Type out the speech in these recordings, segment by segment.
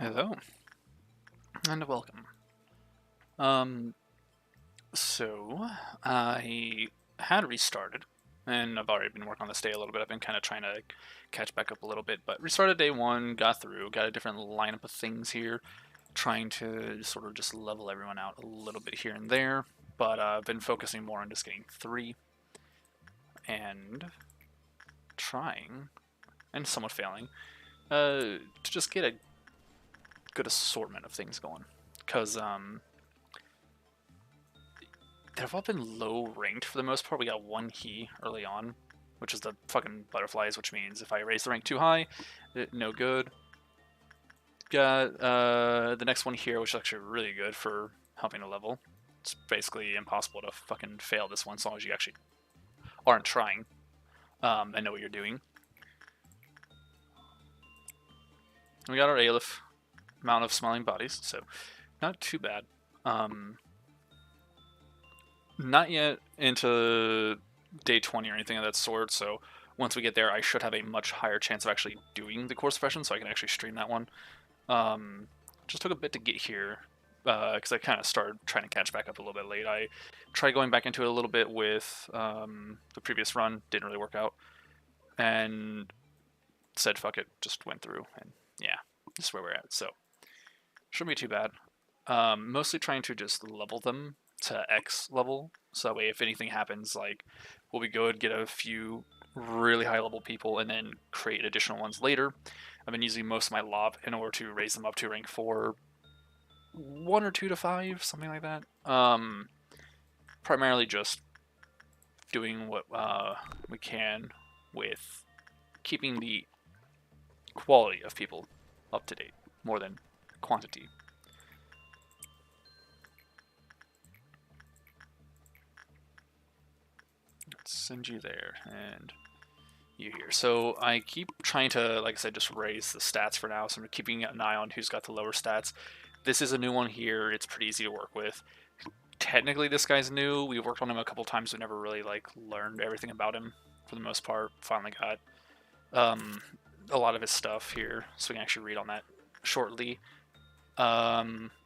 Hello, and welcome. So I had restarted, and I've already been working on this day a little bit. I've been kind of trying to catch back up a little bit, but restarted day one, got through, got a different lineup of things here, trying to sort of just level everyone out a little bit here and there. But I've been focusing more on just getting three and trying, and somewhat failing, to just get a good assortment of things going. Because they've all been low ranked for the most part. We got one key early on, which is the fucking butterflies, which means if I raise the rank too high, no good. Got the next one here, which is actually really good for helping a level. It's basically impossible to fucking fail this one as long as you actually aren't trying and know what you're doing. We got our Aleph amount of smiling bodies, so not too bad. Not yet into day 20 or anything of that sort, so once we get there, I should have a much higher chance of actually doing the course profession, so I can actually stream that one. Just took a bit to get here, because I kind of started trying to catch back up a little bit late. I tried going back into it a little bit with the previous run, didn't really work out, and said fuck it, just went through, and yeah, this is where we're at, so shouldn't be too bad. Mostly trying to just level them to X level, so that way if anything happens, like, we'll be good, get a few really high level people, and then create additional ones later. I've been using most of my lob in order to raise them up to rank 4, 1 or 2 to 5, something like that. Primarily just doing what we can with keeping the quality of people up to date more than quantity. Let's send you there, and you here. So I keep trying to, like I said, just raise the stats for now. So I'm keeping an eye on who's got the lower stats. This is a new one here. It's pretty easy to work with. Technically, this guy's new. We worked on him a couple times. We never really like learned everything about him for the most part. Finally got a lot of his stuff here, so we can actually read on that shortly.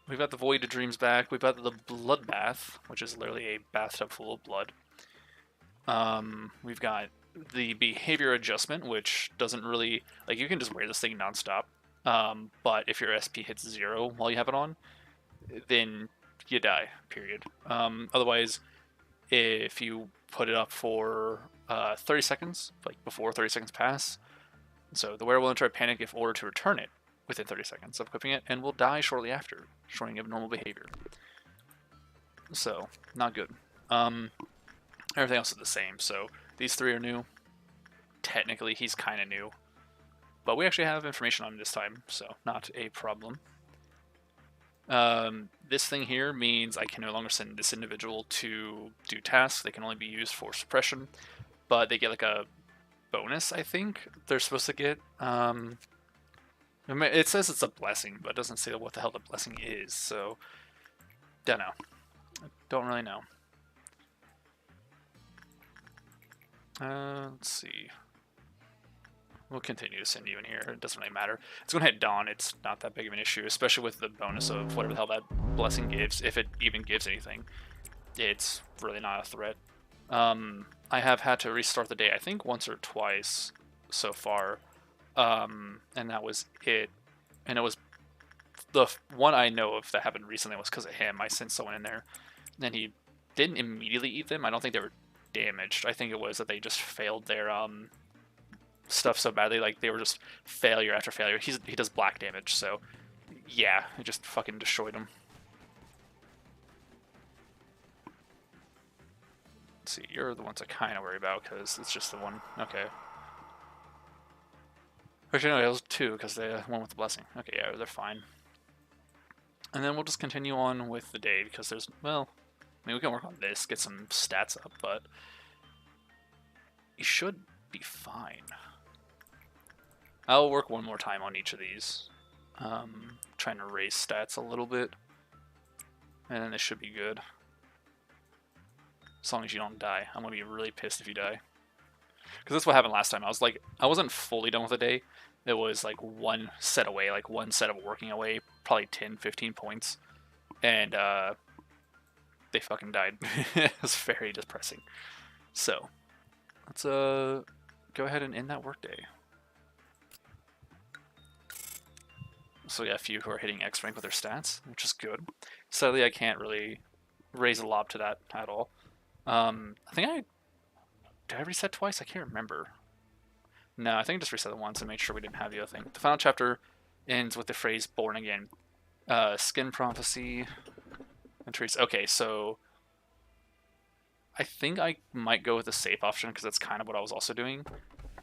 We've got the Void of Dreams back. We've got the Bloodbath, which is literally a bathtub full of blood. We've got the behavior adjustment, which doesn't really, like, you can just wear this thing nonstop. But if your SP hits 0 while you have it on, then you die, period. Otherwise, if you put it up for 30 seconds, like before 30 seconds pass, so the wearer will enter a panic if ordered to return it within 30 seconds of equipping it, and will die shortly after, showing abnormal behavior. So, not good. Everything else is the same, so these three are new. Technically, he's kind of new. But we actually have information on him this time, so not a problem. This thing here means I can no longer send this individual to do tasks. They can only be used for suppression, but they get like a bonus, I think, they're supposed to get. It says it's a blessing, but it doesn't say what the hell the blessing is, so don't know. Don't really know. Let's see. We'll continue to send you in here. It doesn't really matter. It's going to hit dawn. It's not that big of an issue, especially with the bonus of whatever the hell that blessing gives, if it even gives anything. It's really not a threat. I have had to restart the day, I think, once or twice so far, and that was it. And it was the one I know of that happened recently was because of him. I sent someone in there, and he didn't immediately eat them. I don't think they were damaged. I think it was that they just failed their stuff so badly, like they were just failure after failure. He does black damage, so yeah, it just fucking destroyed him. Let's see, you're the ones I kind of worry about because it's just the one. Okay. Actually, no, it was two because the one with the blessing. Okay, yeah, they're fine. And then we'll just continue on with the day because there's, well, I mean, we can work on this, get some stats up, but you should be fine. I'll work one more time on each of these. Trying to raise stats a little bit. And then this should be good. As long as you don't die. I'm going to be really pissed if you die. Because that's what happened last time. I was like, I wasn't fully done with the day, it was like one set away, like one set of working away, probably 10, 15 points. And they fucking died. It was very depressing. So, let's go ahead and end that workday. So we got a few who are hitting X rank with their stats, which is good. Sadly, I can't really raise a lob to that at all. I think did I reset twice? I can't remember. No, I think I just reset it once and made sure we didn't have the other thing. The final chapter ends with the phrase "born again." Skin prophecy. And Teresa. Okay, so I think I might go with the safe option because that's kind of what I was also doing.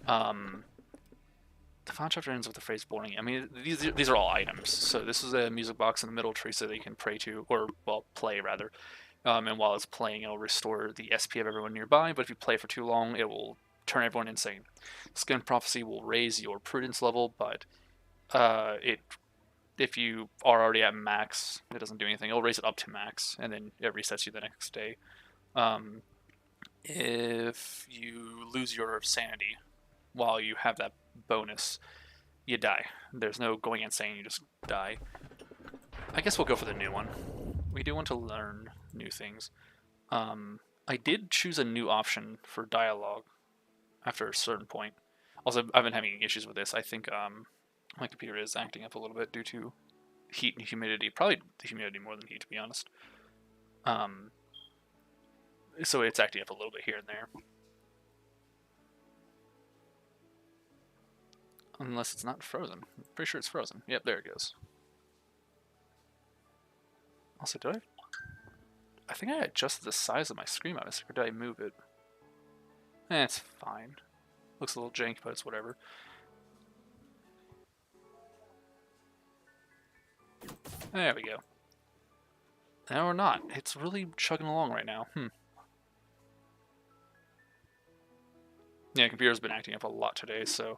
The final chapter ends with the phrase "born again." I mean, these are all items. So this is a music box in the middle, Teresa, that you can pray to, or well, play rather. And while it's playing, it'll restore the SP of everyone nearby. But if you play for too long, it will turn everyone insane. Skin prophecy will raise your prudence level, but if you are already at max, it doesn't do anything. It'll raise it up to max, and then it resets you the next day. If you lose your sanity while you have that bonus, you die. There's no going insane, you just die. I guess we'll go for the new one. We do want to learn new things. I did choose a new option for dialogue after a certain point. Also, I've been having issues with this. I think my computer is acting up a little bit due to heat and humidity. Probably the humidity more than heat, to be honest. So it's acting up a little bit here and there. Unless it's not frozen. I'm pretty sure it's frozen. Yep, there it goes. Also, I think I adjusted the size of my screen mouse, or did I move it? It's fine. Looks a little janky, but it's whatever. There we go. No, we're not. It's really chugging along right now. Yeah, computer's been acting up a lot today, so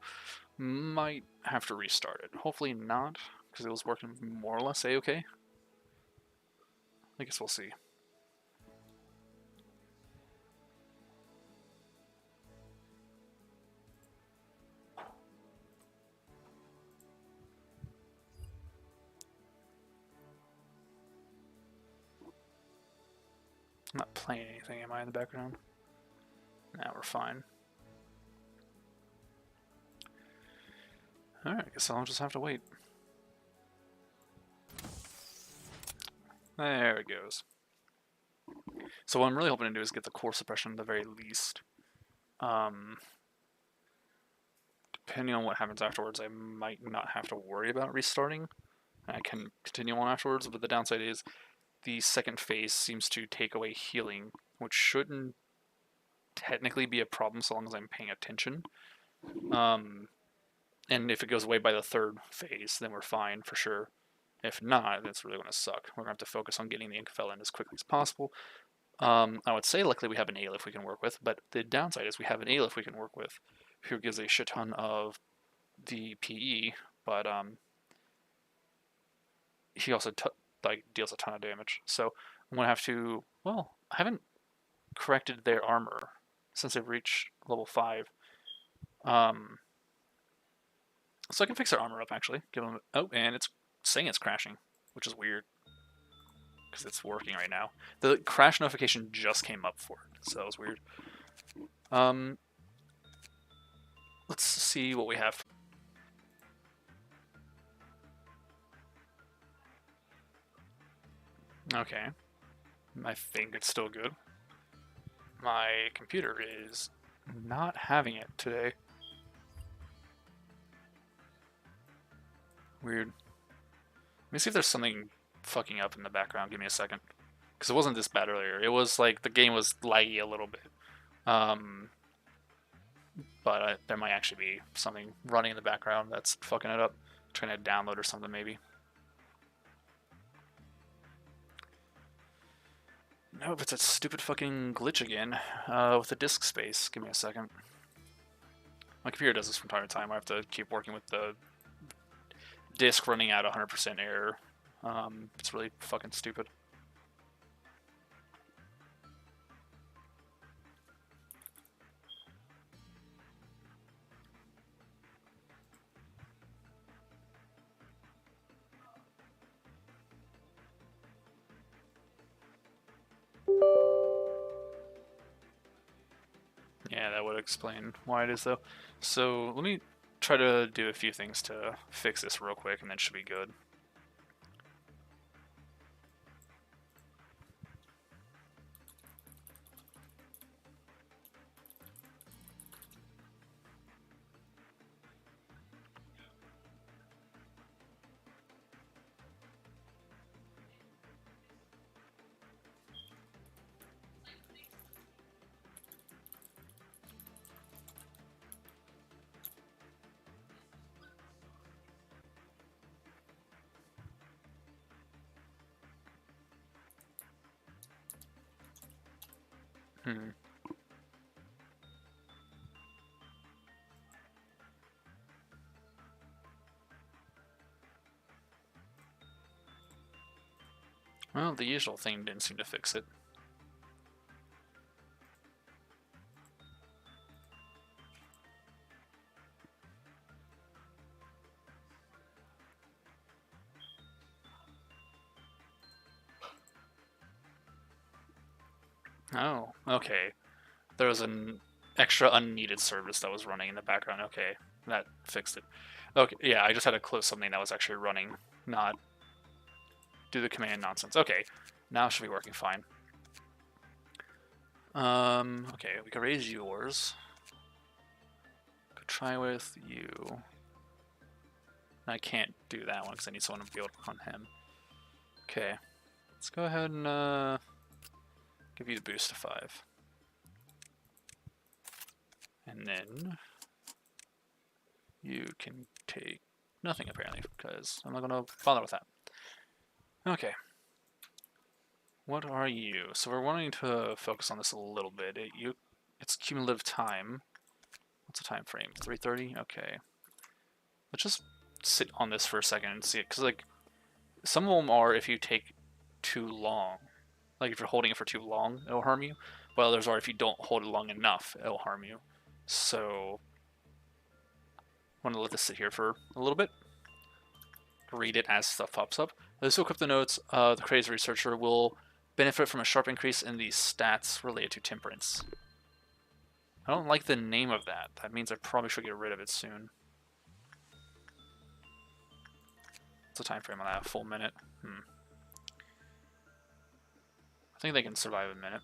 might have to restart it. Hopefully not, because it was working more or less a-okay. I guess we'll see. I'm not playing anything, am I, in the background? Nah, we're fine. Alright, I guess I'll just have to wait. There it goes. So what I'm really hoping to do is get the core suppression at the very least. Depending on what happens afterwards, I might not have to worry about restarting. I can continue on afterwards, but the downside is the second phase seems to take away healing, which shouldn't technically be a problem so long as I'm paying attention. And if it goes away by the third phase, then we're fine for sure. If not, it's really going to suck. We're going to have to focus on getting the Inkfell in as quickly as possible. I would say luckily we have an Aeldwynne we can work with, but the downside is we have an Aeldwynne we can work with who gives a shit ton of the PE, but he also deals a ton of damage. So I'm going to have to, well, I haven't corrected their armor since they've reached level 5. So I can fix their armor up, actually. Give them, oh, and it's saying it's crashing, which is weird. Because it's working right now. The crash notification just came up for it, so that was weird. Let's see what we have. Okay. I think it's still good. My computer is not having it today. Weird. Let me see if there's something fucking up in the background. Give me a second. Because it wasn't this bad earlier. It was like the game was laggy a little bit. But there might actually be something running in the background that's fucking it up. Trying to download or something maybe. Nope, it's a stupid fucking glitch again with the disk space. Give me a second. My computer does this from time to time. I have to keep working with the disk running at 100% error. It's really fucking stupid. explain why it is though. So let me try to do a few things to fix this real quick, and then it should be good. Well, the usual thing didn't seem to fix it. Oh, okay. There was an extra unneeded service that was running in the background. Okay, that fixed it. Okay, yeah, I just had to close something that was actually running, not do the command nonsense. Okay, now it should be working fine. Okay, we could raise yours. Could try with you. I can't do that one because I need someone to be able to work on him. Okay, let's go ahead and give you the boost to 5. And then you can take nothing apparently, because I'm not going to bother with that. Okay. What are you? So we're wanting to focus on this a little bit. It's cumulative time. What's the time frame? 3:30? Okay. Let's just sit on this for a second and see it, because like some of them are if you take too long. Like if you're holding it for too long, it'll harm you. But others are if you don't hold it long enough, it'll harm you. So I'm gonna let this sit here for a little bit. Read it as stuff pops up. This will equip the notes. The crazy researcher will benefit from a sharp increase in the stats related to temperance. I don't like the name of that. That means I probably should get rid of it soon. What's the time frame on that? A full minute? I think they can survive a minute.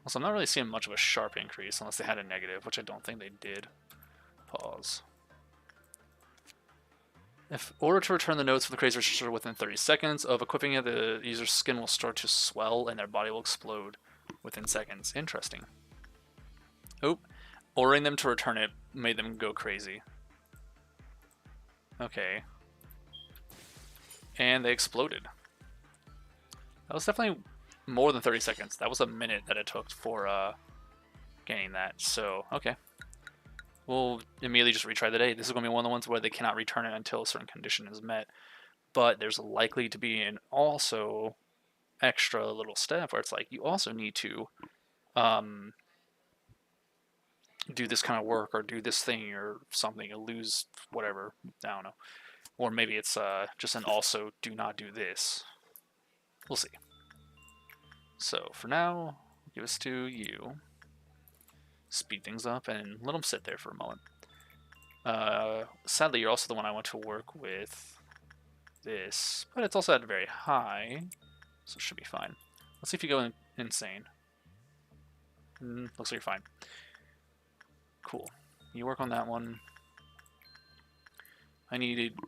Also, I'm not really seeing much of a sharp increase unless they had a negative, which I don't think they did. Pause. If order to return the notes for the crazy researcher within 30 seconds of equipping it, the user's skin will start to swell and their body will explode within seconds. Interesting. Oh, ordering them to return it made them go crazy. Okay. And they exploded. That was definitely more than 30 seconds. That was a minute that it took for getting that. So, okay. We'll immediately just retry the day. This is going to be one of the ones where they cannot return it until a certain condition is met. But there's likely to be an also extra little step where it's like you also need to do this kind of work or do this thing or something, or lose whatever. I don't know. Or maybe it's just an also do not do this. We'll see. So for now, give us to you. Speed things up and let them sit there for a moment. Sadly, you're also the one I want to work with this, but it's also at very high, so it should be fine. Let's see if you go insane. Looks like you're fine. Cool. You work on that one. I needed...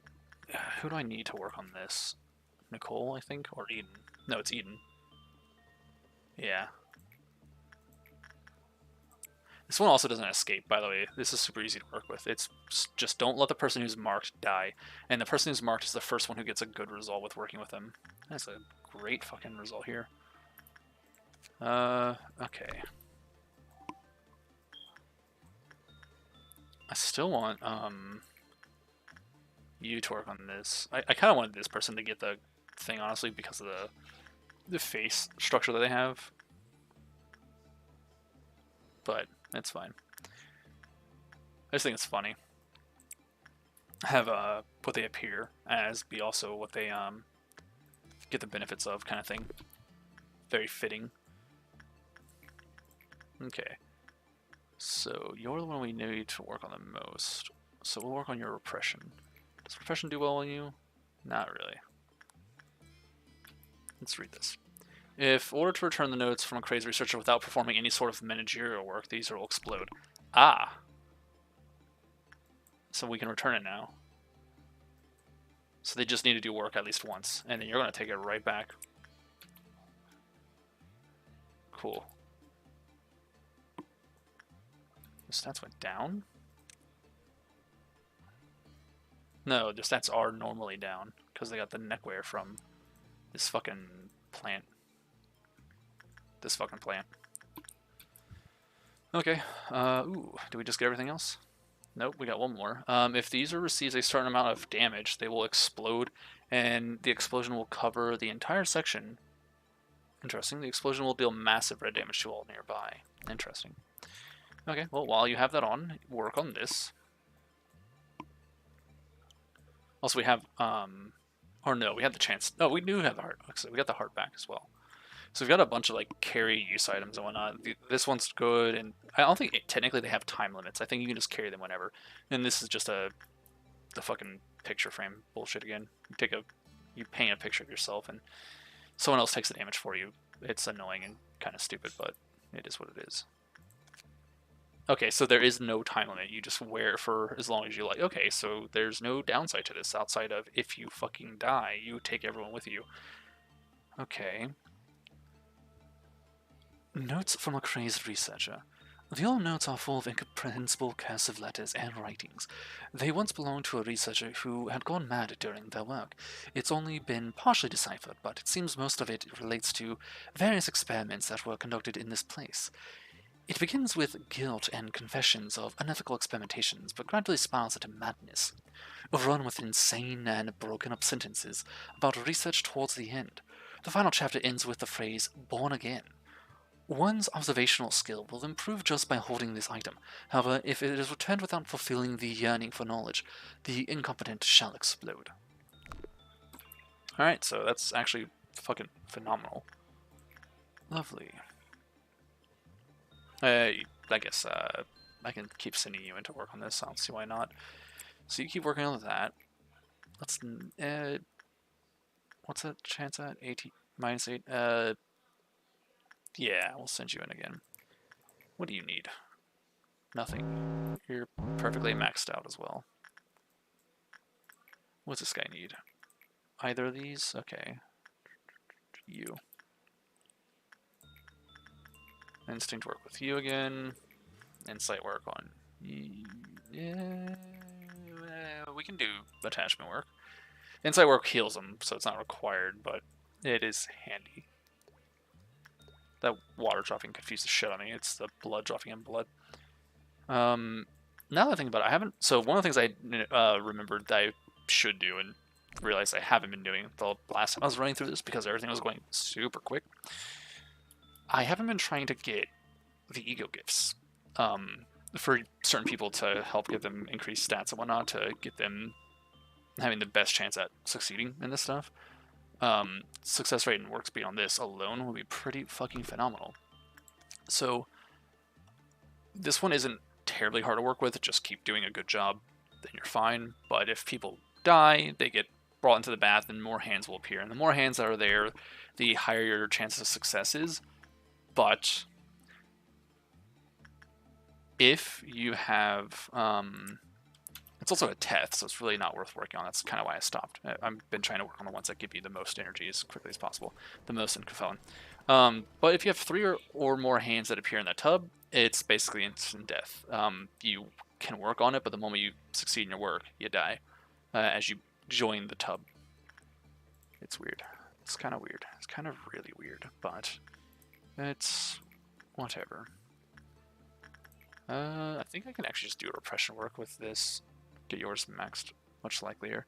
Who do I need to work on this? Nicole, I think? Or Eden? No, it's Eden. Yeah. This one also doesn't escape, by the way. This is super easy to work with. It's just don't let the person who's marked die. And the person who's marked is the first one who gets a good result with working with them. That's a great fucking result here. Okay. I still want, you to work on this. I kind of wanted this person to get the thing, honestly, because of the face structure that they have. But it's fine. I just think it's funny. Have what they appear as be also what they get the benefits of kind of thing. Very fitting. Okay. So you're the one we need to work on the most. So we'll work on your repression. Does repression do well on you? Not really. Let's read this. If ordered to return the notes from a crazed researcher without performing any sort of managerial work, these will explode. Ah! So we can return it now. So they just need to do work at least once, and then you're going to take it right back. Cool. The stats went down? No, the stats are normally down, because they got the neckwear from this fucking plant. This fucking plant. Okay, ooh, did we just get everything else? Nope, we got one more. If the user receives a certain amount of damage, they will explode, and the explosion will cover the entire section. Interesting. The explosion will deal massive red damage to all nearby. Interesting. Okay, well, while you have that on, work on this. Also, we have, or no, we had the chance. No, we do have the heart. So we got the heart back as well. So we've got a bunch of like carry use items and whatnot. This one's good, and I don't think technically they have time limits. I think you can just carry them whenever. And this is just the fucking picture frame bullshit again. You paint a picture of yourself, and someone else takes the damage for you. It's annoying and kind of stupid, but it is what it is. Okay, so there is no time limit. You just wear it for as long as you like. Okay, so there's no downside to this outside of if you fucking die, you take everyone with you. Okay. Notes from a crazed researcher. The old notes are full of incomprehensible cursive letters and writings. They once belonged to a researcher who had gone mad during their work. It's only been partially deciphered, but it seems most of it relates to various experiments that were conducted in this place. It begins with guilt and confessions of unethical experimentations, but gradually spirals into madness. Run with insane and broken-up sentences about research towards the end. The final chapter ends with the phrase, "born again." One's observational skill will improve just by holding this item. However, if it is returned without fulfilling the yearning for knowledge, the incompetent shall explode. Alright, so that's actually fucking phenomenal. Lovely. I guess I can keep sending you in to work on this. I don't see why not. So you keep working on that. Let's what's that chance at? 80 minus 8. Yeah, we'll send you in again. What do you need? Nothing. You're perfectly maxed out as well. What's this guy need? Either of these? Okay. You. Instinct work with you again. Insight work on... Yeah, we can do attachment work. Insight work heals them, so it's not required, but it is handy. That water dropping confused the shit out of me. It's the blood dropping in blood. Now that I think about it, I haven't... So one of the things I remembered that I should do and realized I haven't been doing the last time I was running through this because everything was going super quick. I haven't been trying to get the ego gifts for certain people to help give them increased stats and whatnot to get them having the best chance at succeeding in this stuff. Success rate and work speed on this alone would be pretty fucking phenomenal. So this one isn't terribly hard to work with. Just keep doing a good job, then you're fine. But if people die, they get brought into the bath and more hands will appear. And the more hands that are there, the higher your chances of success is. But if you have, it's also a test, so it's really not worth working on. That's kind of why I stopped. I've been trying to work on the ones that give you the most energy as quickly as possible, the most Incafellan. But if you have 3 or more hands that appear in that tub, it's basically instant death. You can work on it, but the moment you succeed in your work, you die as you join the tub. It's weird. It's kind of weird. It's kind of really weird, but it's whatever. I think I can actually just do a repression work with this. Get yours maxed, much likelier.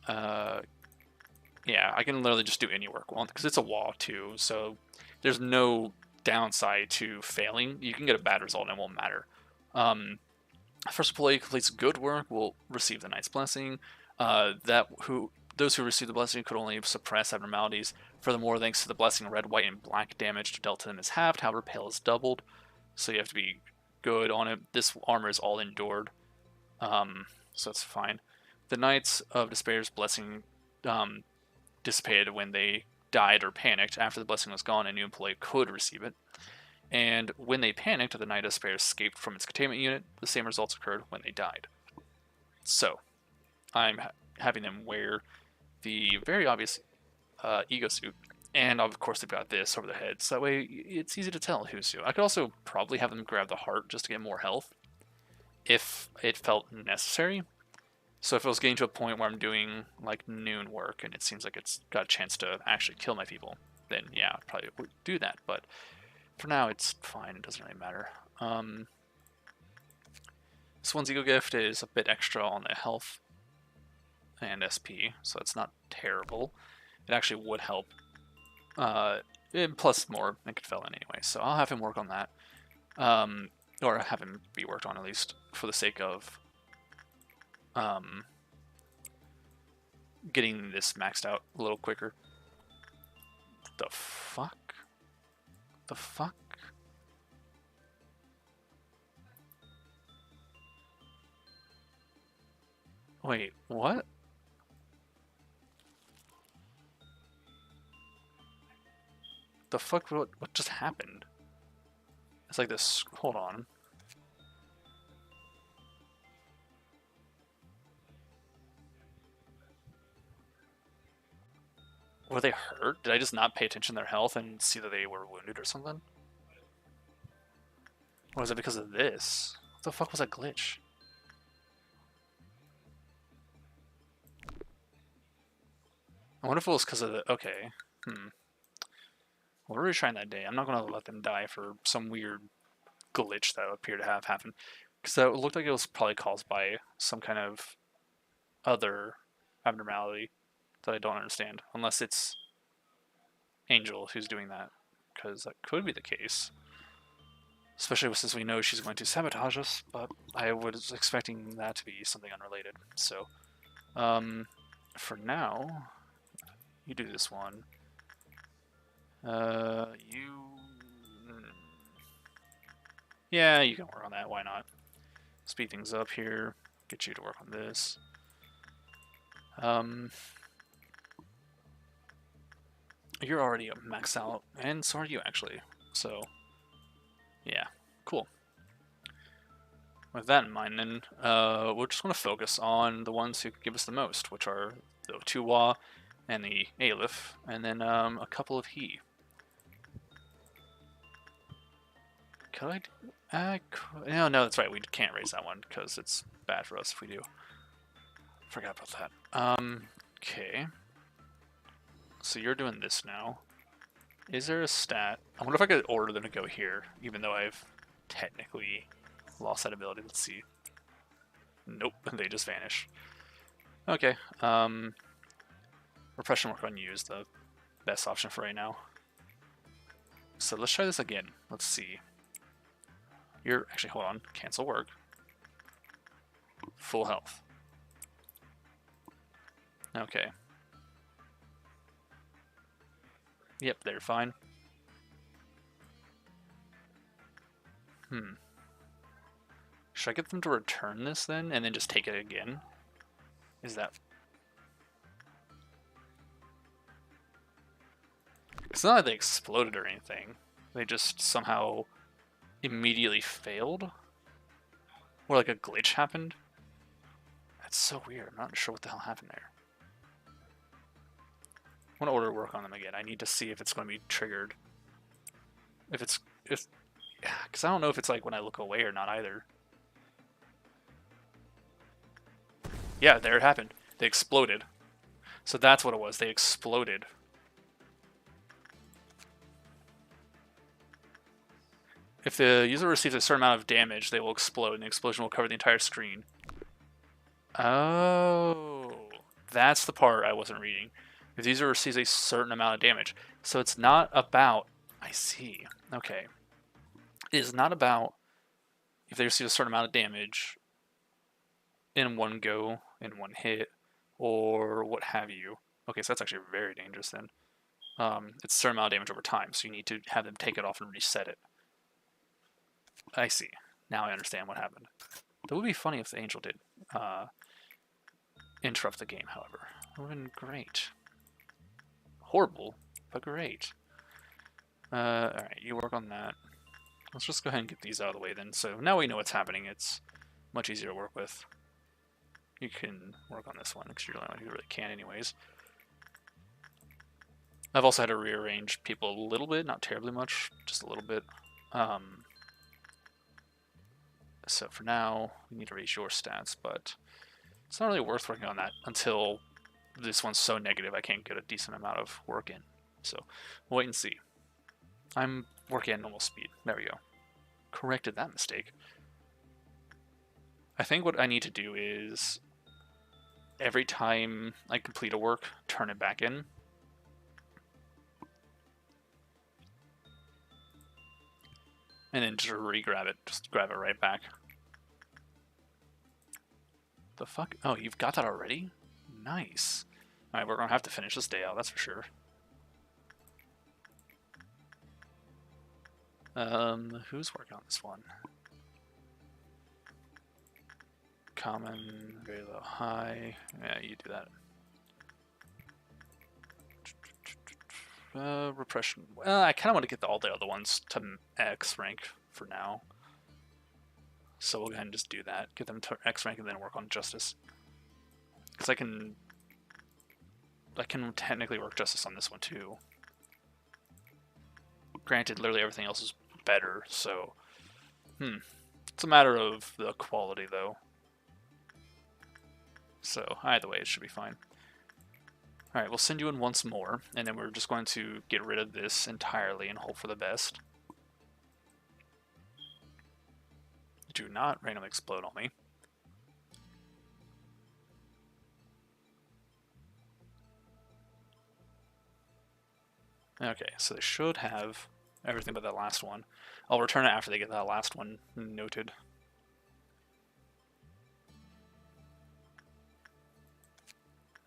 Yeah, I can literally just do any work because it's a wall too, so there's no downside to failing. You can get a bad result and it won't matter. First employee completes good work will receive the Knight's Blessing. That who Those who received the blessing could only suppress abnormalities. Furthermore, thanks to the blessing, red, white, and black damage dealt to them is halved. However, pale is doubled. So you have to be good on it. This armor is all endured. So that's fine. The Knights of Despair's blessing dissipated when they died or panicked. After the blessing was gone, a new employee could receive it. And when they panicked, the Knight of Despair escaped from its containment unit. The same results occurred when they died. So, I'm having them wear the very obvious ego suit. And of course, they've got this over their heads. So that way, it's easy to tell who's who. I could also probably have them grab the heart just to get more health if it felt necessary. So if it was getting to a point where I'm doing like noon work and it seems like it's got a chance to actually kill my people, then yeah, I'd probably would do that. But for now, it's fine. It doesn't really matter. This one's ego gift is a bit extra on the health and SP, so it's not terrible. It actually would help. Plus more, it could fill in anyway. So I'll have him work on that. Or have him be worked on at least for the sake of getting this maxed out a little quicker. The fuck? The fuck? Wait, what? The fuck? What just happened? It's like this. Hold on. Were they hurt? Did I just not pay attention to their health and see that they were wounded or something? Or was it because of this? What the fuck was that glitch? I wonder if it was because of the... Okay. What were we trying that day? I'm not going to let them die for some weird glitch that appeared to have happened. Because that looked like it was probably caused by some kind of other abnormality that I don't understand. Unless it's Angel who's doing that. Because that could be the case. Especially since we know she's going to sabotage us. But I was expecting that to be something unrelated. So, for now, you do this one. Yeah, you can work on that. Why not? Speed things up here. Get you to work on this. You're already maxed out, and so are you actually. So, yeah, cool. With that in mind, then we're just going to focus on the ones who give us the most, which are the Tuwa and the Aleph, and then a couple of He. Could I? No, that's right. We can't raise that one because it's bad for us if we do. Forgot about that. Okay. So you're doing this now. Is there a stat? I wonder if I could order them to go here, even though I've technically lost that ability. Let's see. Nope, they just vanish. Okay. Repression work on you is the best option for right now. So let's try this again. Let's see. You're actually, hold on. Cancel work. Full health. Okay. Yep, they're fine. Should I get them to return this then, and then just take it again? Is that... It's not like they exploded or anything. They just somehow immediately failed? Or like a glitch happened? That's so weird. I'm not sure what the hell happened there. I want to order work on them again. I need to see if it's going to be triggered. Because I don't know if it's like when I look away or not either. Yeah, there it happened. They exploded. So that's what it was. They exploded. If the user receives a certain amount of damage, they will explode, and the explosion will cover the entire screen. Oh, that's the part I wasn't reading. If the user receives a certain amount of damage. So it's not about... I see. Okay. It is not about if they receive a certain amount of damage in one go, in one hit, or what have you. Okay, so that's actually very dangerous then. It's a certain amount of damage over time, so you need to have them take it off and reset it. I see. Now I understand what happened. That would be funny if the angel did interrupt the game, however. That would have been great. Horrible, but great. Alright, you work on that. Let's just go ahead and get these out of the way then. So now we know what's happening. It's much easier to work with. You can work on this one, because you're the only one who really can anyways. I've also had to rearrange people a little bit, not terribly much, just a little bit. So for now, we need to raise your stats, but it's not really worth working on that until this one's so negative I can't get a decent amount of work in. So we'll wait and see. I'm working at normal speed. There we go. Corrected that mistake. I think what I need to do is every time I complete a work, turn it back in. And then just re-grab it. Just grab it right back. The fuck? Oh, you've got that already? Nice. Alright, we're gonna have to finish this day out, that's for sure. Who's working on this one? Common, very low, high. Yeah, you do that. Repression. Well, I kind of want to get all the other ones to X rank for now. So we'll go ahead and just do that. Get them to X rank and then work on justice. Because I can technically work justice on this one too. Granted, literally everything else is better, so... It's a matter of the quality, though. So, either way, it should be fine. Alright, we'll send you in once more, and then we're just going to get rid of this entirely and hope for the best. Do not randomly explode on me. Okay, so they should have everything but that last one. I'll return it after they get that last one noted.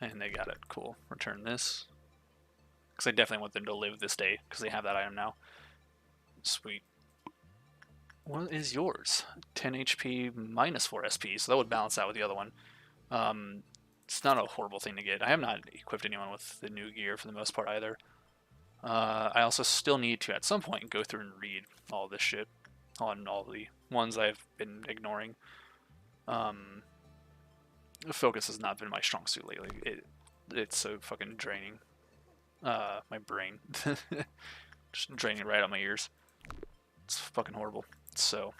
And they got it. Cool. Return this. Because I definitely want them to live this day, because they have that item now. Sweet. What is yours? 10 HP minus 4 SP, so that would balance out with the other one. It's not a horrible thing to get. I have not equipped anyone with the new gear for the most part either. I also still need to, at some point, go through and read all this shit on all the ones I've been ignoring. Focus has not been my strong suit lately. It's so fucking draining. My brain. Just draining right out my ears. It's fucking horrible. So,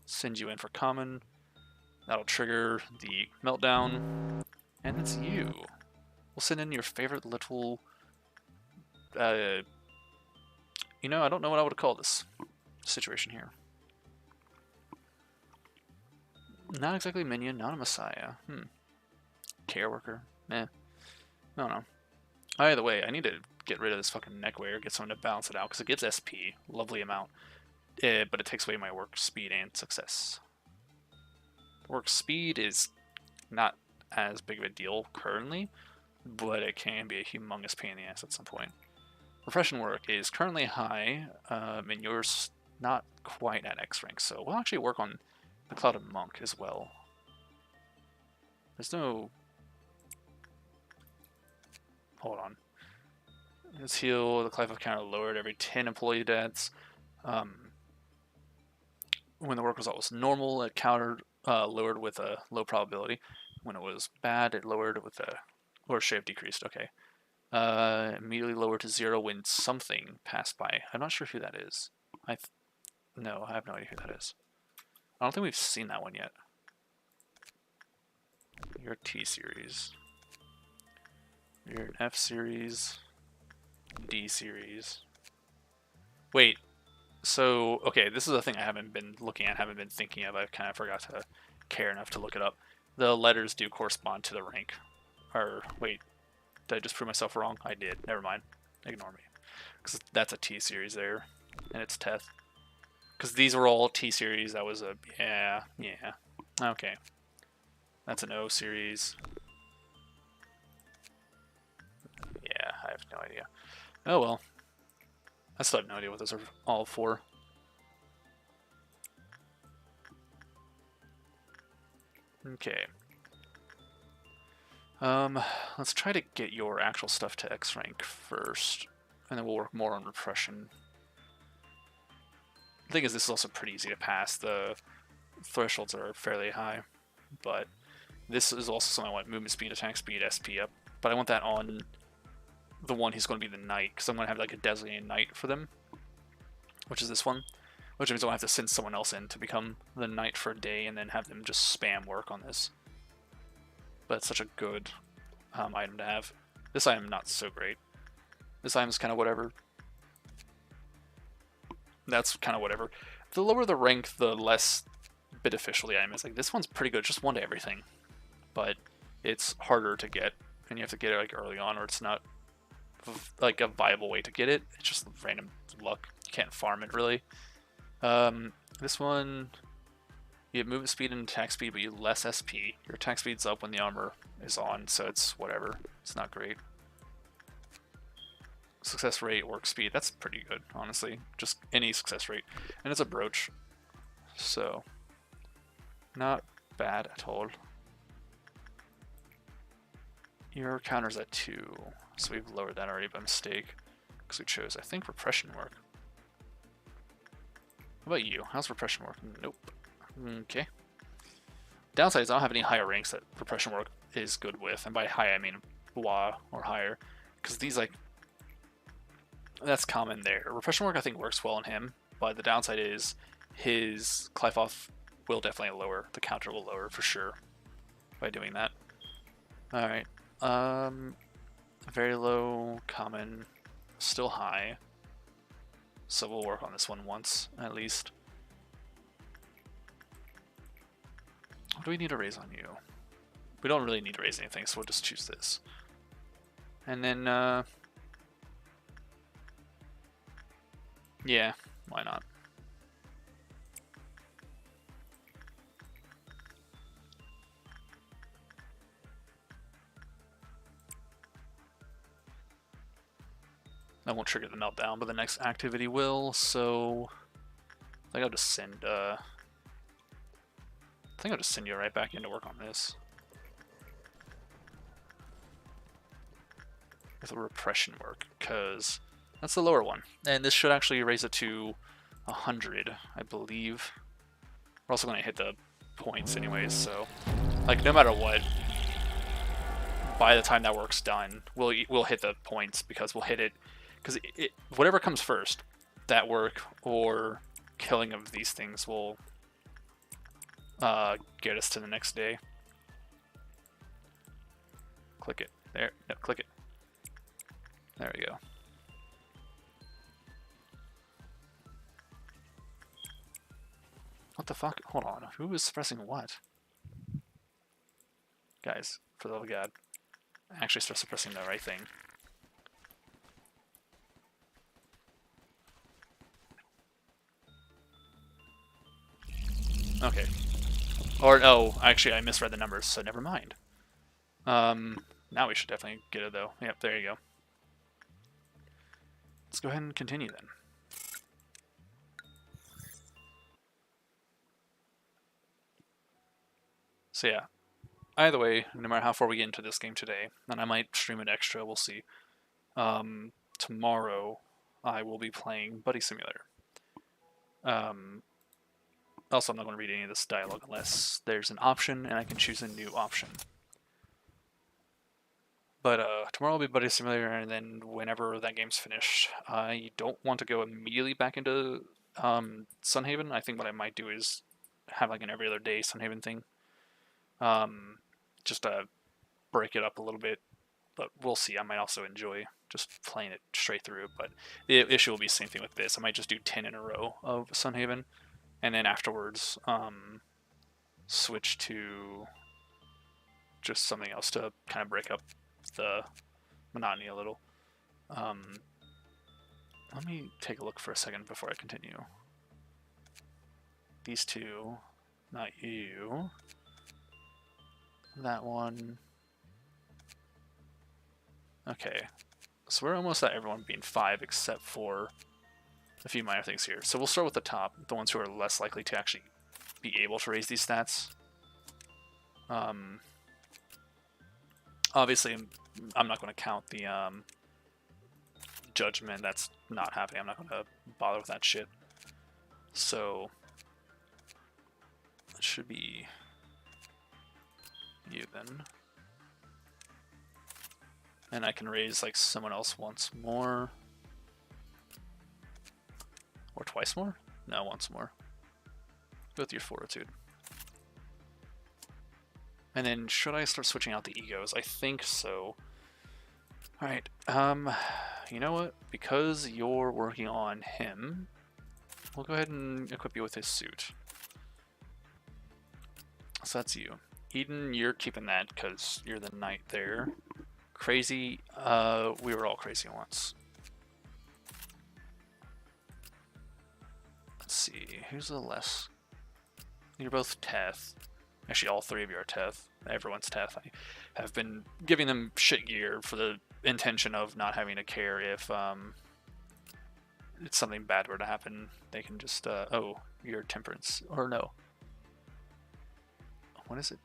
send you in for common. That'll trigger the meltdown. And that's you. We'll send in your favorite little... you know, I don't know what I would call this situation here. Not exactly minion, not a messiah. Care worker. I don't know. Either way, I need to get rid of this fucking neckwear, get someone to balance it out, because it gives SP, lovely amount. But it takes away my work speed and success. Work speed is not as big of a deal currently, but it can be a humongous pain in the ass at some point. Repression work is currently high, and yours not quite at X rank, so we'll actually work on the Clouded Monk as well. There's no... Hold on. Let's heal the Clive counter lowered every 10 employee deaths. When the work result was normal, it countered lowered with a low probability. When it was bad, it lowered with a... Or should have decreased, okay. Immediately lowered to 0 when something passed by. I'm not sure who that is. No, I have no idea who that is. I don't think we've seen that one yet. You're a T series. You're an F series. D series. Wait. So, okay, this is a thing I haven't been looking at, haven't been thinking of. I kind of forgot to care enough to look it up. The letters do correspond to the rank. Or, wait. Did I just prove myself wrong? I did. Never mind. Ignore me. Because that's a T series there. And it's Teth. Because these were all T series. That was a... Yeah. Okay. That's an O series. have no idea. Oh well. I still have no idea what those are all for. Okay. Let's try to get your actual stuff to X rank first, and then we'll work more on repression. The thing is, this is also pretty easy to pass. The thresholds are fairly high, but this is also something I want: movement speed, attack speed, SP up. But I want that on the one who's going to be the knight, because I'm going to have like a designated knight for them, which is this one. Which means I'll have to send someone else in to become the knight for a day, and then have them just spam work on this. But it's such a good item to have. This item not so great. This item is kind of whatever. That's kind of whatever. The lower the rank, the less beneficial the item is. Like, this one's pretty good, just one to everything. But it's harder to get, and you have to get it like early on, or it's not like a viable way to get it. It's just random luck. You can't farm it really. This one, you have movement speed and attack speed, but you less SP. Your attack speed's up when the armor is on, so it's whatever. It's not great. Success rate, work speed, that's pretty good, honestly. Just any success rate. And it's a brooch, so not bad at all. Your counter's at 2, so we've lowered that already by mistake, because we chose, I think, repression work. What about you? How's repression work? Nope. Okay. Downside is I don't have any higher ranks that repression work is good with, and by high I mean WA or higher, because these, like, that's common there. Repression work I think works well on him, but the downside is his Clive-off will definitely lower. The counter will lower for sure by doing that. Alright. Very low, common, still high. So we'll work on this one once, at least. What do we need to raise on you? We don't really need to raise anything, so we'll just choose this. And then, yeah, why not? That won't trigger the meltdown, but the next activity will, so I think I'll just send you right back in to work on this. With the repression work, because that's the lower one. And this should actually raise it to 100, I believe. We're also going to hit the points anyways, so like no matter what, by the time that work's done, we'll hit the points, because we'll hit it, because whatever comes first, that work or killing of these things will get us to the next day. Click it. There. No, click it. There we go. What the fuck? Hold on. Who is pressing what? Guys, for the love of God. I actually started pressing the right thing. Okay. Or, no, actually I misread the numbers, so never mind. Now we should definitely get it, though. Yep, there you go. Let's go ahead and continue, then. So yeah, either way, no matter how far we get into this game today, and I might stream it extra, we'll see. Tomorrow, I will be playing Buddy Simulator. Also, I'm not going to read any of this dialogue unless there's an option, and I can choose a new option. But tomorrow will be Buddy Simulator, and then whenever that game's finished, I don't want to go immediately back into Sunhaven. I think what I might do is have like an every other day Sunhaven thing. Just to break it up a little bit, but we'll see. I might also enjoy just playing it straight through, but the issue will be the same thing with this. I might just do 10 in a row of Sunhaven, and then afterwards switch to just something else to kind of break up the monotony a little. Let me take a look for a second before I continue. These two, not you. That one. Okay, So we're almost at everyone being 5 except for a few minor things here. So we'll start with the top, the ones who are less likely to actually be able to raise these stats. Obviously, I'm not going to count the judgment. That's not happening. I'm not going to bother with that shit. So it should be you then. And I can raise like someone else once more. Or twice more? No, once more. Go with your fortitude. And then should I start switching out the egos? I think so. Alright, you know what? Because you're working on him, we'll go ahead and equip you with his suit. So that's you. Eden, you're keeping that because you're the knight there. Crazy, we were all crazy once. Let's see, who's the less? You're both Teth. Actually, all 3 of you are Teth. Everyone's Teth. I have been giving them shit gear for the intention of not having to care if it's something bad were to happen. They can just, oh, you're Temperance. Or no. What is it?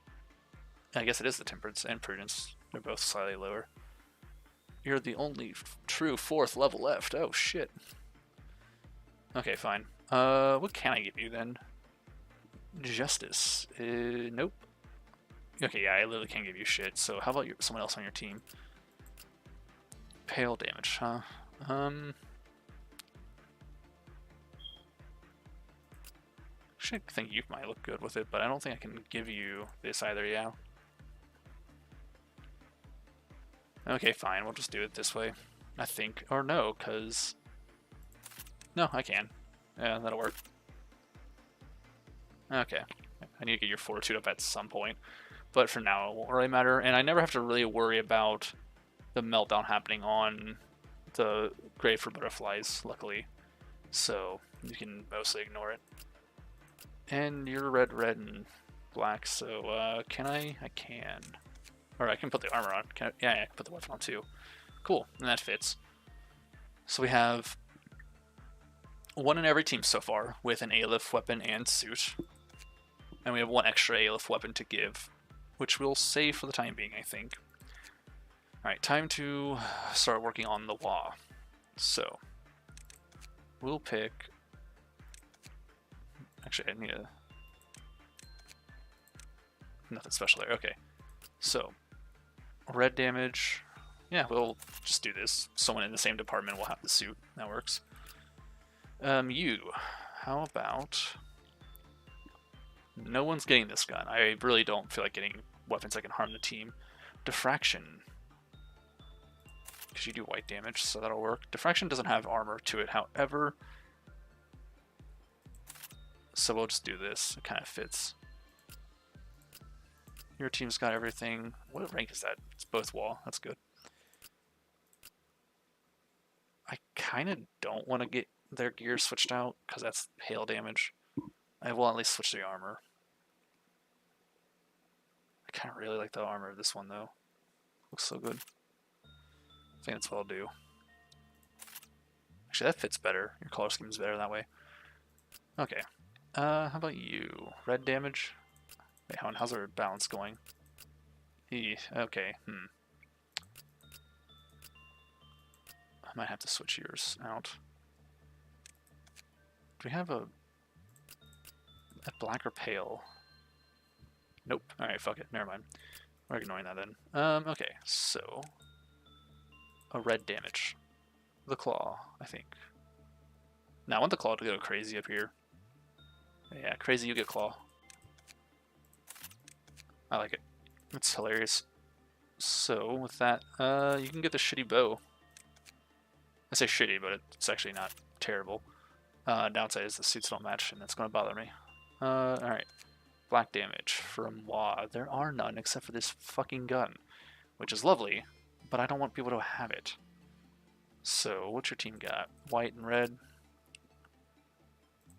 I guess it is the Temperance and Prudence. They're both slightly lower. You're the only true 4th level left. Oh, shit. Okay, fine. What can I give you then? Justice. Nope. Okay, yeah, I literally can't give you shit. So how about someone else on your team? Pale damage, huh? Actually, I think you might look good with it, but I don't think I can give you this either, yeah? Okay, fine, we'll just do it this way. I think. Or no, because... No, I can. Yeah, that'll work. Okay. I need to get your fortitude up at some point. But for now, it won't really matter. And I never have to really worry about the meltdown happening on the Grave for Butterflies, luckily. So you can mostly ignore it. And you're red, and black, so can I? I can. Or I can put the armor on. Yeah, I can put the weapon on too. Cool, and that fits. So we have 1 in every team so far with an Aleph weapon and suit. And we have 1 extra Aleph weapon to give, which we'll save for the time being, I think. Alright, time to start working on the Wa. So, we'll pick... Actually, I need a... Nothing special there, okay. So, red damage... Yeah, we'll just do this. Someone in the same department will have the suit. That works. You. How about... No one's getting this gun. I really don't feel like getting weapons that can harm the team. Diffraction. Because you do white damage, so that'll work. Diffraction doesn't have armor to it, however. So we'll just do this. It kind of fits. Your team's got everything. What rank is that? It's both wall. That's good. I kind of don't want to get their gear switched out, because that's hail damage. I will at least switch the armor. I kind of really like the armor of this one, though. Looks so good. I think that's what I'll do. Actually, that fits better. Your color scheme's better that way. Okay. How about you? Red damage? Wait, how's our balance going? Okay, I might have to switch yours out. Do we have a black or pale? Nope. Alright, fuck it. Never mind. We're ignoring that then. Okay, so... A red damage. The claw, I think. Now I want the claw to go crazy up here. Yeah, crazy, you get claw. I like it. It's hilarious. So, with that, you can get the shitty bow. I say shitty, but it's actually not terrible. Downside is the suits don't match, and that's going to bother me. Alright. Black damage from Wa. There are none except for this fucking gun, which is lovely, but I don't want people to have it. So, what's your team got? White and red?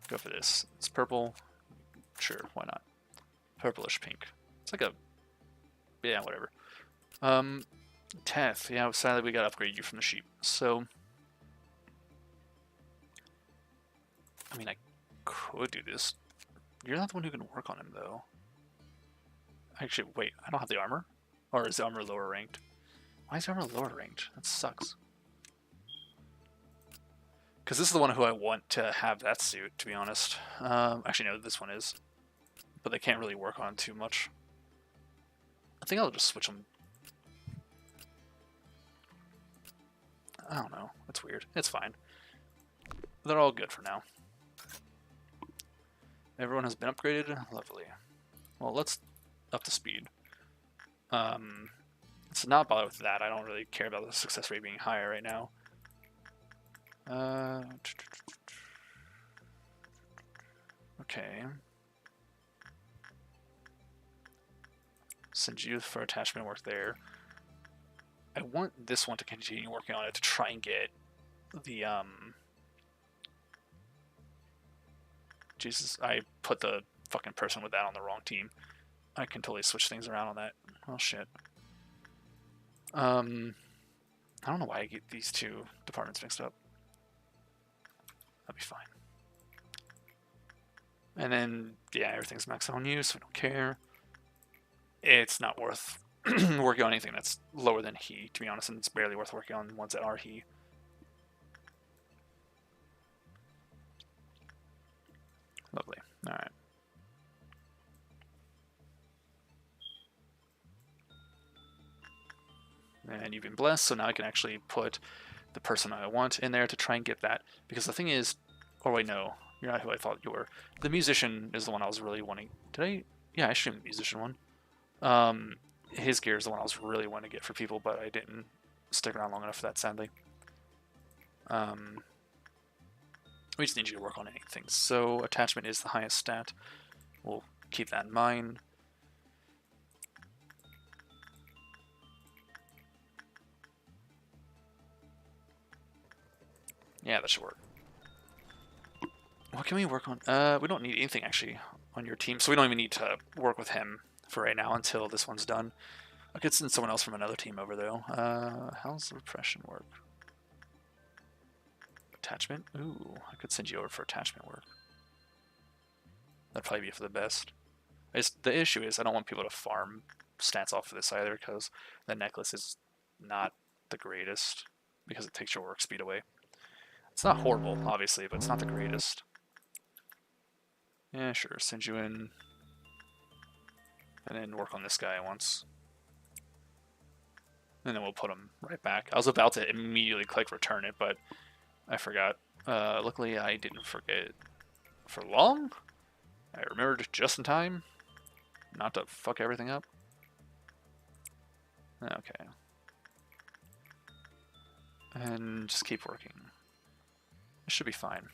Go for this. It's purple. Sure, why not? Purplish pink. It's like a... Yeah, whatever. 10th. Yeah, sadly we got to upgrade you from the sheep. So, I mean, I could do this. You're not the one who can work on him, though. Actually, wait, I don't have the armor? Or is the armor lower ranked? Why is the armor lower ranked? That sucks. Because this is the one who I want to have that suit, to be honest. Actually, no, this one is. But they can't really work on too much. I think I'll just switch them. I don't know. It's weird. It's fine. They're all good for now. Everyone has been upgraded. Lovely. Well, let's up the speed. Let's not bother with that. I don't really care about the success rate being higher right now. Okay. Send you for attachment work there. I want this one to continue working on it to try and get the Jesus, I put the fucking person with that on the wrong team. I can totally switch things around on that. Oh shit. I don't know why I get these two departments mixed up. That'll be fine. And then, yeah, everything's maxed on you, so we don't care. It's not worth working on anything that's lower than he, to be honest, and it's barely worth working on ones that are he. Lovely. Alright. And you've been blessed, so now I can actually put the person I want in there to try and get that. Because the thing is, oh wait, no, you're not who I thought you were. The musician is the one I was really wanting. Did I? Yeah, I should have the musician one. His gear is the one I was really wanting to get for people, but I didn't stick around long enough for that, sadly. We just need you to work on anything. So attachment is the highest stat. We'll keep that in mind. Yeah, that should work. What can we work on? We don't need anything actually on your team, so we don't even need to work with him for right now until this one's done. I could send someone else from another team over though. How's the repression work? Attachment? Ooh, I could send you over for attachment work. That'd probably be for the best. The issue is I don't want people to farm stats off of this either because the necklace is not the greatest because it takes your work speed away. It's not horrible, obviously, but it's not the greatest. Yeah, sure, send you in. And then work on this guy once. And then we'll put him right back. I was about to immediately click return it, but I forgot. Luckily, I didn't forget for long. I remembered just in time. Not to fuck everything up. Okay. And just keep working. It should be fine.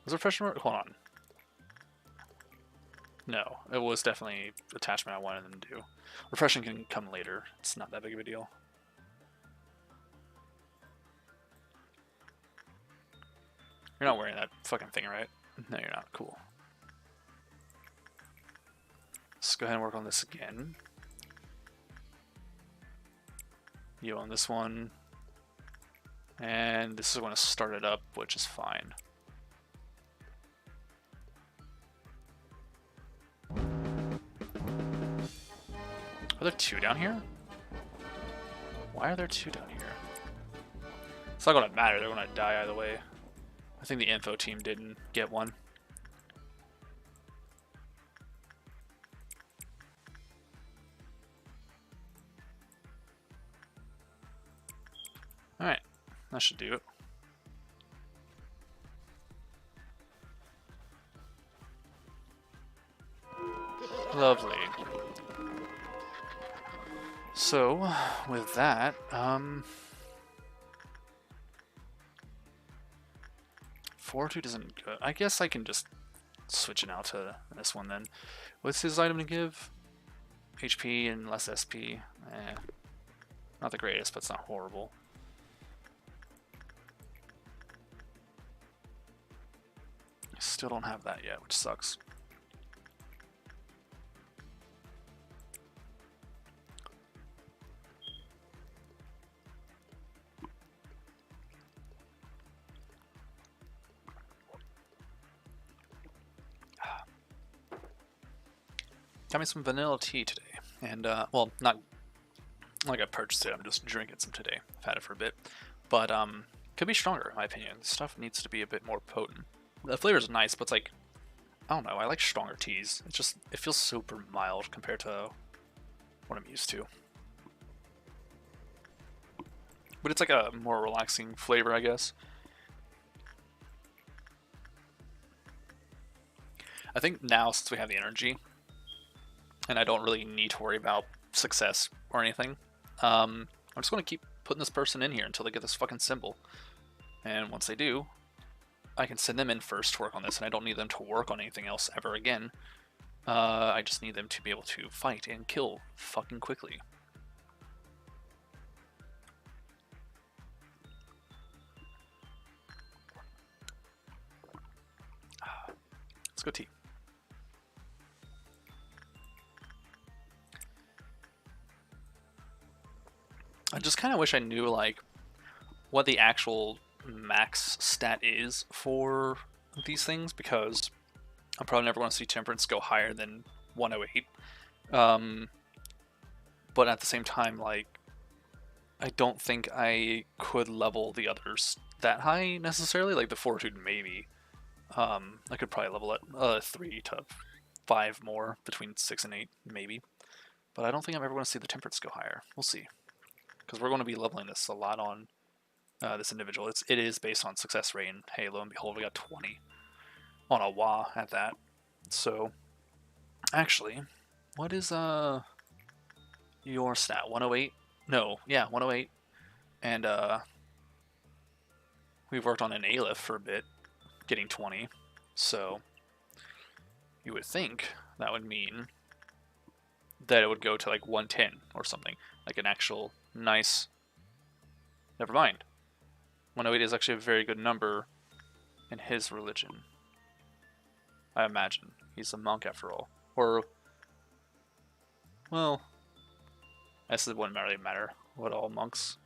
Was repression work? Hold on. No, it was definitely attachment I wanted them to do. Repression can come later. It's not that big of a deal. You're not wearing that fucking thing, right? No, you're not. Cool. Let's go ahead and work on this again. You on this one. And this is going to start it up, which is fine. Are there two down here? Why are there two down here? It's not going to matter. They're going to die either way. I think the info team didn't get one. Alright, that should do it. Lovely. So, with that, Fortitude isn't good. I guess I can just switch it out to this one then. What's his item to give? HP and less SP. Not the greatest, but it's not horrible. Still don't have that yet, which sucks. Got me some vanilla tea today, and well, not like I purchased it. I'm just drinking some today. I've had it for a bit, but could be stronger in my opinion. This stuff needs to be a bit more potent. The flavor's nice, but it's like, I don't know. I like stronger teas. It feels super mild compared to what I'm used to. But it's like a more relaxing flavor, I guess. I think now, since we have the energy, and I don't really need to worry about success or anything, I'm just going to keep putting this person in here until they get this fucking symbol. And once they do, I can send them in first to work on this, and I don't need them to work on anything else ever again. I just need them to be able to fight and kill fucking quickly. Let's go tea. I just kind of wish I knew, like, what the actual max stat is for these things, because I'm probably never going to see Temperance go higher than 108. But at the same time, like, I don't think I could level the others that high necessarily. Like the Fortitude, maybe. I could probably level it 3 to 5 more, between 6 and 8, maybe. But I don't think I'm ever going to see the Temperance go higher. We'll see. Because we're going to be leveling this a lot on this individual. It is based on success rate, and hey, lo and behold, we got 20 on a wah at that. So, actually, what is your stat? 108? No, yeah, 108. And we've worked on an Aleph for a bit, getting 20. So, you would think that would mean that it would go to like 110 or something, like an actual nice. Never mind. 108 is actually a very good number in his religion. I imagine. He's a monk after all. Or, well, I guess it wouldn't really matter what all monks.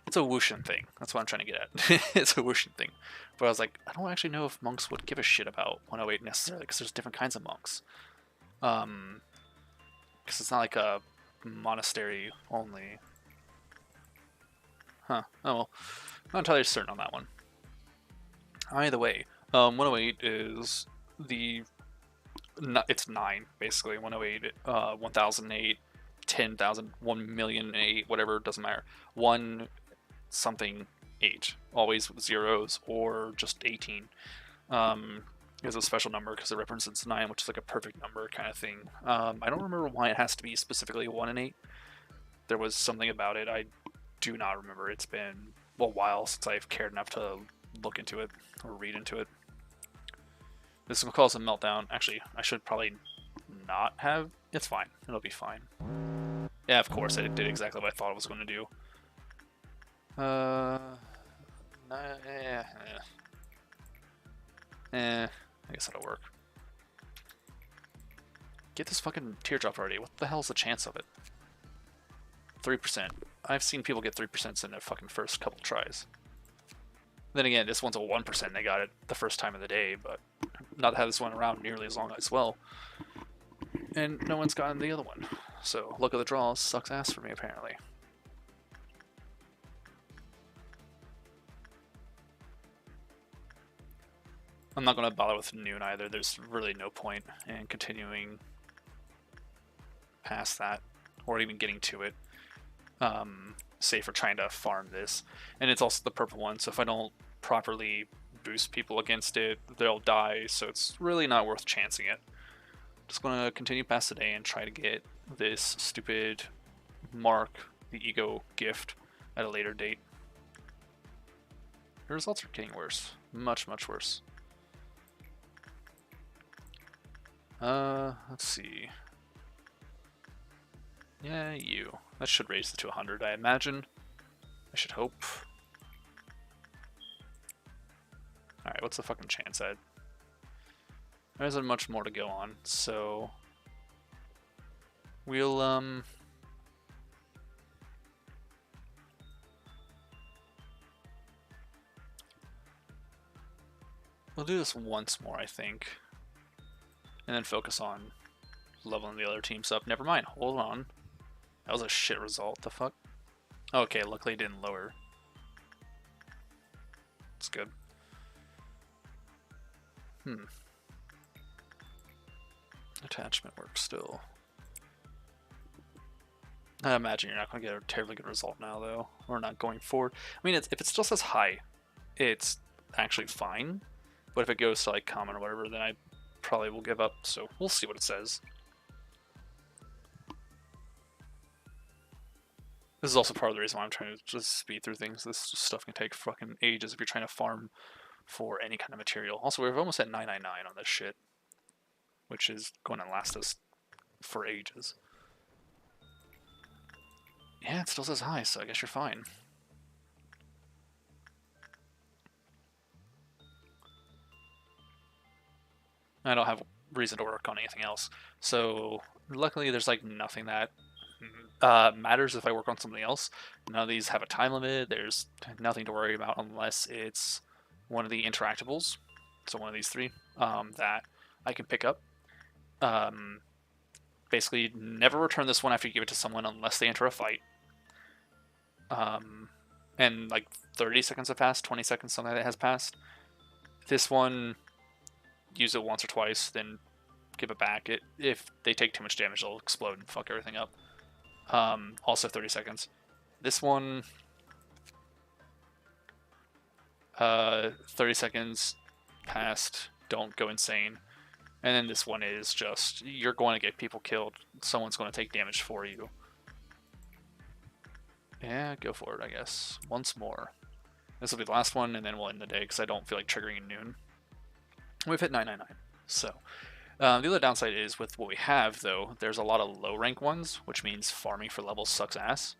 It's a Wushan thing. That's what I'm trying to get at. It's a Wushan thing. But I was like, I don't actually know if monks would give a shit about 108 necessarily, because there's different kinds of monks. Because it's not like a monastery only. Huh. Oh well. Not entirely certain on that one. Either way, 108 is the. It's 9, basically. 108, 1008, 10,000, 1,000,008, whatever, doesn't matter. 1 something 8. Always zeros or just 18. Is a special number because it represents 9, which is like a perfect number kind of thing. I don't remember why it has to be specifically 1 and 8. There was something about it. I do not remember. It's been a while since I've cared enough to look into it or read into it. This will cause a meltdown. Actually, I should probably not have. It's fine. It'll be fine. Yeah, of course, I did exactly what I thought I was going to do. I guess that'll work. Get this fucking teardrop already. What the hell's the chance of it? 3%. I've seen people get 3% in their fucking first couple tries. Then again, this one's a 1%. And they got it the first time of the day, but not had this one around nearly as long as well. And no one's gotten the other one. So, luck of the draw sucks ass for me, apparently. I'm not going to bother with noon either. There's really no point in continuing past that, or even getting to it. Say for trying to farm this. And it's also the purple one, so if I don't properly boost people against it, they'll die, so it's really not worth chancing it. Just going to continue past the day and try to get this stupid mark, the ego gift, at a later date. The results are getting worse. Much, much worse. Let's see. Yeah, you. That should raise it to 100, I imagine. I should hope. Alright, Alright, what's the fucking chance at? There isn't much more to go on, so we'll we'll do this once more, I think, and then focus on leveling the other teams up. Never mind, hold on. That was a shit result. The fuck? Okay, luckily it didn't lower. It's good. Attachment works still. I imagine you're not going to get a terribly good result now, though. Or not going forward. I mean, if it still says high, it's actually fine. But if it goes to like common or whatever, then I probably will give up. So we'll see what it says. This is also part of the reason why I'm trying to just speed through things. This stuff can take fucking ages if you're trying to farm for any kind of material. Also, we're almost at 999 on this shit, which is going to last us for ages. Yeah, it still says high, so I guess you're fine. I don't have reason to work on anything else. So luckily there's like nothing that matters if I work on something else. None of these have a time limit. There's nothing to worry about unless it's one of the interactables. So one of these three that I can pick up. Basically, never return this one after you give it to someone unless they enter a fight. And like 30 seconds have passed, 20 seconds, something like that has passed. This one, use it once or twice, then give it back. If they take too much damage, they'll explode and fuck everything up. Also 30 seconds. This one, 30 seconds passed, don't go insane. And then this one is just, you're going to get people killed. Someone's going to take damage for you. Yeah, go for it, I guess. Once more. This will be the last one, and then we'll end the day, because I don't feel like triggering at noon. We've hit 999. So, the other downside is, with what we have, though, there's a lot of low-rank ones, which means farming for levels sucks ass.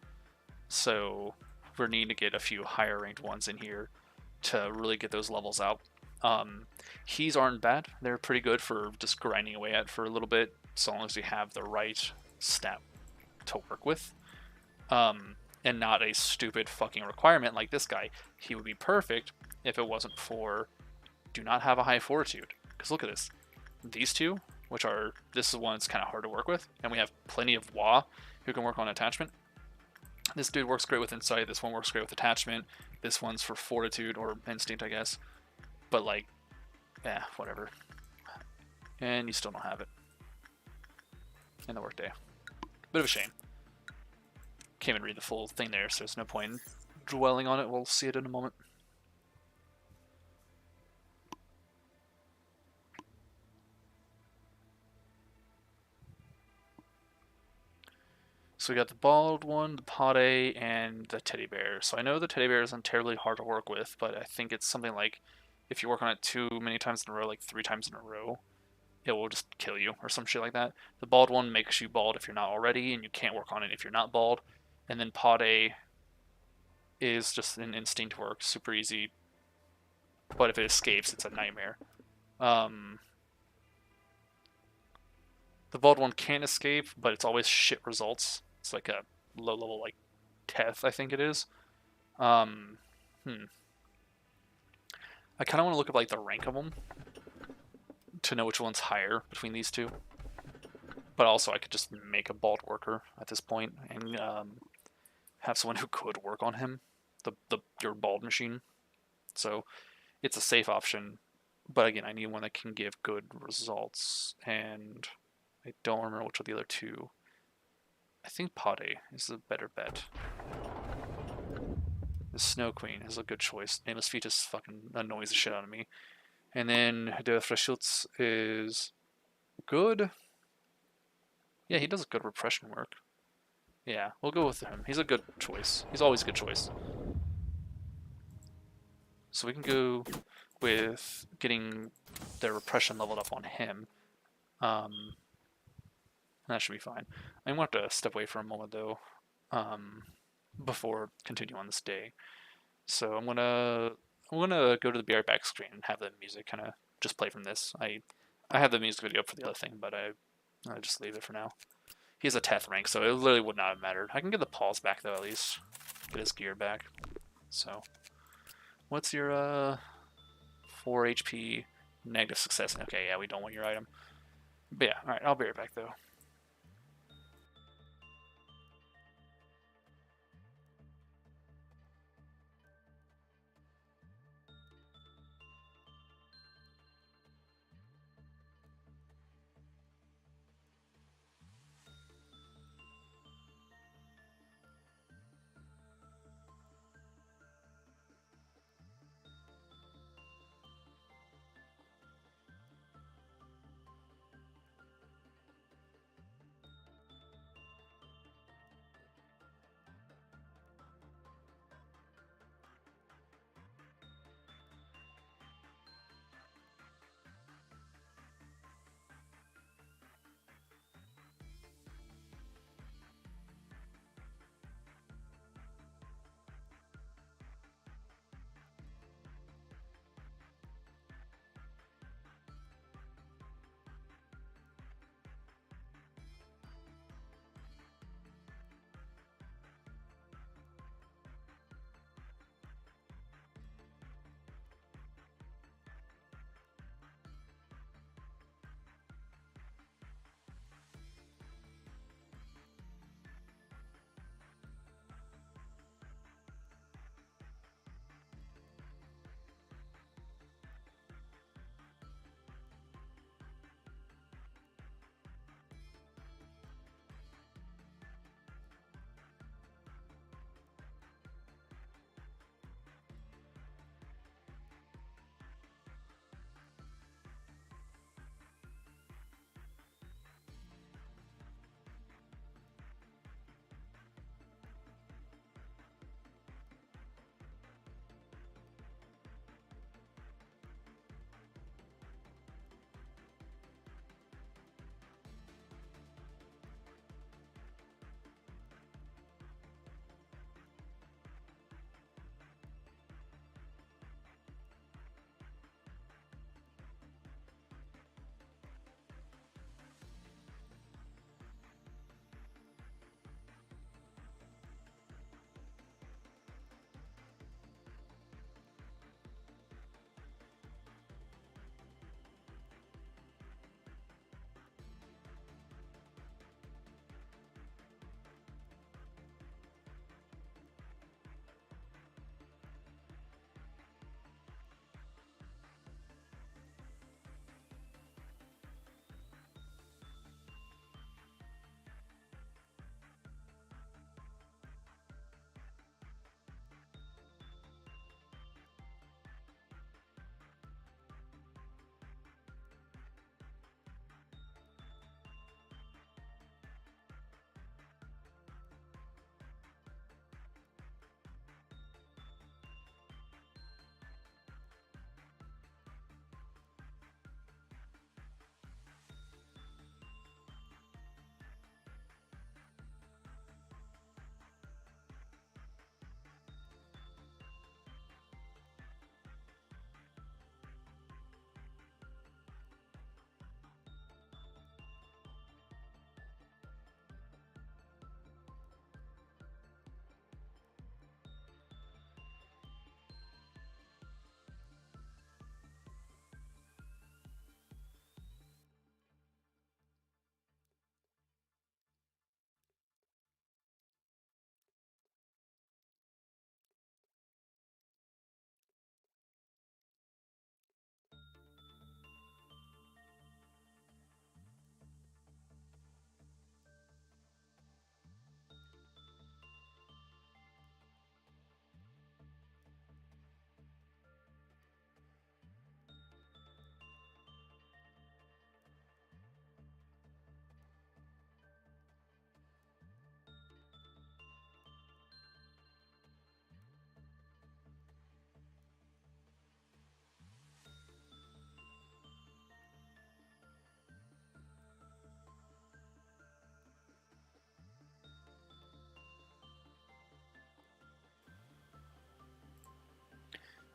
So, we're needing to get a few higher-ranked ones in here to really get those levels out. Keys aren't bad. They're pretty good for just grinding away at for a little bit, so long as you have the right stat to work with. And not a stupid fucking requirement like this guy. He would be perfect if it wasn't for do not have a high fortitude. Because look at this. These two, which are, this is one that's kind of hard to work with, and we have plenty of Wa who can work on attachment. This dude works great with insight, this one works great with attachment, this one's for fortitude, or instinct, I guess. But like, yeah, whatever. And you still don't have it. In the workday. Bit of a shame. Can't even read the full thing there, so there's no point in dwelling on it. We'll see it in a moment. So we got the bald one, the potty, and the teddy bear. So I know the teddy bear isn't terribly hard to work with, but I think it's something like if you work on it too many times in a row, like 3 times in a row, it will just kill you or some shit like that. The bald one makes you bald if you're not already, and you can't work on it if you're not bald. And then Pod A is just an instinct work, super easy. But if it escapes, it's a nightmare. The bald one can escape, but it's always shit results. It's like a low level, like Teth, I think it is. I kind of want to look up like the rank of them to know which one's higher between these two. But also, I could just make a bald worker at this point and have someone who could work on him, your bald machine. So it's a safe option, but again, I need one that can give good results, and I don't remember which of the other two. I think Pade is a better bet. The Snow Queen is a good choice. Nameless Fetus fucking annoys the shit out of me. And then Der Freshschutz is good. Yeah, he does good repression work. Yeah, we'll go with him. He's a good choice. He's always a good choice. So we can go with getting the repression leveled up on him. That should be fine. I'm going to have to step away for a moment, though, before continuing on this day. So I'm going to I'm gonna go to the be right back screen and have the music kind of just play from this. I have the music video up for the other thing, but I just leave it for now. He has a 10th rank, so it literally would not have mattered. I can get the pulse back though, at least get his gear back. So, what's your 4 HP negative success? Okay, yeah, we don't want your item. But yeah, all right, I'll be right back though.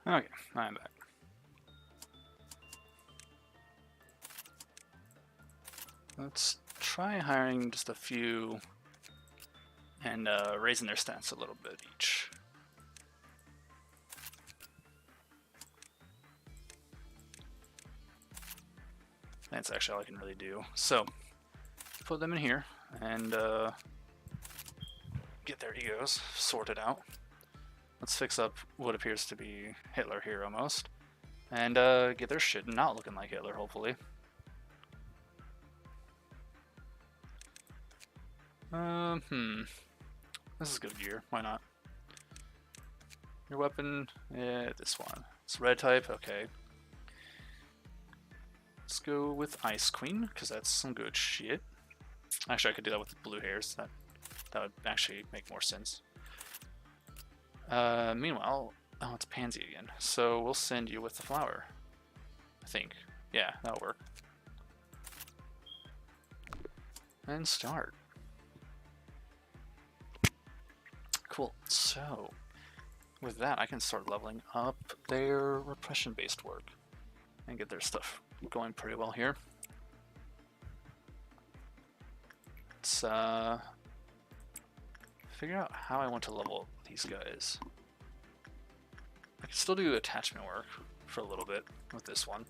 Okay, I'm back. Let's try hiring just a few and raising their stats a little bit each. That's actually all I can really do. So, put them in here and get their egos sorted out. Let's fix up what appears to be Hitler here almost. And get their shit not looking like Hitler, hopefully. This is good gear. Why not? Your weapon, yeah, this one. It's red type, okay. Let's go with Ice Queen, because that's some good shit. Actually, I could do that with blue hairs. That would actually make more sense. Meanwhile, oh, it's Pansy again. So we'll send you with the flower. I think. Yeah, that'll work. And start. Cool. So, with that, I can start leveling up their repression-based work and get their stuff going pretty well here. Let's figure out how I want to level these guys. I can still do attachment work for a little bit with this one.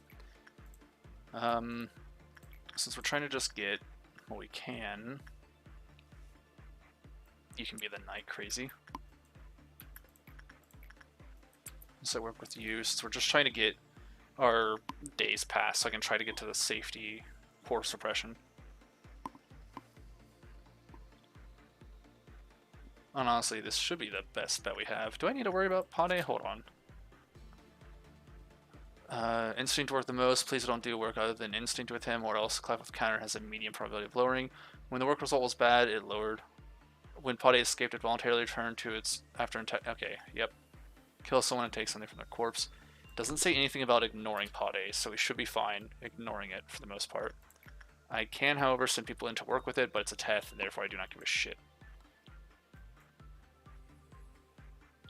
Since we're trying to just get what we can, you can be the night crazy. So I work with you, so we're just trying to get our days passed so I can try to get to the safety core suppression. And honestly, this should be the best bet we have. Do I need to worry about Pade? Hold on. Instinct work the most. Please don't do work other than instinct with him, or else Clef with counter has a medium probability of lowering. When the work result was bad, it lowered. When Pade escaped, it voluntarily returned to its after. Okay, yep. Kill someone and take something from their corpse. Doesn't say anything about ignoring Pade, so we should be fine ignoring it for the most part. I can, however, send people in to work with it, but it's a Teth, and therefore I do not give a shit.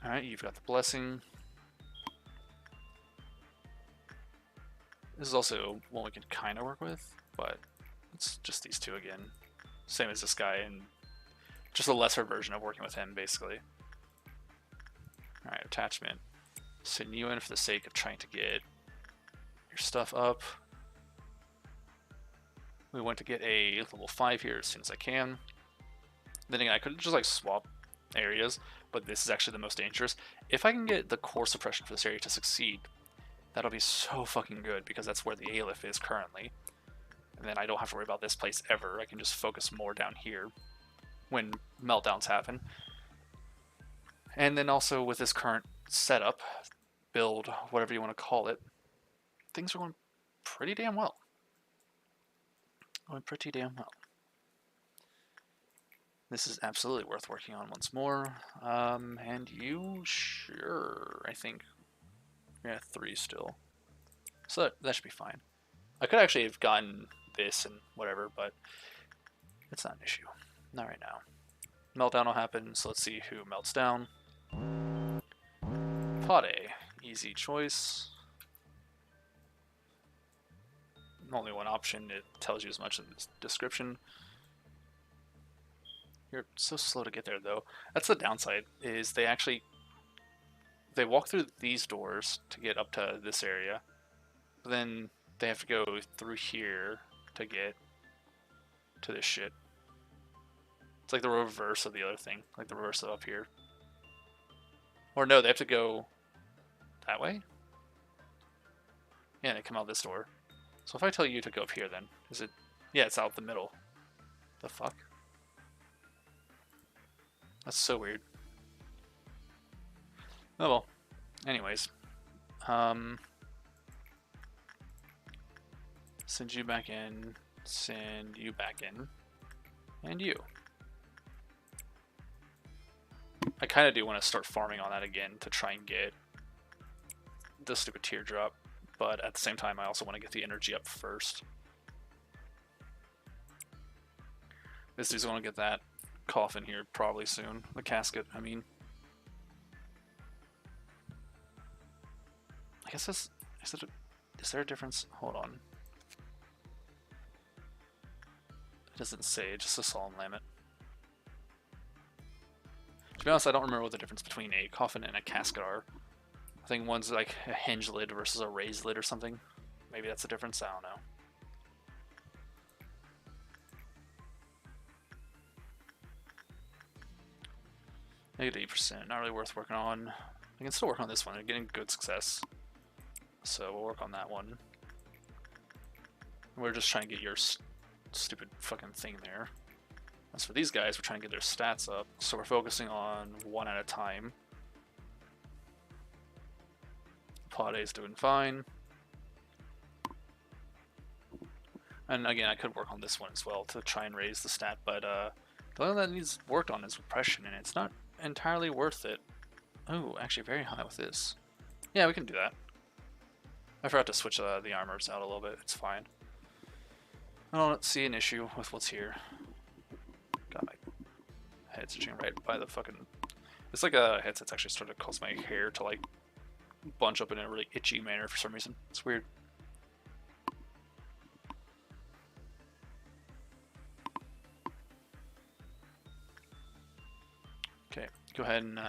Alright, you've got the blessing. This is also one we can kind of work with, but it's just these two again. Same as this guy, and just a lesser version of working with him, basically. Alright, attachment. Send you in for the sake of trying to get your stuff up. We want to get a level 5 here as soon as I can. Then again, I could just like swap areas, but this is actually the most dangerous. If I can get the core suppression for this area to succeed, that'll be so fucking good, because that's where the Aeldwynne is currently. And then I don't have to worry about this place ever. I can just focus more down here when meltdowns happen. And then also with this current setup, build, whatever you want to call it, things are going pretty damn well. Going pretty damn well. This is absolutely worth working on once more. And you, sure, I think. Yeah, 3 still. So that should be fine. I could actually have gotten this and whatever, but it's not an issue. Not right now. Meltdown will happen, so let's see who melts down. Pade, easy choice. Only one option, it tells you as much in the description. You're so slow to get there though. That's the downside, is they walk through these doors to get up to this area, but then they have to go through here to get to this shit. It's like the reverse of the other thing, like the reverse of up here. Or no, they have to go that way? Yeah, they come out this door. So if I tell you to go up here then, is it... Yeah, it's out the middle. The fuck? That's so weird. Oh well. Anyways. Send you back in. Send you back in. And you. I kind of do want to start farming on that again to try and get the stupid teardrop. But at the same time, I also want to get the energy up first. This dude's going to get that coffin here probably soon. The casket, I mean. guess that's... Is there a difference? Hold on. It doesn't say, just a solemn lament. To be honest, I don't remember what the difference between a coffin and a casket are. I think one's like a hinge lid versus a raised lid or something. Maybe that's the difference, I don't know. -8%, not really worth working on. I can still work on this one, I'm getting good success. So we'll work on that one. We're just trying to get your stupid fucking thing there. As for these guys, we're trying to get their stats up, so we're focusing on one at a time. Pade's doing fine. And again, I could work on this one as well to try and raise the stat, but the only one that needs worked on is repression, and it's not entirely worth it. Oh, actually very high with this. Yeah, we can do that. I forgot to switch the armors out a little bit, it's fine. I don't see an issue with what's here. Got my head switching right by the fucking... It's like a headset's actually started to cause my hair to like bunch up in a really itchy manner for some reason. It's weird. Okay, go ahead and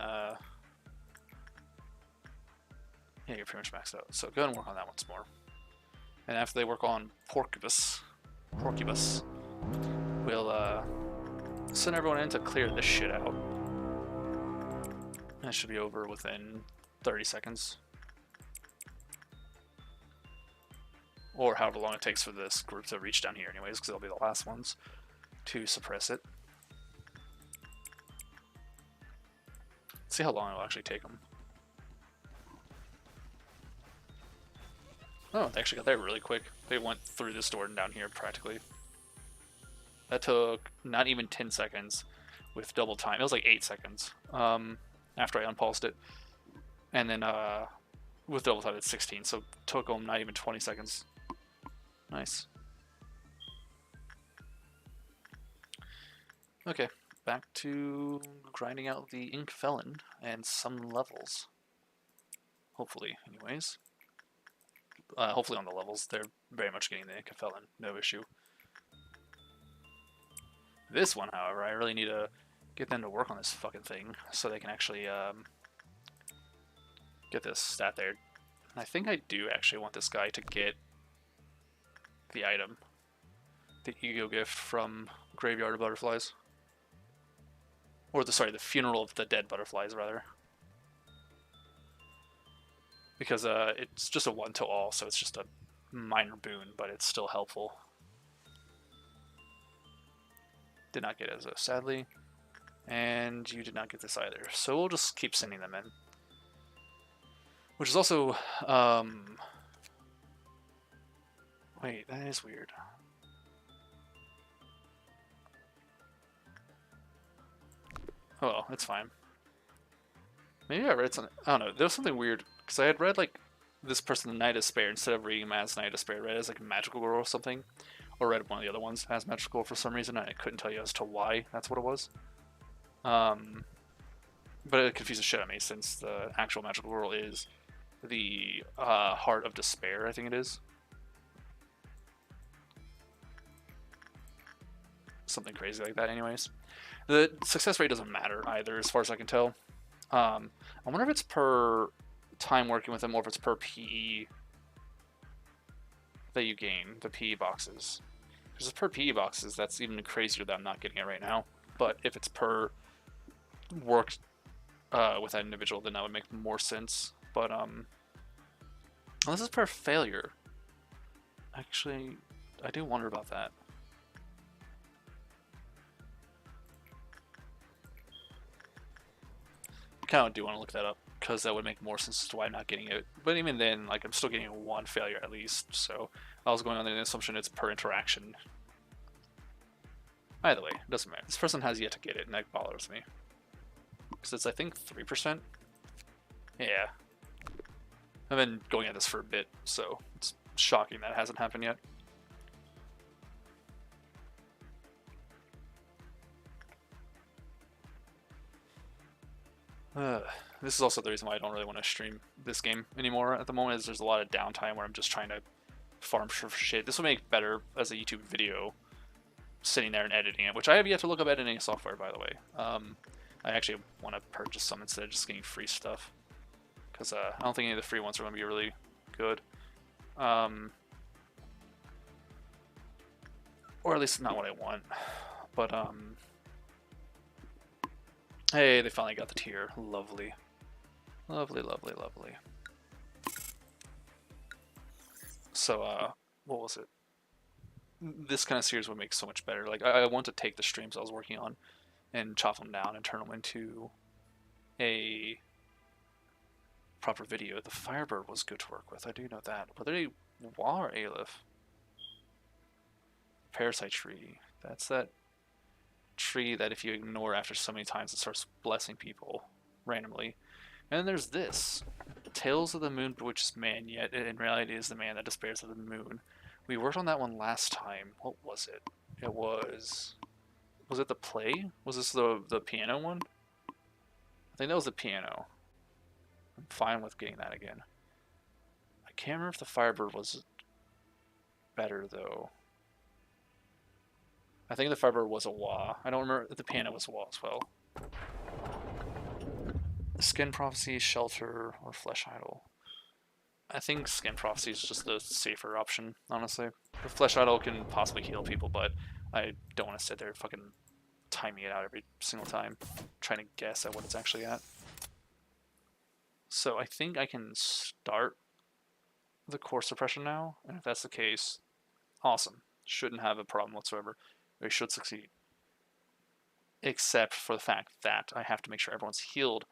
yeah, you're pretty much maxed out. So go ahead and work on that once more. And after they work on Porcupus, we'll send everyone in to clear this shit out. That should be over within 30 seconds. Or however long it takes for this group to reach down here anyways, because they'll be the last ones to suppress it. Let's see how long it'll actually take them. Oh, they actually got there really quick. They went through this door and down here practically. That took not even 10 seconds with double time. It was like 8 seconds after I unpulsed it. And then with double time it's 16, so it took them not even 20 seconds. Nice. Okay, back to grinding out the Ink Felon and some levels. Hopefully, anyways. Hopefully on the levels, they're very much getting the Ink Felon, no issue. This one, however, I really need to get them to work on this fucking thing so they can actually get this stat there. And I think I do actually want this guy to get the item, the ego gift from Graveyard of Butterflies, or the Funeral of the Dead Butterflies rather, because it's just a one to all, so it's just a minor boon, but it's still helpful. Did not get it, sadly, and you did not get this either, so we'll just keep sending them in. Which is also, wait, that is weird. Oh well, it's fine. Maybe I read something, I don't know, there was something weird, because I had read, like, this person, the Night of Despair, instead of reading him as Night of Despair, read as, like, a magical girl or something. Or read one of the other ones as magical for some reason, and I couldn't tell you as to why that's what it was. But it confused the shit out of me, since the actual magical girl is the Heart of Despair, I think it is. Something crazy like that, anyways. The success rate doesn't matter either, as far as I can tell. I wonder if it's per time working with them, or if it's per PE that you gain, the PE boxes. Because it's per PE boxes, that's even crazier that I'm not getting it right now. But if it's per work with that individual, then that would make more sense. But well, this is per failure. Actually, I do wonder about that. I kind of do want to look that up, because that would make more sense as to why I'm not getting it. But even then, like, I'm still getting one failure at least, so I was going on the assumption it's per interaction. Either way, it doesn't matter. This person has yet to get it, and that bothers me. Because it's, I think, 3%? Yeah. I've been going at this for a bit, so it's shocking that it hasn't happened yet. This is also the reason why I don't really want to stream this game anymore at the moment, is there's a lot of downtime where I'm just trying to farm for shit. This will make better as a YouTube video, sitting there and editing it, which I have yet to look up editing software, by the way. I actually want to purchase some instead of just getting free stuff, because I don't think any of the free ones are going to be really good. Or at least not what I want. But, hey, they finally got the tier. Lovely. Lovely, lovely, lovely. So, what was it? This kind of series would make so much better. Like, I want to take the streams I was working on and chop them down and turn them into a proper video. The Firebird was good to work with. I do know that. Were they Wall or Aleph? Parasite tree. That's that tree that if you ignore after so many times, it starts blessing people randomly. And then there's this. Tales of the Moon bewitches man, yet in reality is the man that despairs of the moon. We worked on that one last time. What was it? It was... Was it the play? Was this the piano one? I think that was the piano. I'm fine with getting that again. I can't remember if the Firebird was better, though. I think the Firebird was a wah. I don't remember if the piano was a wah as well. Skin Prophecy, Shelter, or Flesh Idol. I think Skin Prophecy is just the safer option, honestly. The Flesh Idol can possibly heal people, but I don't want to sit there fucking timing it out every single time, trying to guess at what it's actually at. So I think I can start the core suppression now, and if that's the case, awesome. Shouldn't have a problem whatsoever. We should succeed. Except for the fact that I have to make sure everyone's healed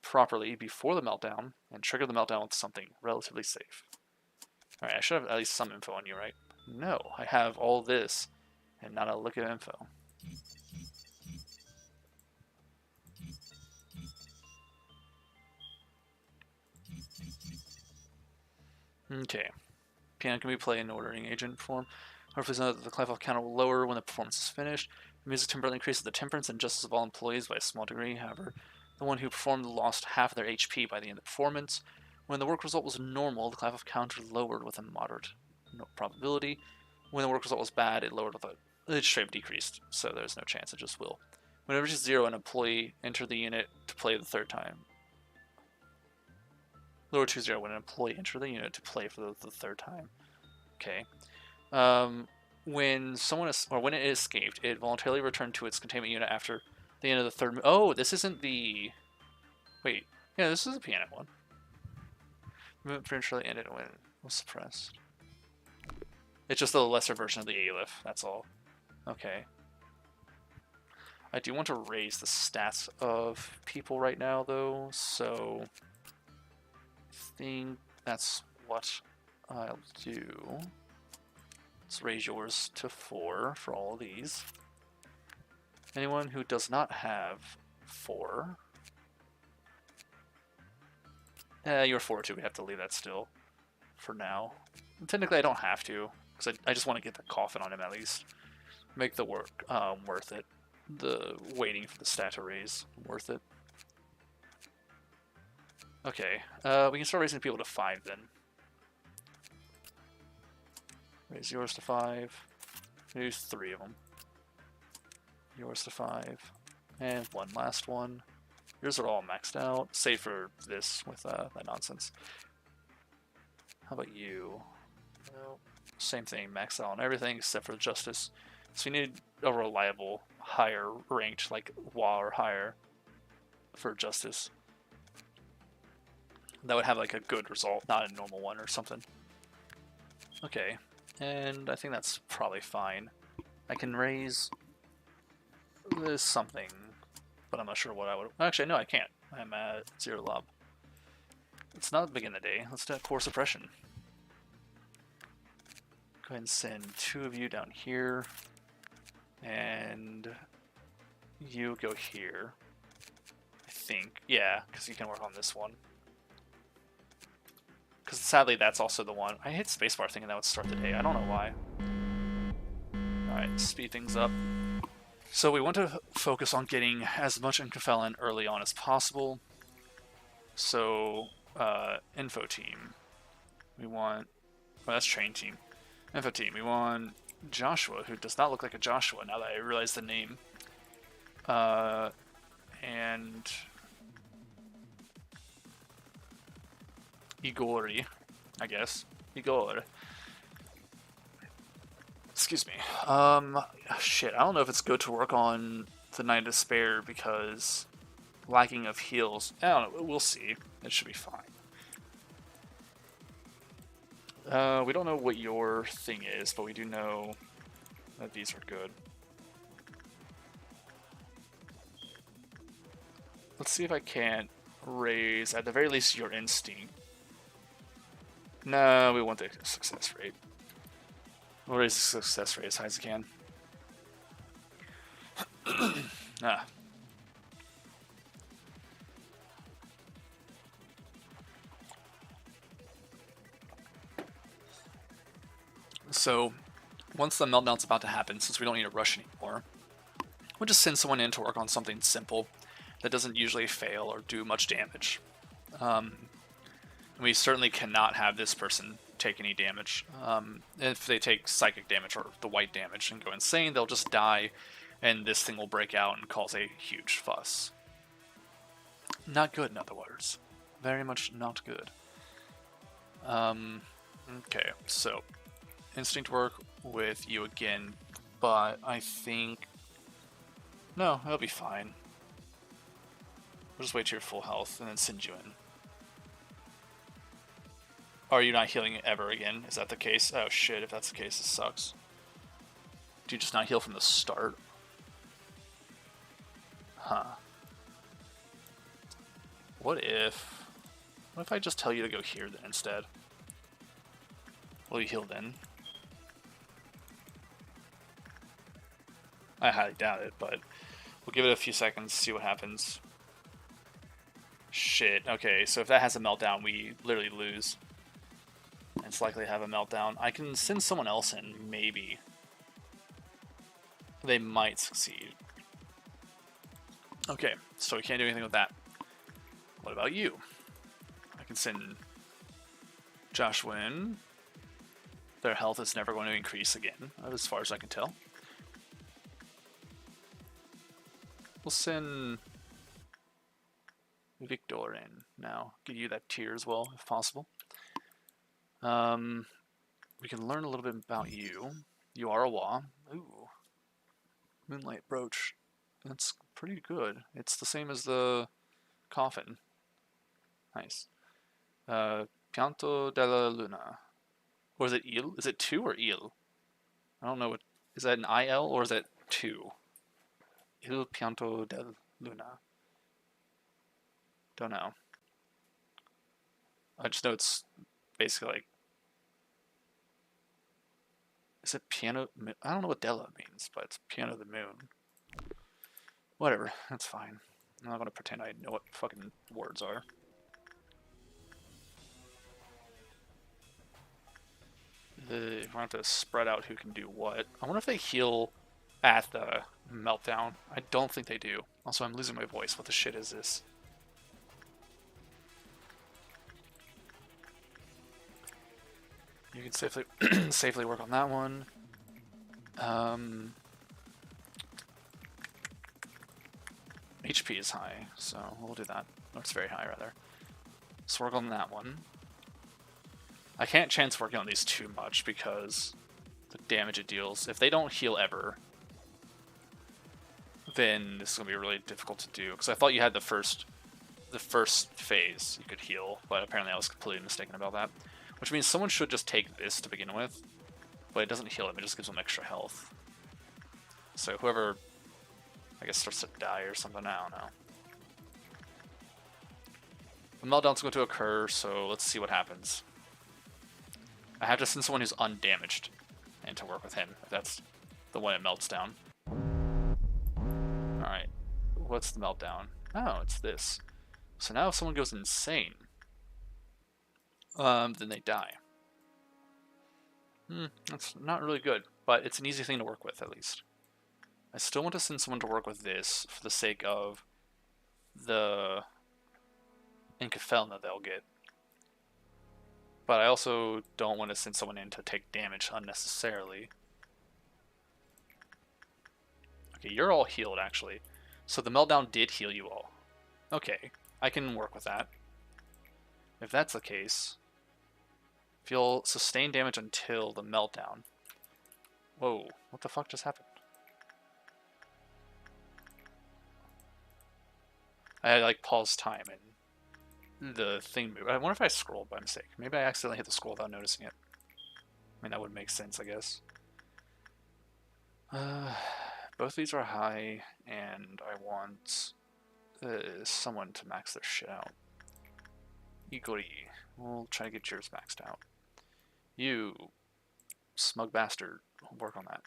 properly before the meltdown, and trigger the meltdown with something relatively safe. Alright, I should have at least some info on you, right? No, I have all this, and not a lick of info. Okay. Piano can be played in ordering agent form. However, please note that the clavicle counter will lower when the performance is finished. The music temporarily increases the temperance and justice of all employees by a small degree. However, the one who performed lost half of their HP by the end of the performance. When the work result was normal, the clavicle counter lowered with a moderate probability. When the work result was bad, it lowered with it straight up decreased, so there's no chance, it just will. When it reaches 0, an employee entered the unit to play the third time. Lower to 0 when an employee entered the unit to play for the third time. Okay. When someone when it escaped, it voluntarily returned to its containment unit after the end of the third. Oh, this isn't the. Wait, yeah, this is the piano one. Movement prematurely ended when it was suppressed. It's just the lesser version of the Aleph. That's all. Okay. I do want to raise the stats of people right now, though, so I think that's what I'll do. Let's raise yours to 4 for all of these. Anyone who does not have 4... you're 4 too, we have to leave that still for now. And technically I don't have to, because I just want to get the coffin on him at least. Make the work worth it. The waiting for the stat to raise worth it. Okay, we can start raising people to 5 then. Raise yours to 5. Use 3 of them. Yours to 5. And one last one. Yours are all maxed out, save for this with that nonsense. How about you? Well, same thing, maxed out on everything except for justice. So you need a reliable, higher ranked, like WA or higher, for justice. That would have like a good result, not a normal one or something. Okay, and I think that's probably fine. I can raise this something, but I'm not sure what I would... Actually, no, I can't. I'm at 0 lob. It's not the beginning of the day. Let's do core suppression. Go ahead and send 2 of you down here. And you go here. I think. Yeah, because you can work on this one. Because sadly, that's also the one. I hit spacebar thinking that would start the day. I don't know why. Alright, speed things up. So we want to focus on getting as much Incafellan early on as possible. So info team. We want... Oh, that's train team. Info team. We want Joshua, who does not look like a Joshua now that I realize the name. And... Igori, I guess. Igor. Excuse me. Shit, I don't know if it's good to work on the Night of Despair because lacking of heals. I don't know, we'll see. It should be fine. We don't know what your thing is, but we do know that these are good. Let's see if I can't raise, at the very least, your instinct. No, we want the success rate. We'll raise the success rate as high as I can. Ah. So, once the meltdown's about to happen, since we don't need to rush anymore, we'll just send someone in to work on something simple that doesn't usually fail or do much damage. We certainly cannot have this person take any damage. If they take psychic damage or the white damage and go insane, they'll just die, and this thing will break out and cause a huge fuss. Not good, in other words. Very much not good. Okay, so instinct work with you again, but I think... No, it'll be fine. We'll just wait to your full health and then send you in. Are you not healing ever again? Is that the case? Oh shit, if that's the case, it sucks. Do you just not heal from the start? Huh. What if I just tell you to go here then instead? Will you heal then? I highly doubt it, but we'll give it a few seconds, see what happens. Shit, okay, so if that has a meltdown, we literally lose. It's likely to have a meltdown. I can send someone else in, maybe. They might succeed. Okay, so we can't do anything with that. What about you? I can send Joshua in. Their health is never going to increase again, as far as I can tell. We'll send Victor in now. Give you that tier as well, if possible. We can learn a little bit about you. You are a Wa. Ooh. Moonlight Brooch. That's pretty good. It's the same as the coffin. Nice. Pianto della Luna. Or is it Il? Is it 2 or Il? I don't know what... Is that an IL or is that 2? Il Pianto della Luna. Don't know. I just know it's basically like... Is it piano? I don't know what Della means, but it's piano of the moon. Whatever, that's fine. I'm not gonna pretend I know what fucking words are. We're gonna have to spread out who can do what. I wonder if they heal at the meltdown. I don't think they do. Also, I'm losing my voice. What the shit is this? You can safely safely work on that one. HP is high, so we'll do that. Or it's very high, rather. So work on that one. I can't chance working on these too much because the damage it deals. If they don't heal ever, then this is gonna be really difficult to do. Because I thought you had the first phase you could heal, but apparently I was completely mistaken about that. Which means someone should just take this to begin with, but it doesn't heal them, it just gives them extra health. So whoever, I guess, starts to die or something, I don't know. The meltdown's going to occur, so let's see what happens. I have to send someone who's undamaged and to work with him, if that's the one it melts down. Alright, what's the meltdown? Oh, it's this. So now if someone goes insane, then they die. That's not really good, but it's an easy thing to work with, at least. I still want to send someone to work with this for the sake of the Inkafelna they'll get. but I also don't want to send someone in to take damage unnecessarily. Okay, you're all healed, actually. So the meltdown did heal you all. Okay, I can work with that. If that's the case, if you'll sustain damage until the meltdown. Whoa, what the fuck just happened? I like paused time and the thing moved. I wonder if I scrolled by mistake. Maybe I accidentally hit the scroll without noticing it. I mean, that would make sense, I guess. Both of these are high, and I want someone to max their shit out. Igori, we'll try to get yours maxed out. You, smug bastard, work on that.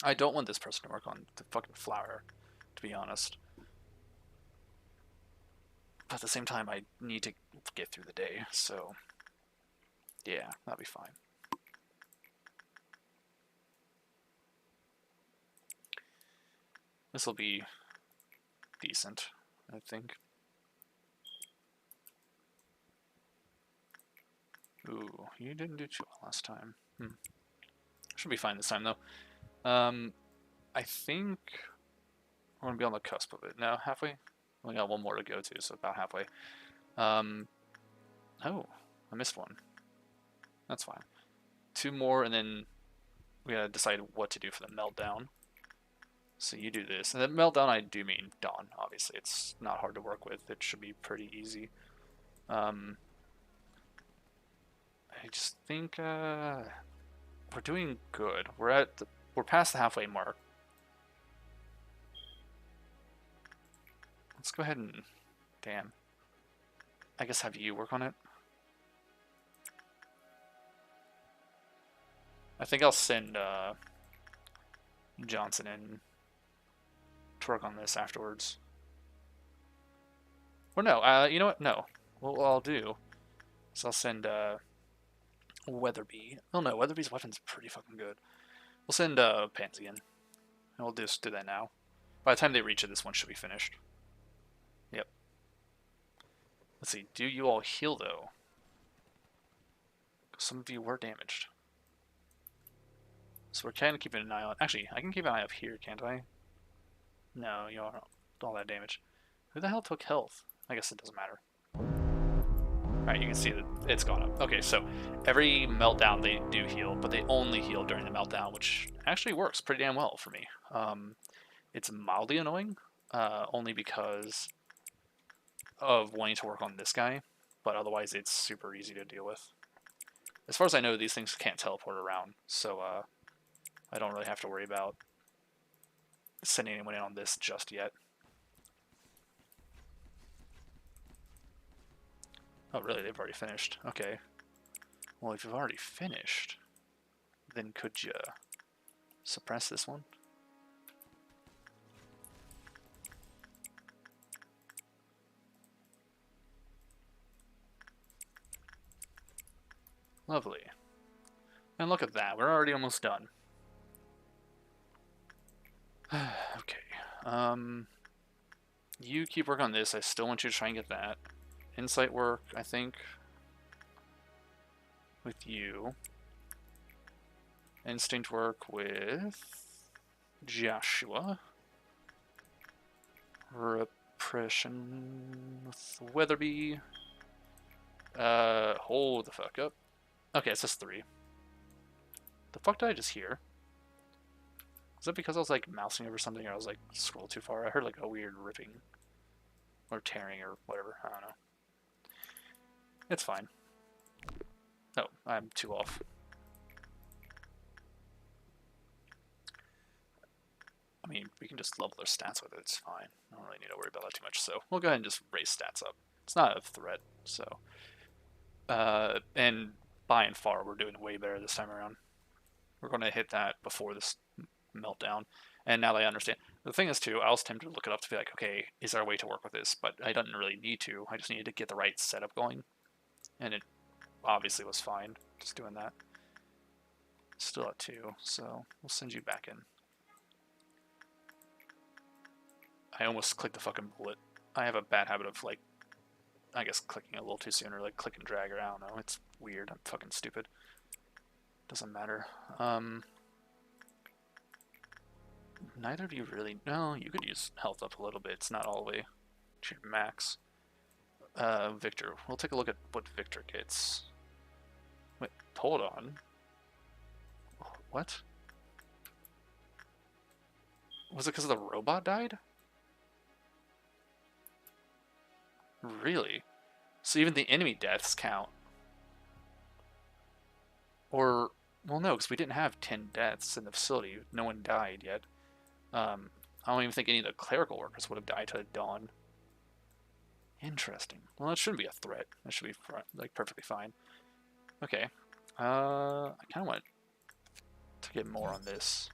I don't want this person to work on the fucking flower, to be honest. But at the same time, I need to get through the day, so yeah, that'll be fine. This will be decent, I think. Ooh, you didn't do too well last time. Should be fine this time, though. I think we're going to be on the cusp of it. Now, halfway? We got one more to go to, so about halfway. Oh, I missed one. That's fine. Two more, and then we gotta decide what to do for the meltdown. So you do this. And the meltdown, I do mean Dawn, obviously. It's not hard to work with. It should be pretty easy. I just think we're doing good. We're past the halfway mark. Let's go ahead and damn. I guess have you work on it. I think I'll send Johnson in to work on this afterwards. Or no, you know what? No. What I'll do is I'll send Weatherby. Oh no, Weatherby's weapon's pretty fucking good. We'll send Pansy in. And we'll just do that now. By the time they reach it, this one should be finished. Yep. Let's see. Do you all heal, though? Some of you were damaged. So we're kind of keeping an eye on... Actually, I can keep an eye up here, can't I? No, you aren't all that damage. Who the hell took health? I guess it doesn't matter. Alright, you can see that it's gone up. Okay, so every meltdown they do heal, but they only heal during the meltdown, which actually works pretty damn well for me. It's mildly annoying, only because of wanting to work on this guy, but otherwise it's super easy to deal with. As far as I know, these things can't teleport around, so I don't really have to worry about sending anyone in on this just yet. Oh, really? They've already finished. Okay. Well, if you've already finished, then could you suppress this one? Lovely. And look at that. We're already almost done. Okay. You keep working on this. I still want you to try and get that. Insight work, I think, with you. Instinct work with Joshua. Repression with Weatherby. Hold the fuck up. Okay, it's just 3. The fuck did I just hear? Is that because I was like mousing over something or I was like scrolled too far? I heard like a weird ripping or tearing or whatever. I don't know. It's fine. Oh, I'm 2 off. I mean, we can just level their stats with it. It's fine. I don't really need to worry about that too much. So we'll go ahead and just raise stats up. It's not a threat. So, and by and far, we're doing way better this time around. We're going to hit that before this meltdown. And now that I understand. The thing is, too, I was tempted to look it up to be like, okay, is there a way to work with this? But I didn't really need to. I just needed to get the right setup going. And it obviously was fine just doing that. Still at 2, so we'll send you back in. I almost clicked the fucking bullet. I have a bad habit of, like, I guess clicking a little too soon, or like click and drag, or I don't know. It's weird. I'm fucking stupid. Doesn't matter. Neither of you really. No, you could use health up a little bit. It's not all the way to your max. Victor. We'll take a look at what Victor gets. Wait, hold on. What? Was it because the robot died? Really? So even the enemy deaths count? Or, well, no, because we didn't have 10 deaths in the facility. No one died yet. I don't even think any of the clerical workers would have died till dawn. Interesting. Well, that shouldn't be a threat. That should be like perfectly fine. Okay. I kind of want to get more on this.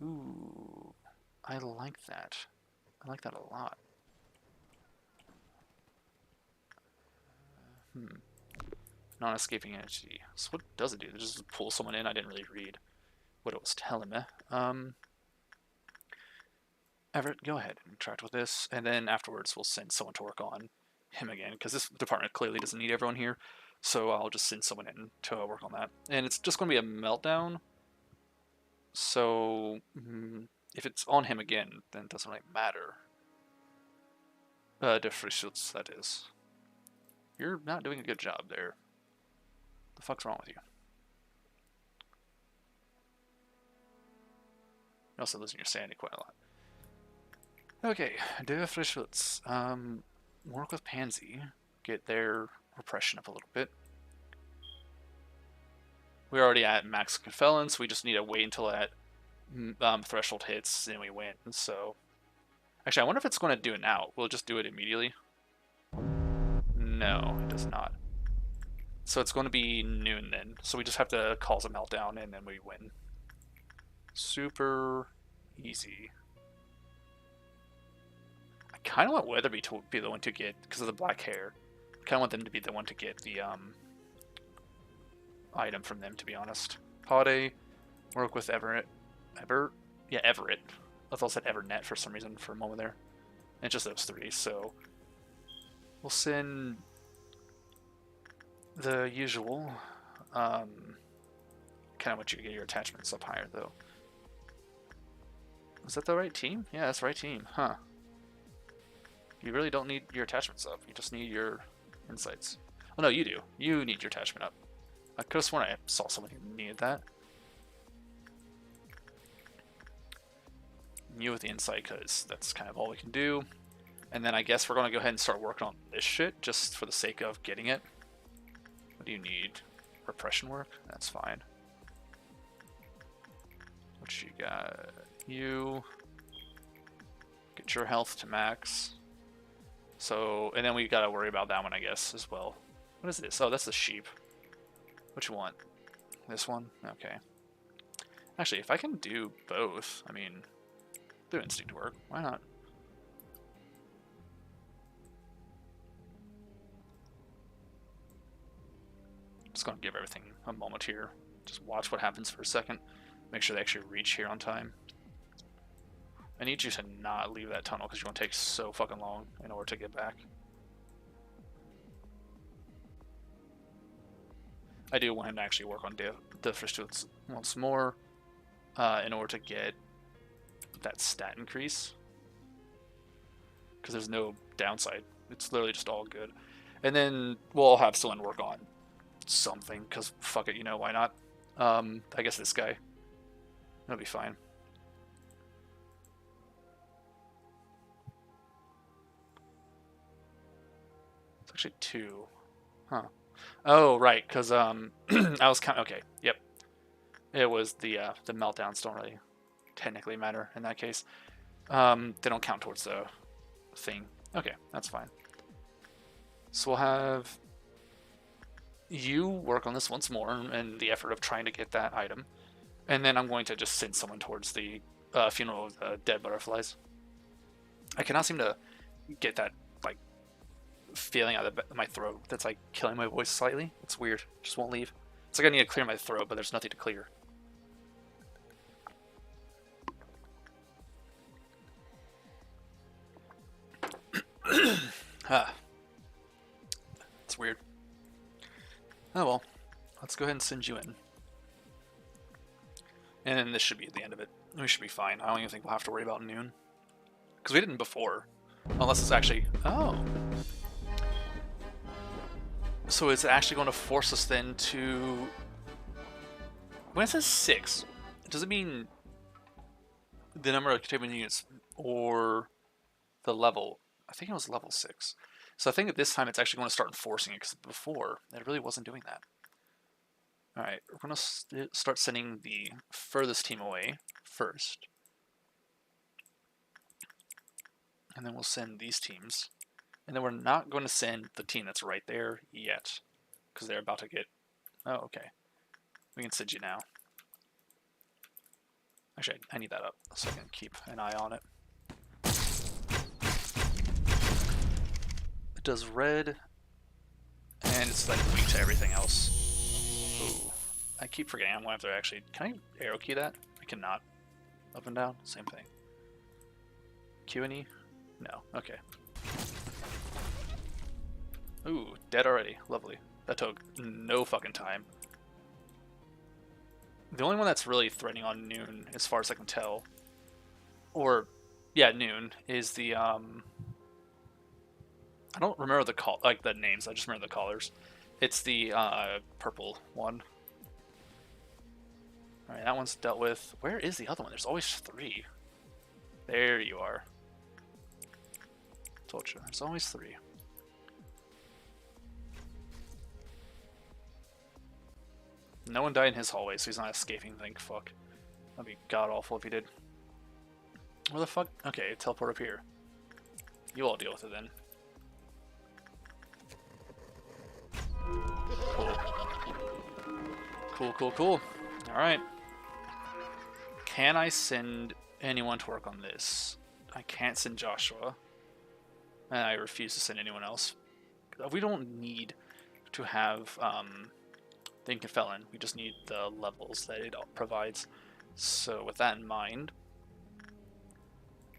Ooh, I like that. I like that a lot. Non-escaping entity. So what does it do? It just pull someone in? I didn't really read what it was telling me. Everett, go ahead and interact with this, and then afterwards we'll send someone to work on him again, because this department clearly doesn't need everyone here, so I'll just send someone in to work on that. And it's just going to be a meltdown, so if it's on him again, then it doesn't really matter. Defrischutz, that is. You're not doing a good job there. The fuck's wrong with you? You're also losing your sanity quite a lot. Okay, Defrischutz. Work with Pansy. Get their repression up a little bit. We're already at max confelence. We just need to wait until that threshold hits and we win. So, actually, I wonder if it's going to do it now. Will it just do it immediately? No, it does not. So it's going to be noon then. So we just have to cause a meltdown and then we win. Super easy. I kind of want Weatherby to be the one to get, because of the black hair. I kind of want them to be the one to get the item from them, to be honest. Holiday, work with Everett. Yeah, Everett. I thought I said Evernet for some reason for a moment there. And it's just those three, so we'll send the usual. Kind of want you to get your attachments up higher, though. Is that the right team? Yeah, that's the right team. Huh. You really don't need your attachments up. You just need your insights. Oh, no, you do. You need your attachment up. I could have sworn I saw someone who needed that. You with the insight, because that's kind of all we can do. And then I guess we're going to go ahead and start working on this shit, just for the sake of getting it. What do you need? Repression work? That's fine. What you got? You get your health to max. So, and then we gotta worry about that one, I guess, as well. What is this? Oh, that's the sheep. Which one? This one? Okay. Actually, if I can do both, I mean, do instinct work. Why not? Just gonna give everything a moment here. Just watch what happens for a second. Make sure they actually reach here on time. I need you to not leave that tunnel because you're going to take so fucking long in order to get back. I do want him to actually work on Defrischutz once more in order to get that stat increase. Because there's no downside. It's literally just all good. And then we'll have someone work on something because fuck it, you know, why not? I guess this guy. That'll be fine. It's actually 2. Huh. Oh, right, because I was counting. Okay, yep. It was the meltdowns don't really technically matter in that case. They don't count towards the thing. Okay, that's fine. So we'll have you work on this once more in the effort of trying to get that item. And then I'm going to just send someone towards the funeral of the dead butterflies. I cannot seem to get that, like, feeling out of my throat that's, like, killing my voice slightly. It's weird. It just won't leave. It's like I need to clear my throat, but there's nothing to clear. Oh well, let's go ahead and send you in. And then this should be the end of it. We should be fine. I don't even think we'll have to worry about noon. Because we didn't before. Unless it's actually... Oh. So it's actually going to force us then to... When it says 6, does it mean the number of containment units or the level? I think it was level 6. So I think at this time it's actually going to start enforcing it, because before it really wasn't doing that. Alright, we're going to start sending the furthest team away first. And then we'll send these teams. And then we're not going to send the team that's right there yet, because they're about to get... Oh, okay. We can send you now. Actually, I need that up so I can keep an eye on it. It does red, and it's like weak to everything else. Ooh. I keep forgetting I'm going to have to actually... Can I arrow key that? I cannot. Up and down? Same thing. Q and E? No. Okay. Ooh, dead already. Lovely. That took no fucking time. The only one that's really threatening on noon, as far as I can tell, or, yeah, noon, is the, I don't remember the names, I just remember the colors. It's the, purple one. Alright, that one's dealt with. Where is the other one? There's always 3. There you are. Told you, there's always 3. No one died in his hallway, so he's not escaping, thank fuck. That'd be god-awful if he did. Where the fuck? Okay, teleport up here. You all deal with it then. Cool. Cool, cool, cool. Alright. Can I send anyone to work on this? I can't send Joshua. And I refuse to send anyone else. We don't need to have, the Incan Felon. We just need the levels that it provides. So with that in mind,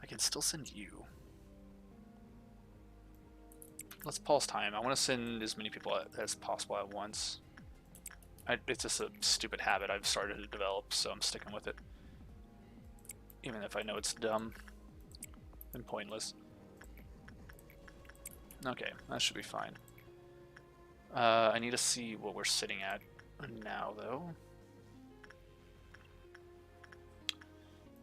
I can still send you. Let's pause time. I want to send as many people as possible at once. It's just a stupid habit I've started to develop, so I'm sticking with it. Even if I know it's dumb and pointless. Okay, that should be fine. I need to see what we're sitting at now, though.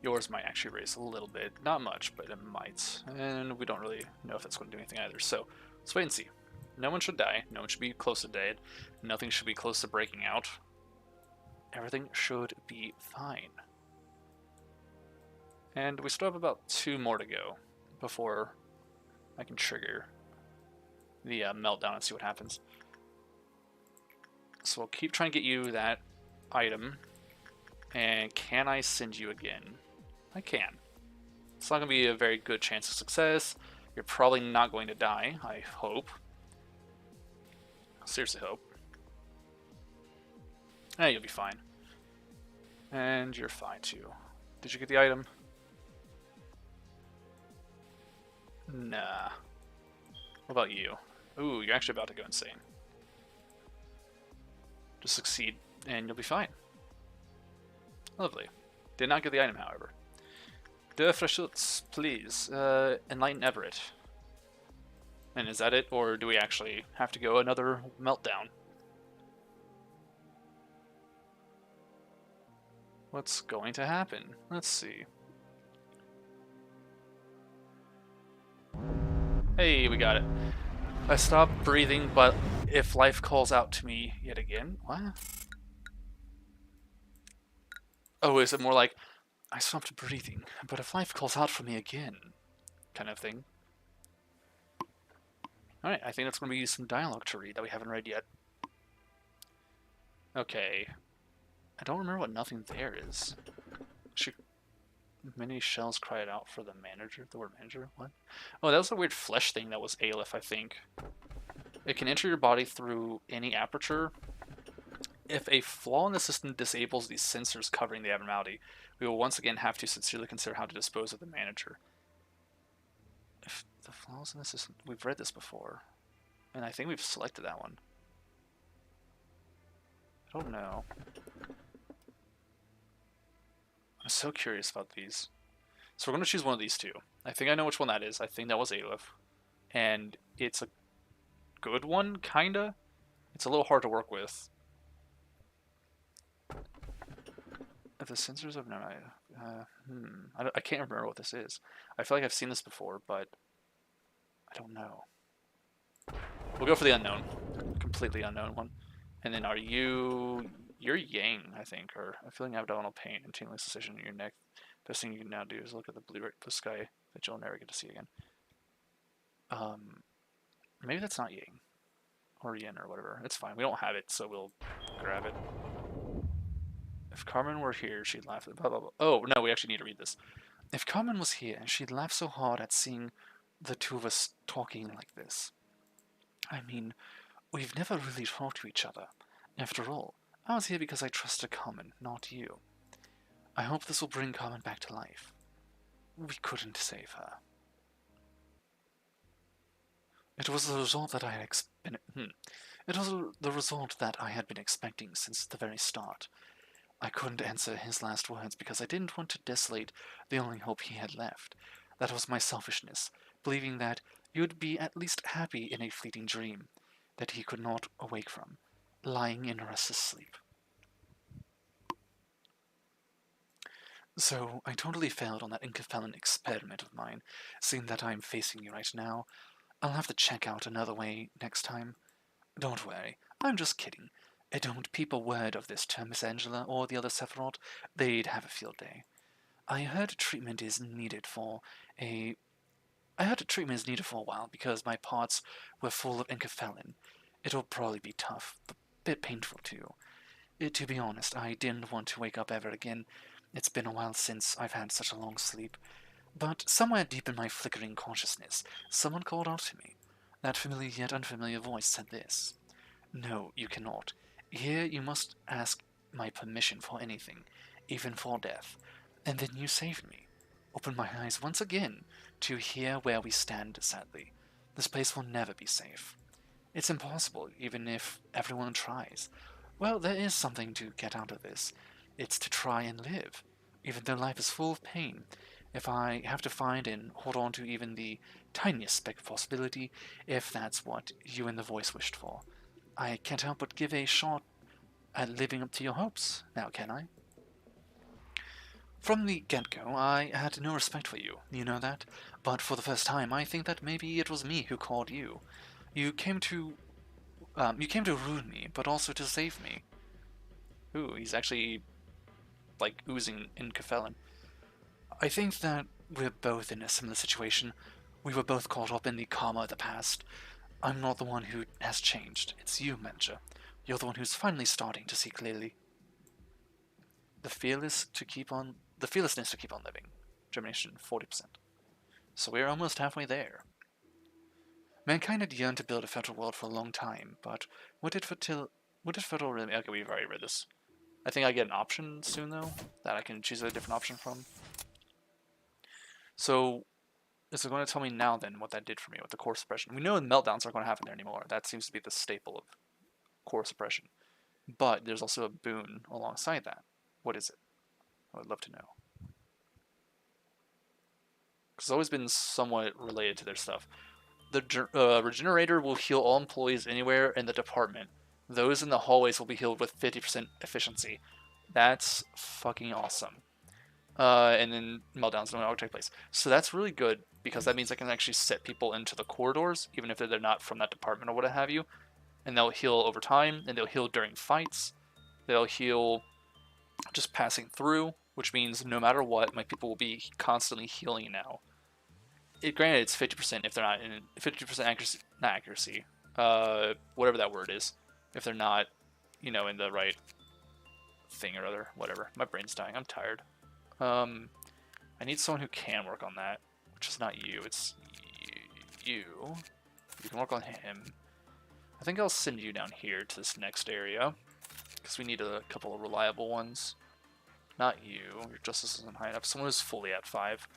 Yours might actually raise a little bit. Not much, but it might. And we don't really know if it's going to do anything either. So, let's wait and see. No one should die. No one should be close to dead. Nothing should be close to breaking out. Everything should be fine. And we still have about 2 more to go before I can trigger the meltdown and see what happens. So we'll keep trying to get you that item. And can I send you again? I can. It's not going to be a very good chance of success. You're probably not going to die, I hope. Seriously hope. You'll be fine. And you're fine too. Did you get the item? Nah. What about you? Ooh, you're actually about to go insane. Just succeed, and you'll be fine. Lovely. Did not get the item, however. De Freshutz, please, enlighten Everett. And is that it, or do we actually have to go another meltdown? What's going to happen? Let's see. Hey, we got it. I stopped breathing, but if life calls out to me yet again... What? Oh, is it more like, I stopped breathing, but if life calls out for me again, kind of thing? Alright, I think that's going to be some dialogue to read that we haven't read yet. Okay. I don't remember what nothing there is. Many shells cried out for the manager. The word manager? What? Oh, that was a weird flesh thing that was Aleph, I think. It can enter your body through any aperture. If a flaw in the system disables the sensors covering the abnormality, we will once again have to sincerely consider how to dispose of the manager. If the flaws in the system... We've read this before. And I think we've selected that one. I don't know. I'm so curious about these. So we're going to choose one of these two. I think I know which one that is. I think that was Aeldwynne. And it's a good one, kinda. It's a little hard to work with. The sensors of... No, I can't remember what this is. I feel like I've seen this before, but I don't know. We'll go for the unknown. Completely unknown one. And then are you... You're Yang, I think, or I'm feeling abdominal pain and tingling sensation in your neck. Best thing you can now do is look at the blue sky that you'll never get to see again. Maybe that's not Yang. Or Yin or whatever. It's fine. We don't have it, so we'll grab it. If Carmen were here, she'd laugh at blah blah blah. Oh, no, we actually need to read this. If Carmen was here, she'd laugh so hard at seeing the two of us talking like this. I mean, we've never really talked to each other. After all, I was here because I trusted Carmen, not you. I hope this will bring Carmen back to life. We couldn't save her. It was the result that I had It was the result that I had been expecting since the very start. I couldn't answer his last words because I didn't want to desolate the only hope he had left. That was my selfishness, believing that you'd be at least happy in a fleeting dream that he could not awake from, lying in restless sleep. So I totally failed on that incompelling experiment of mine. Seeing that I'm facing you right now, I'll have to check out another way next time. Don't worry, I'm just kidding. Don't peep a word of this to Miss Angela or the other Sephiroth. They'd have a field day. I heard treatment is needed for a while because my parts were full of enkephalin. It'll probably be tough, but a bit painful too. To be honest, I didn't want to wake up ever again. It's been a while since I've had such a long sleep. But somewhere deep in my flickering consciousness, someone called out to me. That familiar yet unfamiliar voice said this. No, you cannot. Here you must ask my permission for anything, even for death. And then you saved me. Opened my eyes once again to hear where we stand, sadly. This place will never be safe. It's impossible, even if everyone tries. Well, there is something to get out of this. It's to try and live, even though life is full of pain. If I have to find and hold on to even the tiniest speck of possibility, if that's what you and the voice wished for, I can't help but give a shot at living up to your hopes, now can I? From the get-go, I had no respect for you, you know that? But for the first time, I think that maybe it was me who called you. You came to ruin me, but also to save me. Ooh, he's actually, like, oozing in Kefelen. I think that we're both in a similar situation. We were both caught up in the karma of the past. I'm not the one who has changed. It's you, Mentor. You're the one who's finally starting to see clearly. The fearlessness to keep on living. Germination 40%. So we're almost halfway there. Mankind had yearned to build a federal world for a long time, but what did federal really... Okay, we've already read this. I think I get an option soon, though, that I can choose a different option from. So, is it going to tell me now, then, what that did for me with the core suppression? We know the meltdowns aren't going to happen there anymore. That seems to be the staple of core suppression. But there's also a boon alongside that. What is it? I would love to know. Because it's always been somewhat related to their stuff. The regenerator will heal all employees anywhere in the department. Those in the hallways will be healed with 50% efficiency. That's fucking awesome. And then meltdowns don't take place. So that's really good, because that means I can actually set people into the corridors, even if they're not from that department or what have you. And they'll heal over time, and they'll heal during fights. They'll heal just passing through, which means no matter what, my people will be constantly healing now. Granted, it's 50% if they're not in 50% accuracy, not accuracy, whatever that word is, if they're not, in the right thing or other, whatever. My brain's dying. I'm tired. I need someone who can work on that, which is not you. It's you. You can work on him. I think I'll send you down here to this next area, because we need a couple of reliable ones. Not you. Your justice isn't high enough. Someone who's fully at 5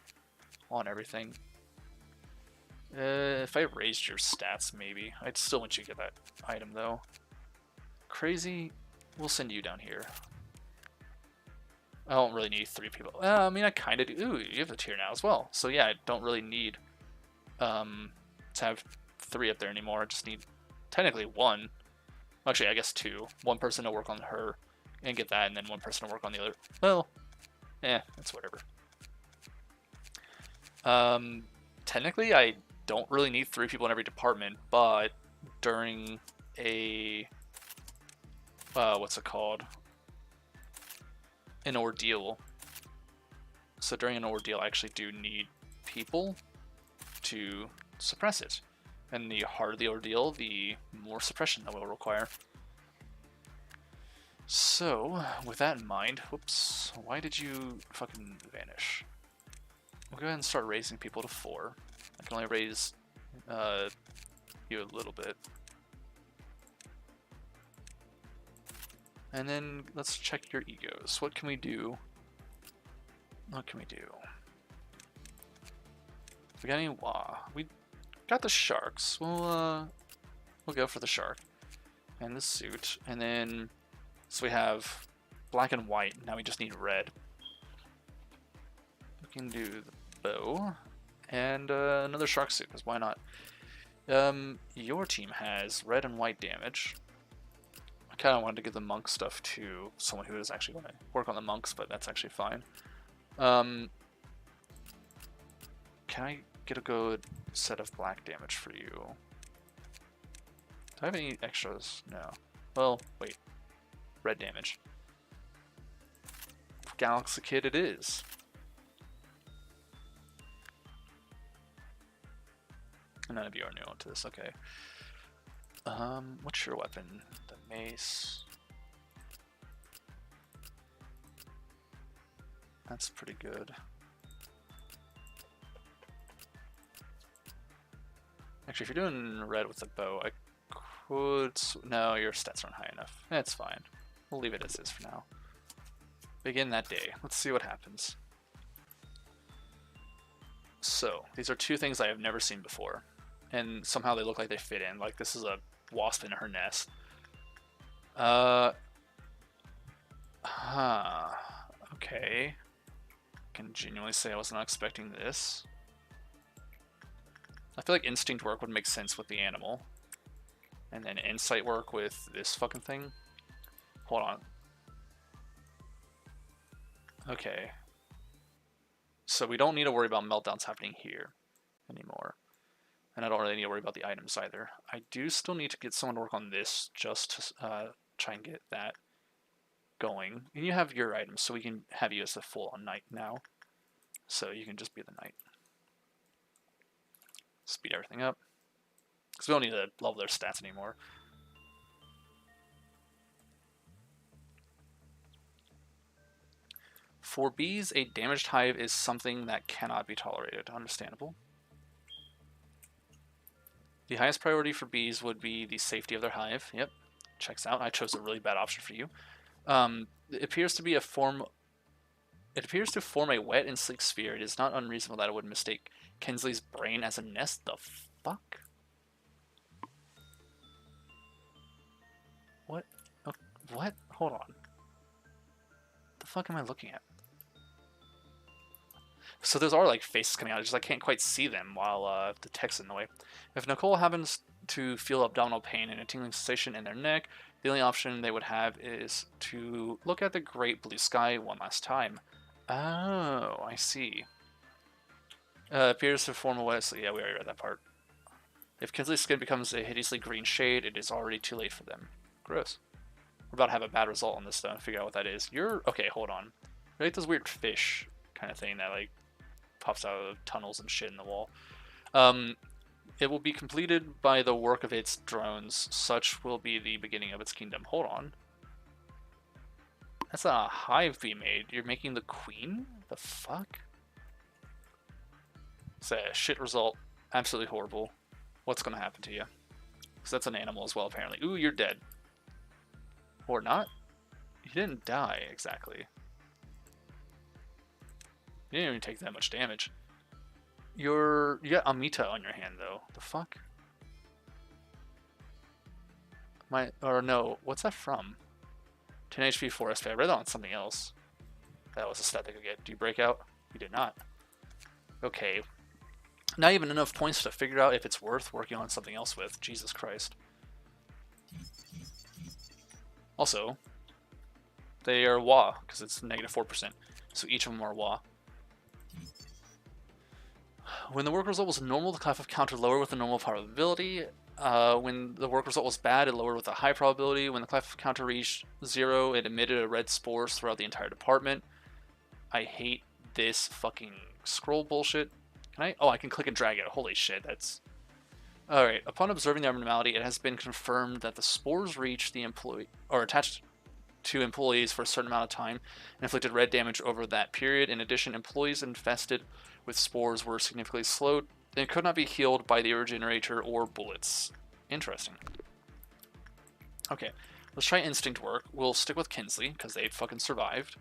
on everything. If I raised your stats, maybe. I'd still want you to get that item, though. Crazy we'll send you down here. I don't really need 3 people. I mean, I kind of do. Ooh, you have a tier now as well. So yeah, I don't really need to have 3 up there anymore. I just need technically 1. Actually, I guess 2. 1 person to work on her and get that, and then 1 person to work on the other. Well, it's whatever. Technically, I don't really need 3 people in every department, but during a what's it called? An ordeal. So during an ordeal, I actually do need people to suppress it. And the harder the ordeal, the more suppression that will require. So, with that in mind, whoops, why did you fucking vanish? We'll go ahead and start raising people to 4. I can only raise you a little bit. And then let's check your egos. What can we do? What can we do? We got any wah? We got the sharks. We'll go for the shark and the suit, and then so we have black and white. Now we just need red. We can do the bow and another shark suit, because why not? Your team has red and white damage. I kind of wanted to give the monk stuff to someone who is actually going to work on the monks, but that's actually fine. Can I get a good set of black damage for you? Do I have any extras? No. Well, wait. Red damage. Galaxy Kid it is. And none of you are new onto this, okay. What's your weapon? The mace. That's pretty good. Actually, if you're doing red with the bow, I could... No, your stats aren't high enough. That's fine. We'll leave it as is for now. Begin that day. Let's see what happens. So, these are 2 things I have never seen before. And somehow they look like they fit in. Like, this is a wasp in her nest. Okay. I can genuinely say I was not expecting this. I feel like instinct work would make sense with the animal. And then insight work with this fucking thing. Hold on. Okay. So we don't need to worry about meltdowns happening here anymore. And I don't really need to worry about the items either. I do still need to get someone to work on this just to try and get that going. And you have your items, so we can have you as the full-on knight now. So you can just be the knight. Speed everything up. Because we don't need to level their stats anymore. For bees, a damaged hive is something that cannot be tolerated. Understandable. The highest priority for bees would be the safety of their hive. Yep, checks out. I chose a really bad option for you. It appears to form a wet and sleek sphere. It is not unreasonable that it would mistake Kinsley's brain as a nest. The fuck? What? Oh, what? Hold on. The fuck am I looking at? So those are like faces coming out. I can't quite see them while the text is in the way. If Nicole happens to feel abdominal pain and a tingling sensation in their neck, the only option they would have is to look at the great blue sky one last time. Oh, I see. Appears to form a wet... Yeah, we already read that part. If Kinsley's skin becomes a hideously green shade, it is already too late for them. Gross. We're about to have a bad result on this, though. Figure out what that is. Okay, hold on. Right, those weird fish kind of thing that, like, pops out of tunnels and shit in the wall. It will be completed by the work of its drones. Such will be the beginning of its kingdom. Hold on. That's not a hive we made. You're making the queen? The fuck? It's a shit result. Absolutely horrible. What's gonna happen to you? Because that's an animal as well, apparently. Ooh, you're dead. Or not? You didn't die, exactly. You didn't even take that much damage. You got Amita on your hand, though. The fuck? Or no, what's that from? 10 HP, 4 SP. I read that on something else. That was a stat they could get. Do you break out? You did not. Okay. Not even enough points to figure out if it's worth working on something else with. Jesus Christ. Also, they are WA, because it's negative 4%. So each of them are WA. When the work result was normal, the class of counter lowered with a normal probability. When the work result was bad, it lowered with a high probability. When the class of counter reached 0, it emitted a red spores throughout the entire department. I hate this fucking scroll bullshit. Can I? Oh, I can click and drag it. Holy shit, that's... Alright, upon observing the abnormality, it has been confirmed that the spores reached the employee, or attached to employees for a certain amount of time, and inflicted red damage over that period. In addition, employees infested with spores were significantly slowed and could not be healed by the originator or bullets. Interesting. Okay, let's try instinct work. We'll stick with Kinsley, because they fucking survived.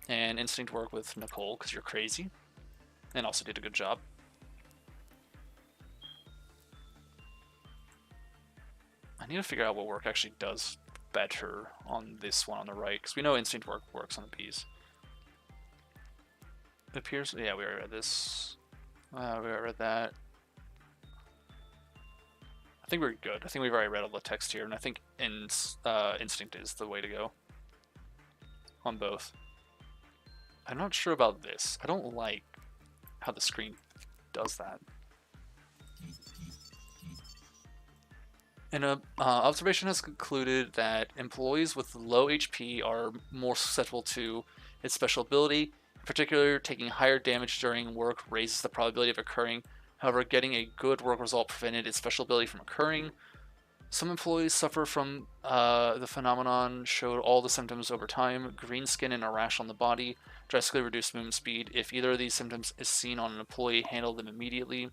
And instinct work with Nicole, because you're crazy. And also did a good job. I need to figure out what work actually does better on this one on the right, because we know instinct work works on the bees. It appears, yeah, we already read this. We already read that. I think we're good. I think we've already read all the text here, and I think instinct is the way to go on both. I'm not sure about this. I don't like how the screen does that. An observation has concluded that employees with low HP are more susceptible to its special ability. In particular, taking higher damage during work raises the probability of occurring. However, getting a good work result prevented its special ability from occurring. Some employees suffer from the phenomenon, showed all the symptoms over time: green skin and a rash on the body, drastically reduced movement speed. If either of these symptoms is seen on an employee, handle them immediately.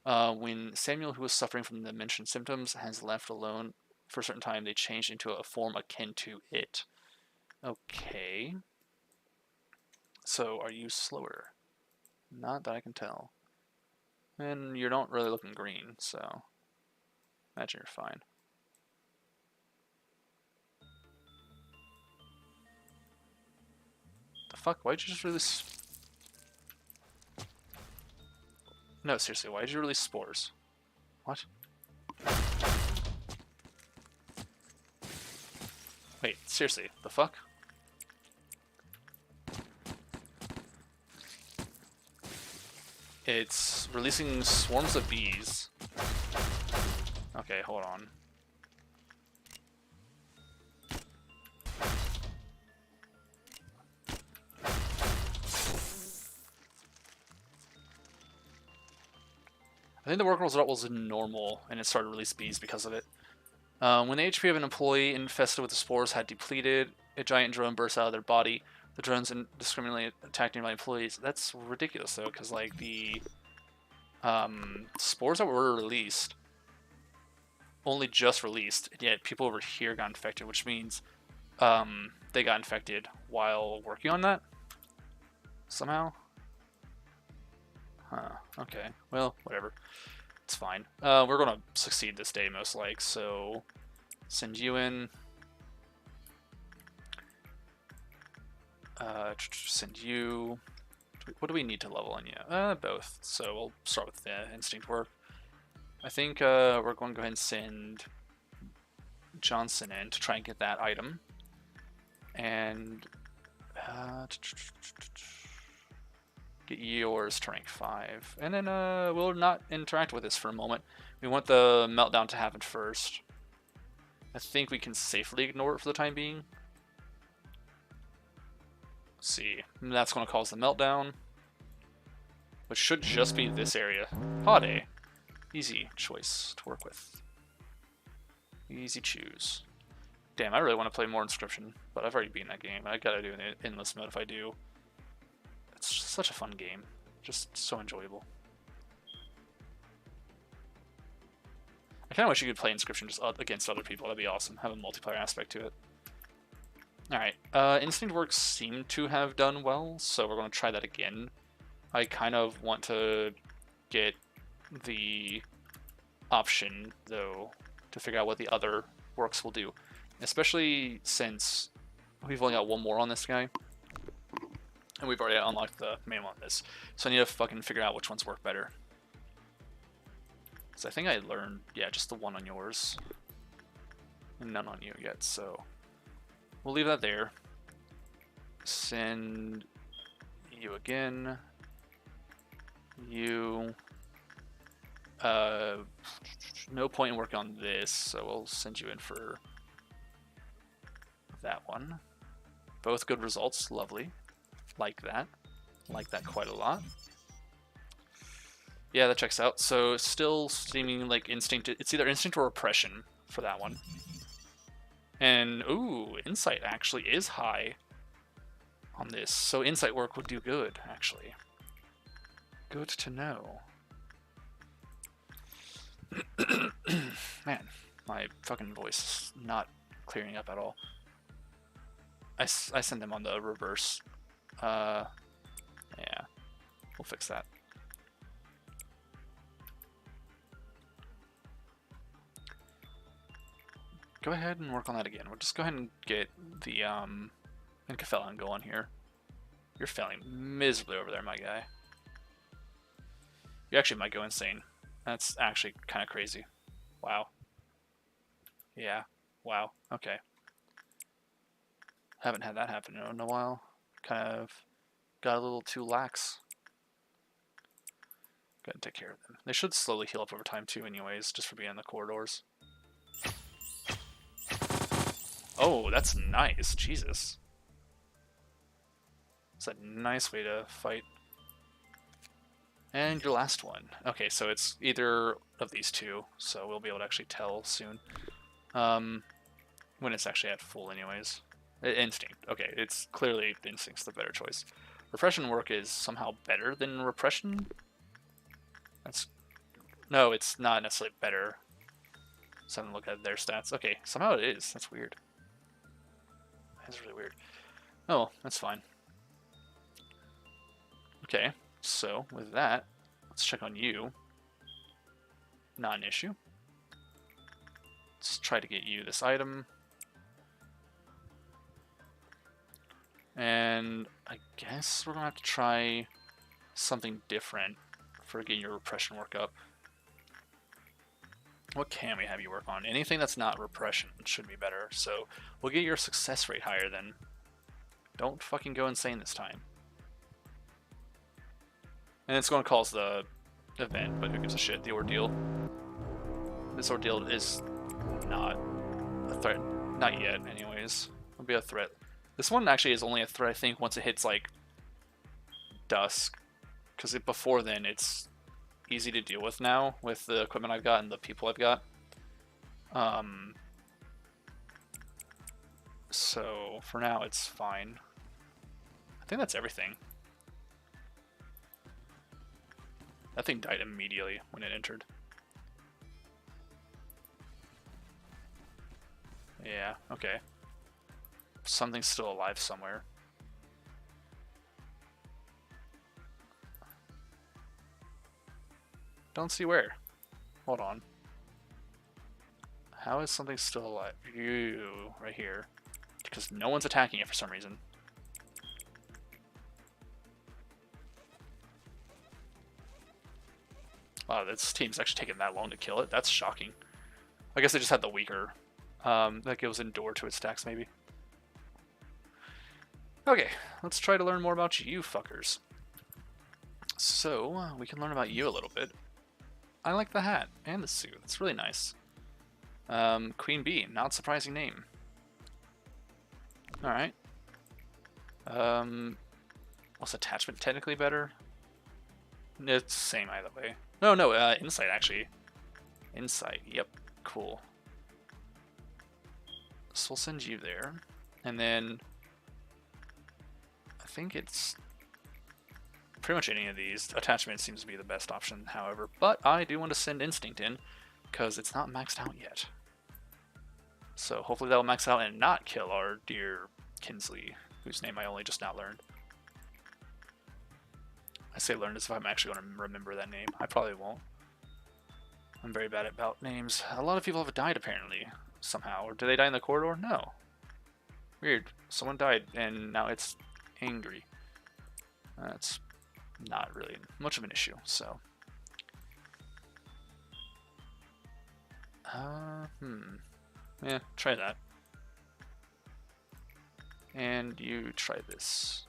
When Samuel, who was suffering from the mentioned symptoms, has left alone for a certain time, they change into a form akin to it. Okay. So, are you slower? Not that I can tell. And you're not really looking green, so imagine you're fine. The fuck? Why'd you just release... No, seriously, why'd you release spores? What? Wait, seriously, the fuck? It's releasing swarms of bees. Okay, hold on. I think the work result was normal, and it started to release bees because of it. When the HP of an employee infested with the spores had depleted, a giant drone burst out of their body. The drones indiscriminately attacked nearby employees. That's ridiculous, though, because, like, the spores that were released only just released, and yet people over here got infected, which means they got infected while working on that somehow. Huh, okay. Well, whatever. It's fine. We're gonna succeed this day, most like, so send you in. Send you... What do we need to level on you? Both. So we'll start with the instinct work. I think we're going to go ahead and send Johnson in to try and get that item. And... get yours to rank 5. And then we'll not interact with this for a moment. We want the meltdown to happen first. I think we can safely ignore it for the time being. Let's see. That's going to cause the meltdown, which should just be this area. Hade. Easy choice to work with. Easy choose. Damn, I really want to play more Inscription, but I've already beaten that game. I gotta do an endless mode if I do. It's such a fun game. Just so enjoyable. I kind of wish you could play Inscription just against other people. That'd be awesome. Have a multiplayer aspect to it. Alright. Instinct Works seem to have done well, so we're going to try that again. I kind of want to get the option, though, to figure out what the other works will do. Especially since we've only got one more on this guy. And we've already unlocked the main one on this. So I need to fucking figure out which ones work better. Because I think I learned, yeah, just the one on yours. And none on you yet, so we'll leave that there. Send you again. You. No point in working on this, so we'll send you in for that one. Both good results, lovely. Like that quite a lot. Yeah, that checks out. So still seeming like instinct. It's either instinct or repression for that one. And ooh, insight actually is high on this, so insight work would do good actually. Good to know. Man, my fucking voice is not clearing up at all. I sent them on the reverse. Yeah, we'll fix that. Go ahead and work on that again. We'll just go ahead and get the Enkephalon going here. You're failing miserably over there, my guy. You actually might go insane. That's actually kind of crazy. Wow. Yeah. Wow. Okay. Haven't had that happen in a while. Kind of got a little too lax. Go ahead and take care of them. They should slowly heal up over time too anyways, just for being in the corridors. Oh, that's nice. Jesus. That's a nice way to fight. And your last one. Okay, so it's either of these two, so we'll be able to actually tell soon. When it's actually at full anyways. Instinct. Okay, it's clearly instinct's the better choice. Repression work is somehow better than repression? That's... No, it's not necessarily better. Let's have a look at their stats. Okay, somehow it is. That's weird. That's really weird. Oh, that's fine. Okay. So, with that, let's check on you. Not an issue. Let's try to get you this item. And I guess we're going to have to try something different for getting your repression work up. What can we have you work on? Anything that's not repression should be better. So, we'll get your success rate higher then. Don't fucking go insane this time. And it's going to cause the event, but who gives a shit? The ordeal. This ordeal is not a threat. Not yet, anyways. It'll be a threat. This one actually is only a threat, I think, once it hits, like, dusk. Because before then, it's easy to deal with now, with the equipment I've got and the people I've got. So, for now, it's fine. I think that's everything. That thing died immediately when it entered. Yeah, okay. Something's still alive somewhere. Don't see where. Hold on. How is something still alive? You, right here. Because no one's attacking it for some reason. Wow, this team's actually taking that long to kill it. That's shocking. I guess they just had the weaker. That gives endure to its stacks, maybe. Okay, let's try to learn more about you fuckers. So, we can learn about you a little bit. I like the hat and the suit. It's really nice. Queen Bee, not surprising name. Alright. What's attachment technically better? It's same either way. No, insight actually. Insight, yep, cool. So we'll send you there. And then I think it's pretty much any of these. Attachment seems to be the best option, however. But I do want to send Instinct in, because it's not maxed out yet. So hopefully that will max out and not kill our dear Kinsley, whose name I only just now learned. I say learned as if I'm actually going to remember that name. I probably won't. I'm very bad about names. A lot of people have died apparently, somehow. Or did they die in the corridor? No. Weird. Someone died, and now it's angry. That's not really much of an issue, so. Yeah, try that. And you try this.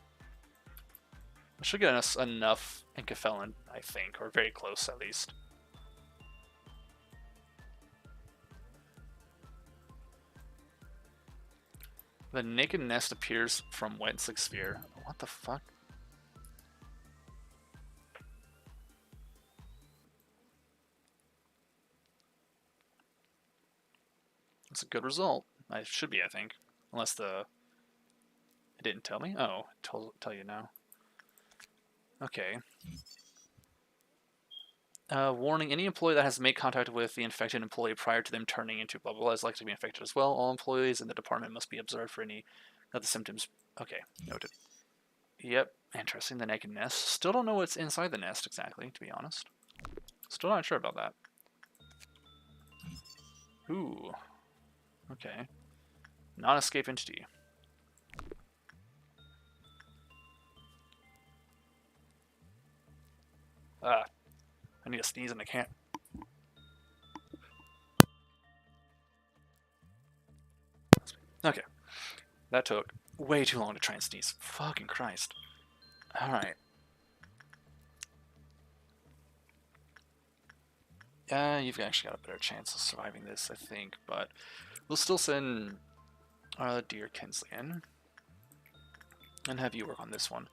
I should get us enough Incafelin, I think, or very close at least. The naked nest appears from whence like sphere. What the fuck? It's a good result. It should be, I think. Unless it didn't tell me? Oh, tell you now. Okay. Warning, any employee that has made contact with the infected employee prior to them turning into blah blah blah is likely to be infected as well. All employees in the department must be observed for any of the symptoms. Okay, noted. Yep, interesting. The naked nest. Still don't know what's inside the nest exactly, to be honest. Still not sure about that. Ooh. Okay. Non-escape entity. Ah. I need to sneeze and I can't. Okay. That took way too long to try and sneeze. Fucking Christ. Alright. You've actually got a better chance of surviving this, I think, but we'll still send dear Kinsley in and have you work on this one.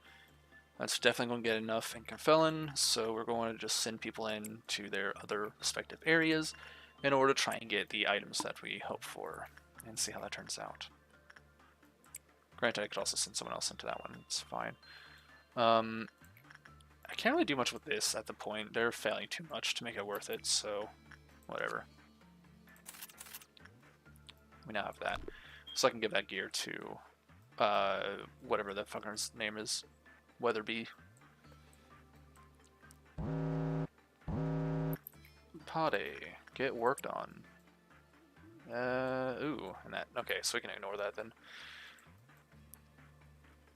That's definitely going to get enough Incafelin, so we're going to just send people in to their other respective areas in order to try and get the items that we hope for and see how that turns out. Granted, I could also send someone else into that one. It's fine. I can't really do much with this at the point. They're failing too much to make it worth it, so whatever. We now have that. So I can give that gear to whatever the fucker's name is. Weatherby. Potty. Get worked on. Ooh, and that. Okay, so we can ignore that then.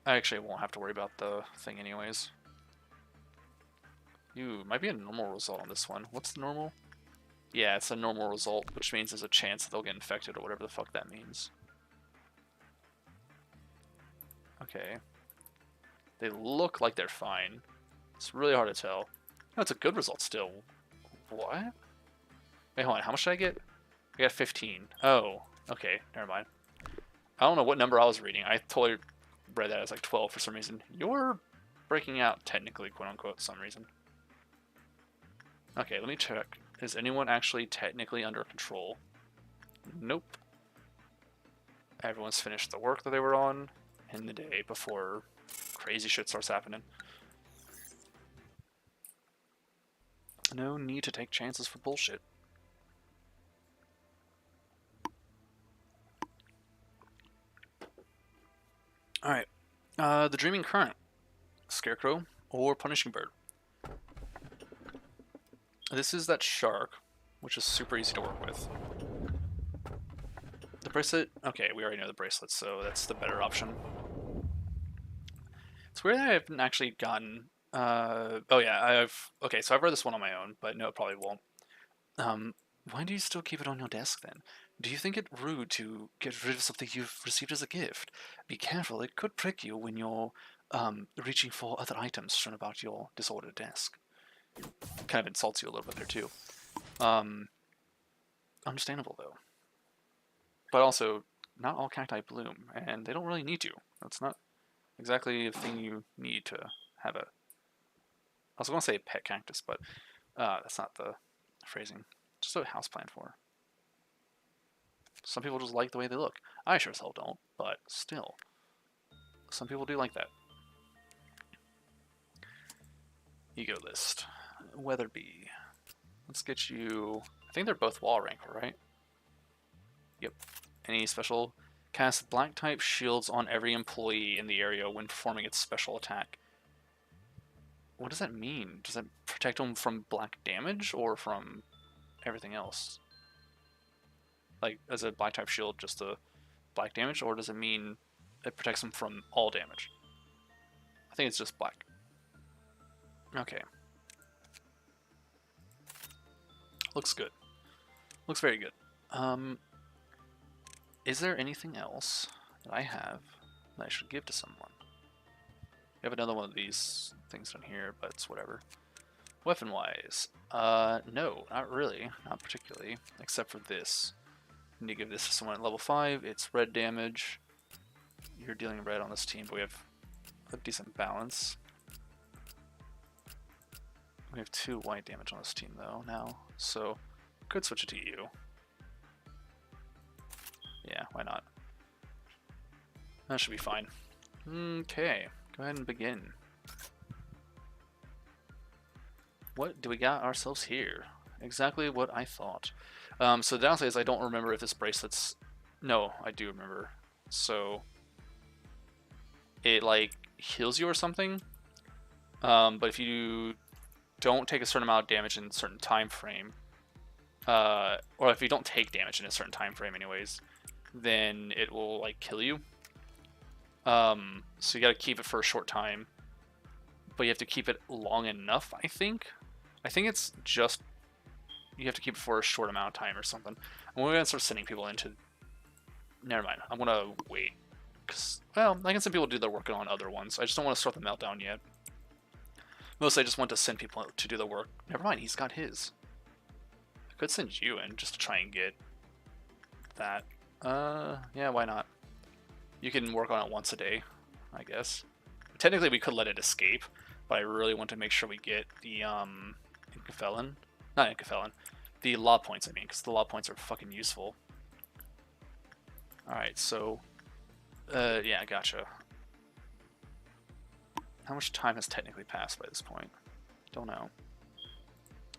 I actually won't have to worry about the thing anyways. Ooh, might be a normal result on this one. What's the normal? Yeah, it's a normal result, which means there's a chance that they'll get infected or whatever the fuck that means. Okay. They look like they're fine. It's really hard to tell. No, it's a good result still. What? Wait, hold on. How much did I get? I got 15. Oh, okay. Never mind. I don't know what number I was reading. I totally read that as like 12 for some reason. You're breaking out technically, quote unquote, some reason. Okay, let me check. Is anyone actually technically under control? Nope. Everyone's finished the work that they were on in the day before crazy shit starts happening. No need to take chances for bullshit. Alright. The Dreaming Current. Scarecrow or Punishing Bird. This is that shark, which is super easy to work with. The bracelet, okay, we already know the bracelet, so that's the better option. It's weird that I haven't actually gotten, oh yeah, okay, so I've read this one on my own, but no, it probably won't. Why do you still keep it on your desk then? Do you think it rude to get rid of something you've received as a gift? Be careful, it could prick you when you're, reaching for other items strewn about your disordered desk. Kind of insults you a little bit there too. Understandable though. But also, not all cacti bloom, and they don't really need to. That's not exactly the thing you need to have a... I was going to say pet cactus, but that's not the phrasing. Just a houseplant for. Some people just like the way they look. I sure as hell don't, but still. Some people do like that. Ego list. Weatherby. Let's get you... I think they're both wall rankle, right? Yep. Any special... Cast black type shields on every employee in the area when performing its special attack. What does that mean? Does that protect them from black damage or from everything else? Like, as a black type shield, just the black damage, or does it mean it protects them from all damage. I think it's just black. Okay. Looks good. Looks very good. Is there anything else that I have that I should give to someone? We have another one of these things down here, but it's whatever. Weapon-wise, no, not really, not particularly, except for this. I need to give this to someone at level 5. It's red damage. You're dealing red on this team, but we have a decent balance. We have 2 white damage on this team though now, so could switch it to you. Yeah, why not? That should be fine. Okay, go ahead and begin. What do we got ourselves here? Exactly what I thought. So the downside is I don't remember if this bracelet's... No, I do remember. So it like heals you or something. But if you don't take a certain amount of damage in a certain time frame, or if you don't take damage in a certain time frame anyways, then it will like kill you. So you gotta keep it for a short time, but you have to keep it long enough, I think. I think it's just you have to keep it for a short amount of time or something. I'm gonna start sending people into... Never mind, I'm gonna wait. Cause, well, I can send people to do their work on other ones. I just don't want to start the meltdown yet. Mostly I just want to send people to do the work. Never mind, he's got his. I could send you in just to try and get that. Yeah, why not? You can work on it once a day, I guess. Technically we could let it escape, but I really want to make sure we get the, not Incafelin, the law points, I mean, because the law points are fucking useful. Alright, so, yeah, gotcha. How much time has technically passed by this point? Don't know.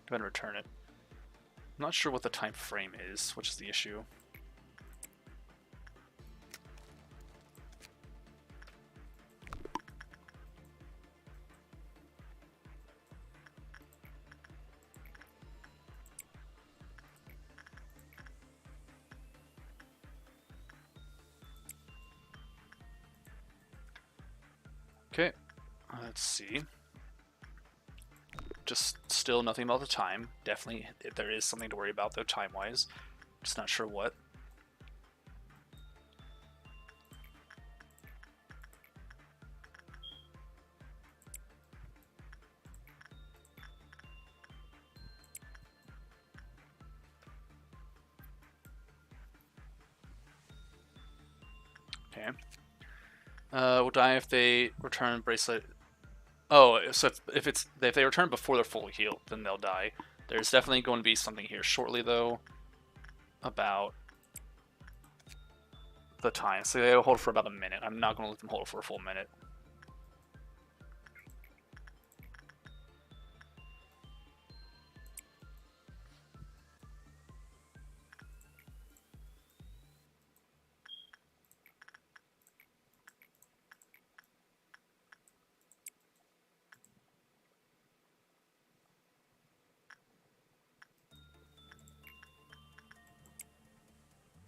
Go ahead and return it. I'm not sure what the time frame is, which is the issue. Okay, let's see. Just still nothing about the time. Definitely there is something to worry about though, time-wise. Just not sure what. Okay. Will die if they return bracelet. Oh, so if they return before they're fully healed, then they'll die. There's definitely going to be something here shortly, though, about the time. So they'll hold for about a minute. I'm not going to let them hold for a full minute.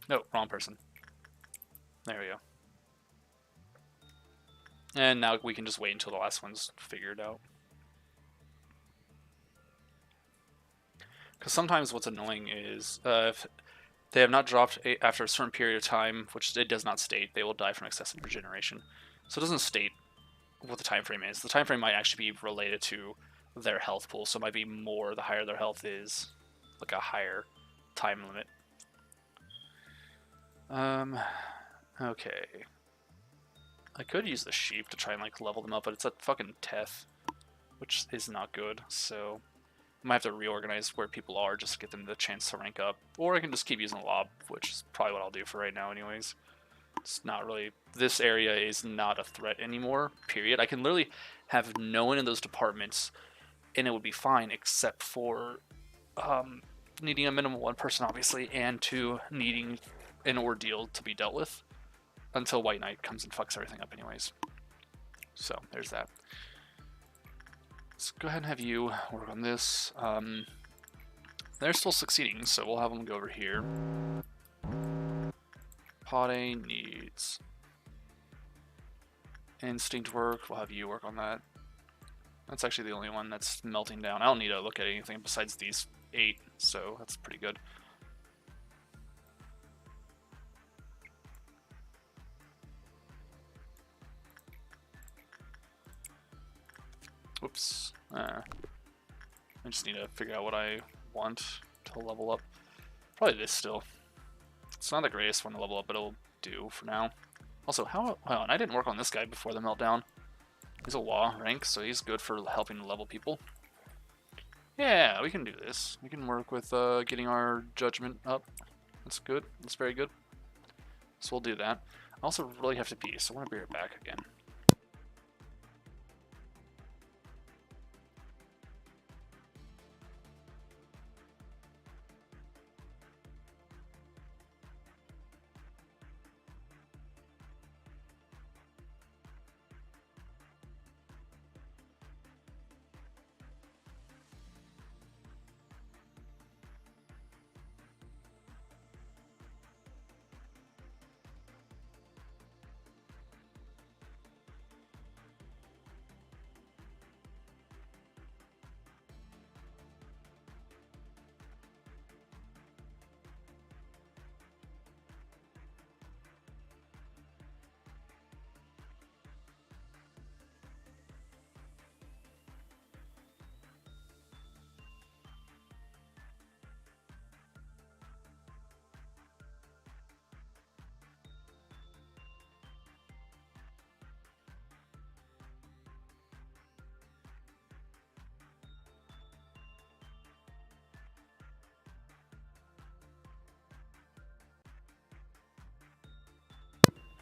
No, wrong person. There we go. And now we can just wait until the last one's figured out. Because sometimes what's annoying is if they have not dropped after a certain period of time, which it does not state, they will die from excessive regeneration. So it doesn't state what the time frame is. The time frame might actually be related to their health pool, so it might be more the higher their health is, like a higher time limit. Okay. I could use the sheep to try and like level them up, but it's a fucking Teth, which is not good, so I might have to reorganize where people are just to get them the chance to rank up. Or I can just keep using the Lob, which is probably what I'll do for right now anyways. It's not really... This area is not a threat anymore, period. I can literally have no one in those departments, and it would be fine, except for needing a minimum 1 person, obviously, and 2, needing an ordeal to be dealt with until White Knight comes and fucks everything up anyways. So, there's that. Let's go ahead and have you work on this. They're still succeeding, so we'll have them go over here. Pade needs Instinct work, we'll have you work on that. That's actually the only one that's melting down. I don't need to look at anything besides these 8, so that's pretty good. Whoops. I just need to figure out what I want to level up. Probably this still. It's not the greatest one to level up, but it'll do for now. Also, oh, and I didn't work on this guy before the meltdown. He's a law rank, so he's good for helping level people. Yeah, we can do this. We can work with getting our judgment up. That's good. That's very good. So we'll do that. I also really have to pee, so I want to be right back again.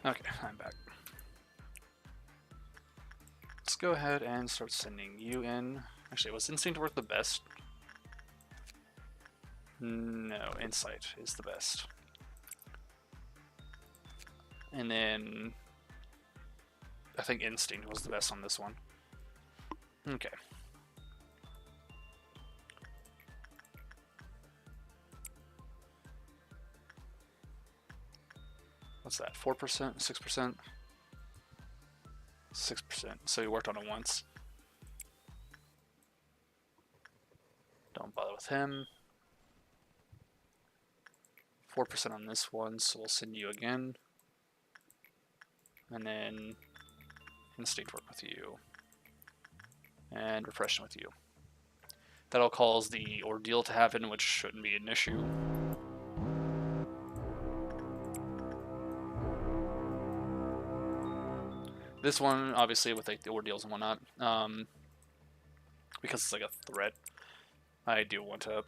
Okay, I'm back. Let's go ahead and start sending you in. Actually, was Instinct work the best? No, Insight is the best. And then I think Instinct was the best on this one. Okay. What's that? 4%? 6%? 6%. So you worked on it once. Don't bother with him. 4% on this one, so we'll send you again. And then Instinct work with you. And Repression with you. That'll cause the ordeal to happen, which shouldn't be an issue. This one, obviously, with like the ordeals and whatnot, because it's like a threat, I do want to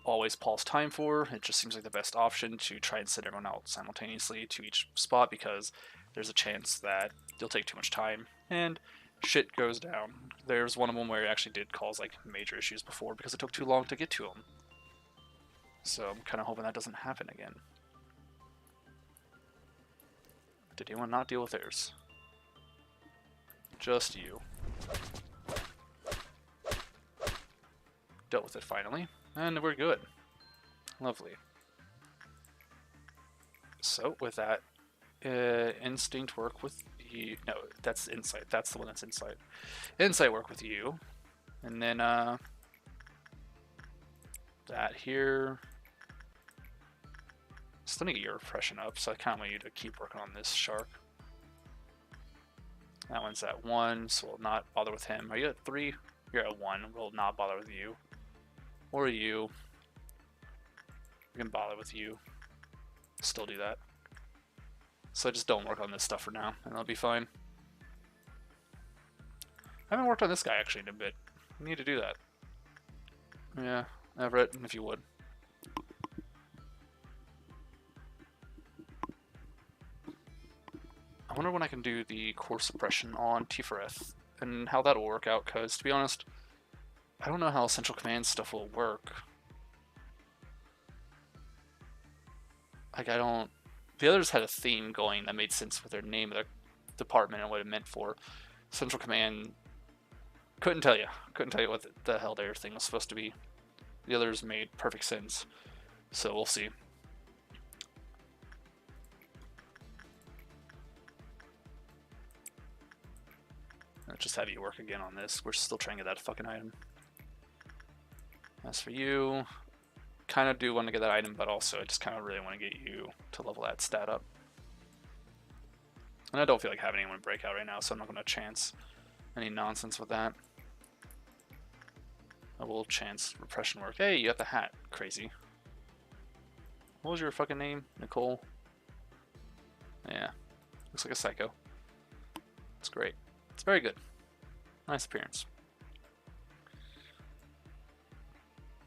always pause time for. It just seems like the best option to try and send everyone out simultaneously to each spot, because there's a chance that you'll take too much time and shit goes down. There's one of them where it actually did cause like major issues before because it took too long to get to them. So I'm kind of hoping that doesn't happen again. Did anyone not deal with theirs? Just you. Dealt with it finally, and we're good. Lovely. So with that, Instinct work with you. No, that's Insight. That's the one that's Insight. Insight work with you, and then that here. Still need to get your Repression up, so I kind of want you to keep working on this shark. That one's at 1, so we'll not bother with him. Are you at 3? You're at 1. We'll not bother with you. Or you. We can bother with you. Still do that. So just don't work on this stuff for now, and it'll be fine. I haven't worked on this guy actually in a bit. We need to do that. Yeah, Everett, if you would. I wonder when I can do the core suppression on Tifereth and how that'll work out, because to be honest, I don't know how Central Command stuff will work. Like, I don't... The others had a theme going that made sense with their name of their department and what it meant for. Central Command... Couldn't tell you. Couldn't tell you what the hell their thing was supposed to be. The others made perfect sense. So we'll see. Let's just have you work again on this. We're still trying to get that fucking item. As for you, kind of do want to get that item, but also I just kind of really want to get you to level that stat up. And I don't feel like having anyone break out right now, so I'm not going to chance any nonsense with that. I will chance repression work. Hey, you got the hat. Crazy. What was your fucking name? Nicole? Yeah. Looks like a psycho. It's great. It's very good. Nice appearance.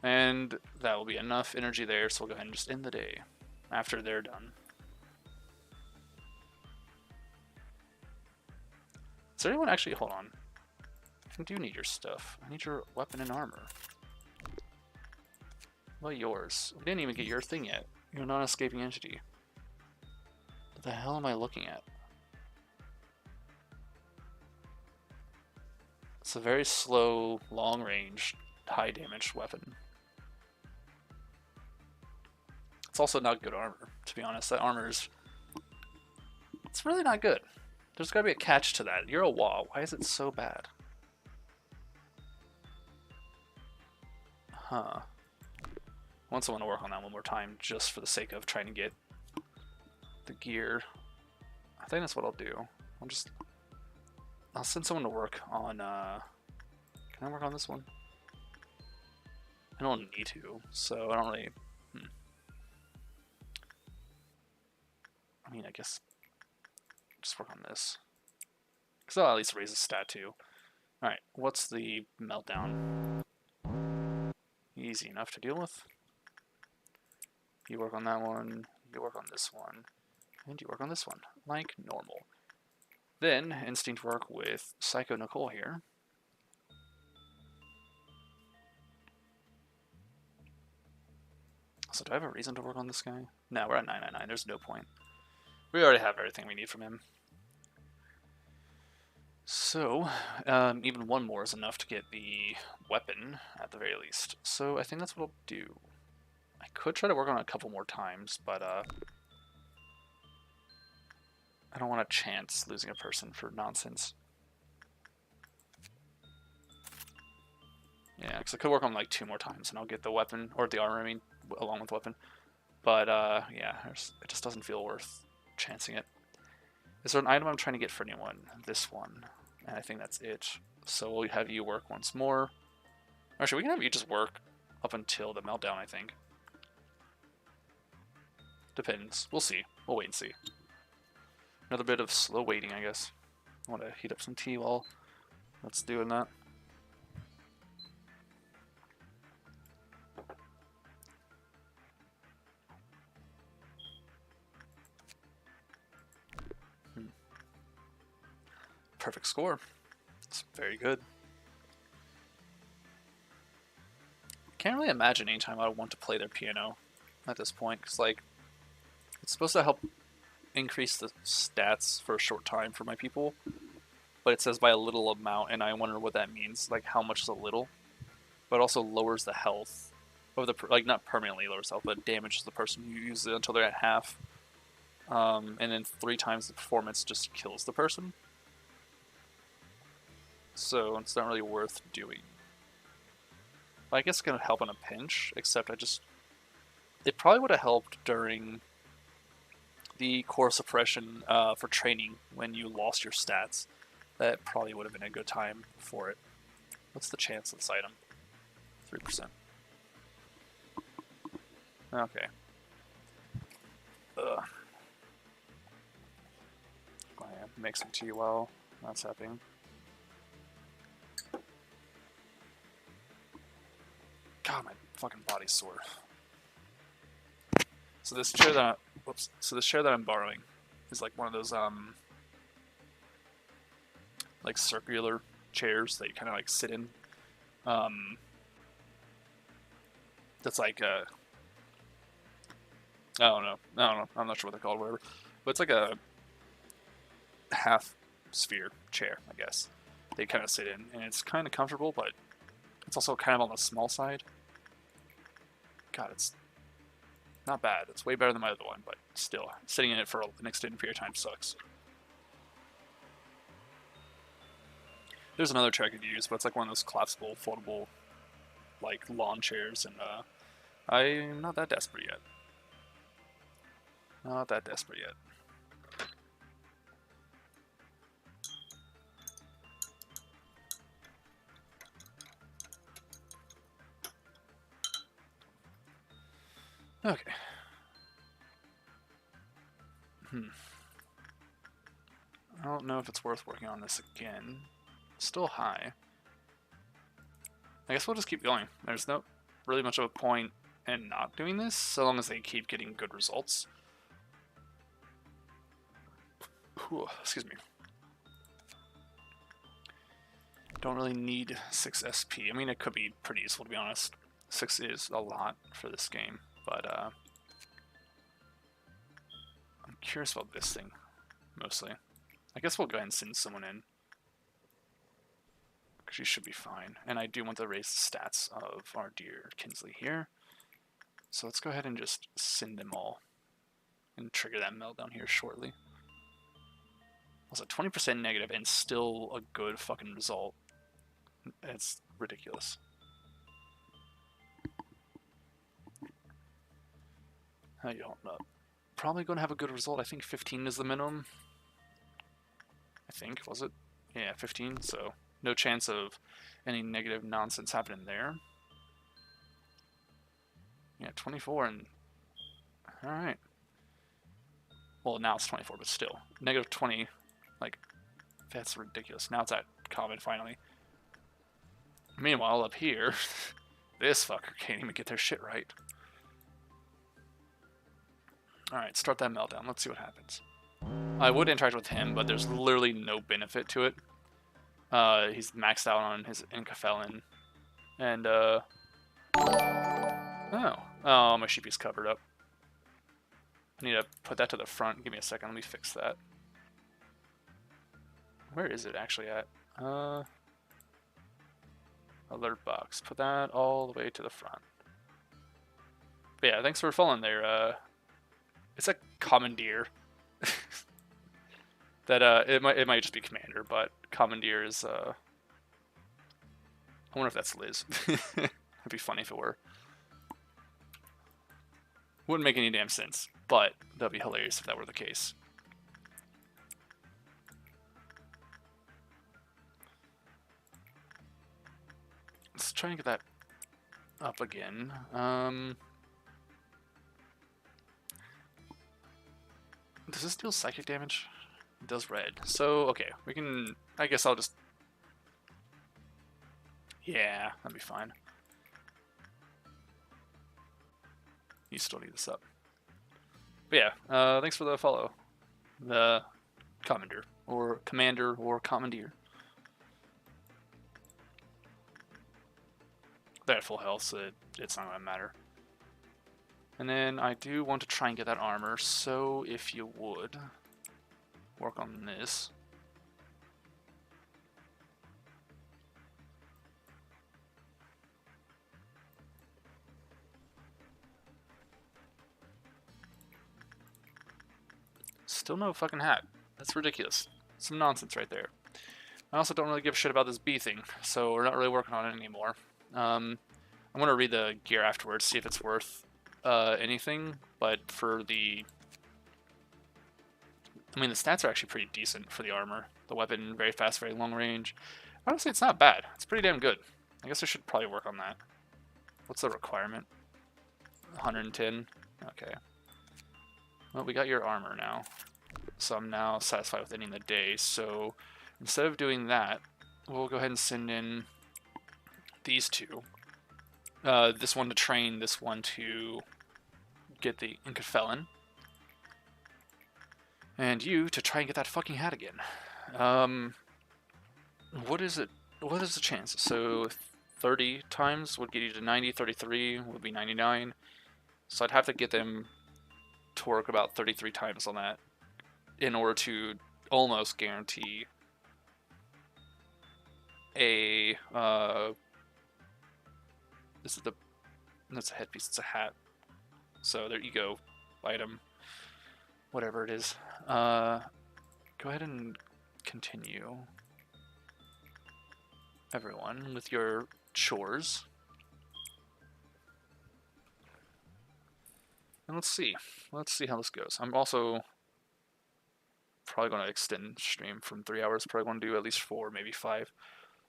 And that will be enough energy there, so we'll go ahead and just end the day after they're done. Is there anyone actually... Hold on. I do need your stuff. I need your weapon and armor. What about yours? We didn't even get your thing yet. You're a non-escaping entity. What the hell am I looking at? It's a very slow, long-range, high-damage weapon. It's also not good armor, to be honest. That armor is... It's really not good. There's gotta be a catch to that. You're a wall. Why is it so bad? Huh. I want someone to work on that one more time, just for the sake of trying to get the gear. I think that's what I'll do. I'll send someone to work on, can I work on this one? I don't need to, so I don't really, I mean, I guess, just work on this. Because I'll at least raise the stat too. Alright, what's the meltdown? Easy enough to deal with. You work on that one, you work on this one, and you work on this one, like normal. Then, instinct work with Psycho Nicole here. So do I have a reason to work on this guy? No, we're at 999, there's no point. We already have everything we need from him. So, even one more is enough to get the weapon, at the very least. So I think that's what I'll do. I could try to work on it a couple more times, but I don't want to chance losing a person for nonsense. Yeah, because I could work on like 2 more times and I'll get the weapon, or the armor, I mean, along with the weapon. But, yeah, it just doesn't feel worth chancing it. Is there an item I'm trying to get for anyone? This one. And I think that's it. So we'll have you work once more. Actually, we can have you just work up until the meltdown, I think. Depends. We'll see. We'll wait and see. Another bit of slow waiting, I guess. I want to heat up some tea while that's doing that. Perfect score. It's very good. Can't really imagine any time I would want to play their piano at this point, because like it's supposed to help increase the stats for a short time for my people, but it says by a little amount, and I wonder what that means. Like how much is a little? But also lowers the health of the like not permanently lowers health, but damages the person who uses it until they're at half. And then 3 times the performance just kills the person. So it's not really worth doing. But I guess it's gonna help in a pinch, except it probably would have helped during the core suppression for training when you lost your stats. That probably would have been a good time for it. What's the chance of this item? 3%. Okay. Ugh. Oh, yeah. Make some tea while that's happening. God, my fucking body's sore. So this chair that I'm borrowing is like one of those like circular chairs that you kind of like sit in. That's like I don't know. I'm not sure what they're called, whatever. But it's like a half sphere chair, I guess. They kind of sit in, and it's kind of comfortable, but it's also kind of on the small side. God, it's not bad. It's way better than my other one, but still, sitting in it for an extended period of time sucks. There's another chair I could use, but it's like one of those collapsible, foldable, like lawn chairs, and I'm not that desperate yet. Not that desperate yet. Okay. I don't know if it's worth working on this again. Still high. I guess we'll just keep going. There's no really much of a point in not doing this, so long as they keep getting good results. Ooh, excuse me. Don't really need 6 SP. I mean, it could be pretty useful, to be honest. 6 is a lot for this game, but I'm curious about this thing, mostly. I guess we'll go ahead and send someone in, because she should be fine. And I do want to raise the stats of our dear Kinsley here. So let's go ahead and just send them all, and trigger that meltdown here shortly. Also, 20% negative and still a good fucking result. It's ridiculous. How you holding up? Probably going to have a good result. I think 15 is the minimum. I think, was it? Yeah, 15, so no chance of any negative nonsense happening there. Yeah, 24 and... Alright. Well, now it's 24, but still. Negative 20, like, that's ridiculous. Now it's at common, finally. Meanwhile, up here, this fucker can't even get their shit right. Alright, start that meltdown. Let's see what happens. I would interact with him, but there's literally no benefit to it. He's maxed out on his Incafelin. And, oh, my sheepy's covered up. I need to put that to the front. Give me a second. Let me fix that. Where is it actually at? Alert box. Put that all the way to the front. But yeah, thanks for following there. It's a commandeer. That it might just be commander, but commandeer is I wonder if that's Liz. It'd be funny if it were. Wouldn't make any damn sense, but that'd be hilarious if that were the case. Let's try and get that up again. Does this deal psychic damage? It does red. So, okay, we can... I guess I'll just... Yeah, that'd be fine. You still need this up. But yeah, thanks for the follow. The commander, or commandeer. They're at full health, so it's not gonna matter. And then I do want to try and get that armor, so if you would work on this. Still no fucking hat. That's ridiculous. Some nonsense right there. I also don't really give a shit about this bee thing, so we're not really working on it anymore. I'm gonna read the gear afterwards, see if it's worth anything, but for the... I mean, the stats are actually pretty decent for the armor. The weapon, very fast, very long range. Honestly, it's not bad. It's pretty damn good. I guess I should probably work on that. What's the requirement? 110? Okay. Well, we got your armor now. So I'm now satisfied with ending the day. So instead of doing that, we'll go ahead and send in these two. This one to train, this one to get the Incafelin. And you to try and get that fucking hat again. What is it? What is the chance? So 30 times would get you to 90, 33 would be 99. So I'd have to get them to work about 33 times on that in order to almost guarantee a, that's a headpiece, it's a hat. So there you go, item, whatever it is. Go ahead and continue. everyone with your chores. And let's see how this goes. I'm also probably going to extend stream from 3 hours. Probably going to do at least 4, maybe 5.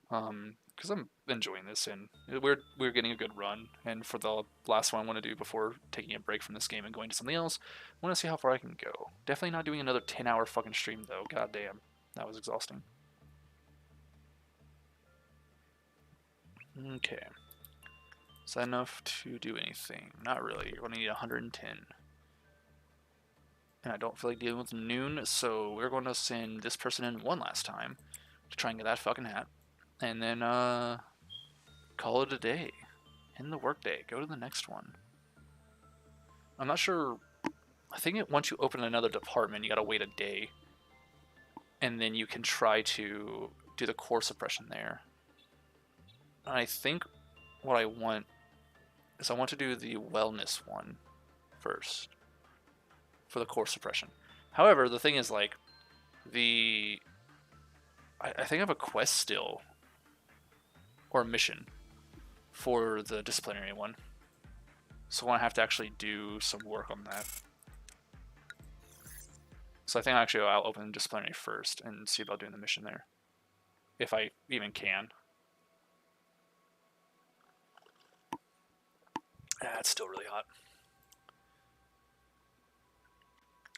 Because I'm enjoying this, and we're getting a good run. And for the last one I want to do before taking a break from this game and going to something else, I want to see how far I can go. Definitely not doing another 10-hour fucking stream though. God damn, that was exhausting. Okay, is that enough to do anything? Not really. You're going to need 110. And I don't feel like dealing with noon, so we're going to send this person in one last time to try and get that fucking hat. And then, call it a day. End the workday. Go to the next one. I'm not sure. I think once you open another department, you gotta wait a day. And then you can try to do the core suppression there. And I think what I want is I want to do the wellness one first for the core suppression. However, the thing is, like, I think I have a quest still, or a mission, for the disciplinary one. So I have to actually do some work on that. So I think actually I'll open disciplinary first and see about doing the mission there. If I even can. It's still really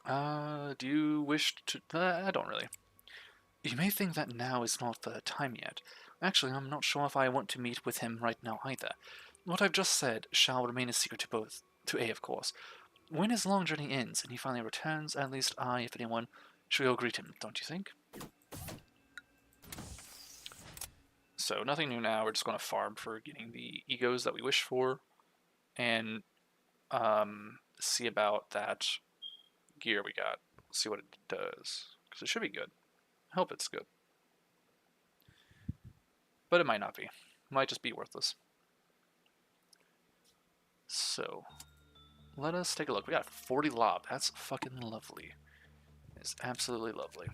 hot. Do you wish to... I don't really. You may think that now is not the time yet. Actually, I'm not sure if I want to meet with him right now either. What I've just said shall remain a secret to both. To A, of course. When his long journey ends and he finally returns, at least I, if anyone, shall go greet him, don't you think? So, nothing new now. We're just going to farm for getting the egos that we wish for. And see about that gear we got. See what it does. Because it should be good. I hope it's good. But it might not be. It might just be worthless. So, let us take a look. We got 40 lob. That's fucking lovely. It's absolutely lovely.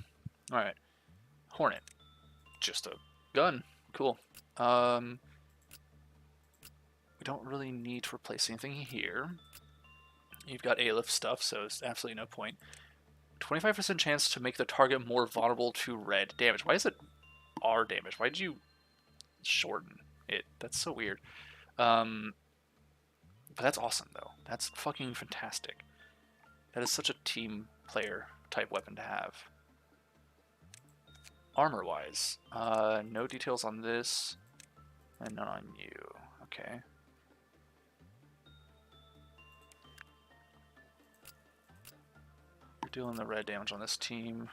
Alright. Hornet. Just a gun. Cool. We don't really need to replace anything here. You've got A-lift stuff, so it's absolutely no point. 25% chance to make the target more vulnerable to red damage. Why is it R damage? Why did you shorten it? That's so weird. But that's awesome, though. That's fucking fantastic. That is such a team player type weapon to have. Armor-wise, no details on this, and none on you. Okay. You're dealing the red damage on this team.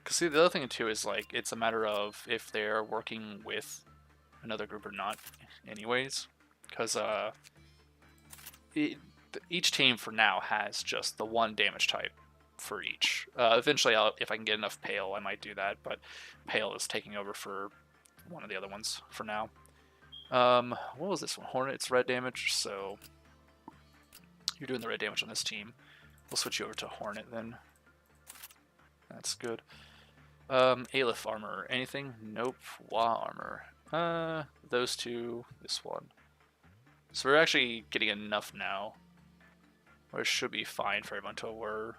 Because see, the other thing too is, like, it's a matter of if they're working with another group or not, anyways. Because each team for now has just the one damage type for each. Eventually, if I can get enough Pale, I might do that, but Pale is taking over for one of the other ones for now. What was this one? Hornet, it's red damage, so you're doing the red damage on this team. We'll switch you over to Hornet then. That's good. Aleph armor, anything? Nope. Wa armor. Those two, this one. So we're actually getting enough now, or it should be fine for everyone to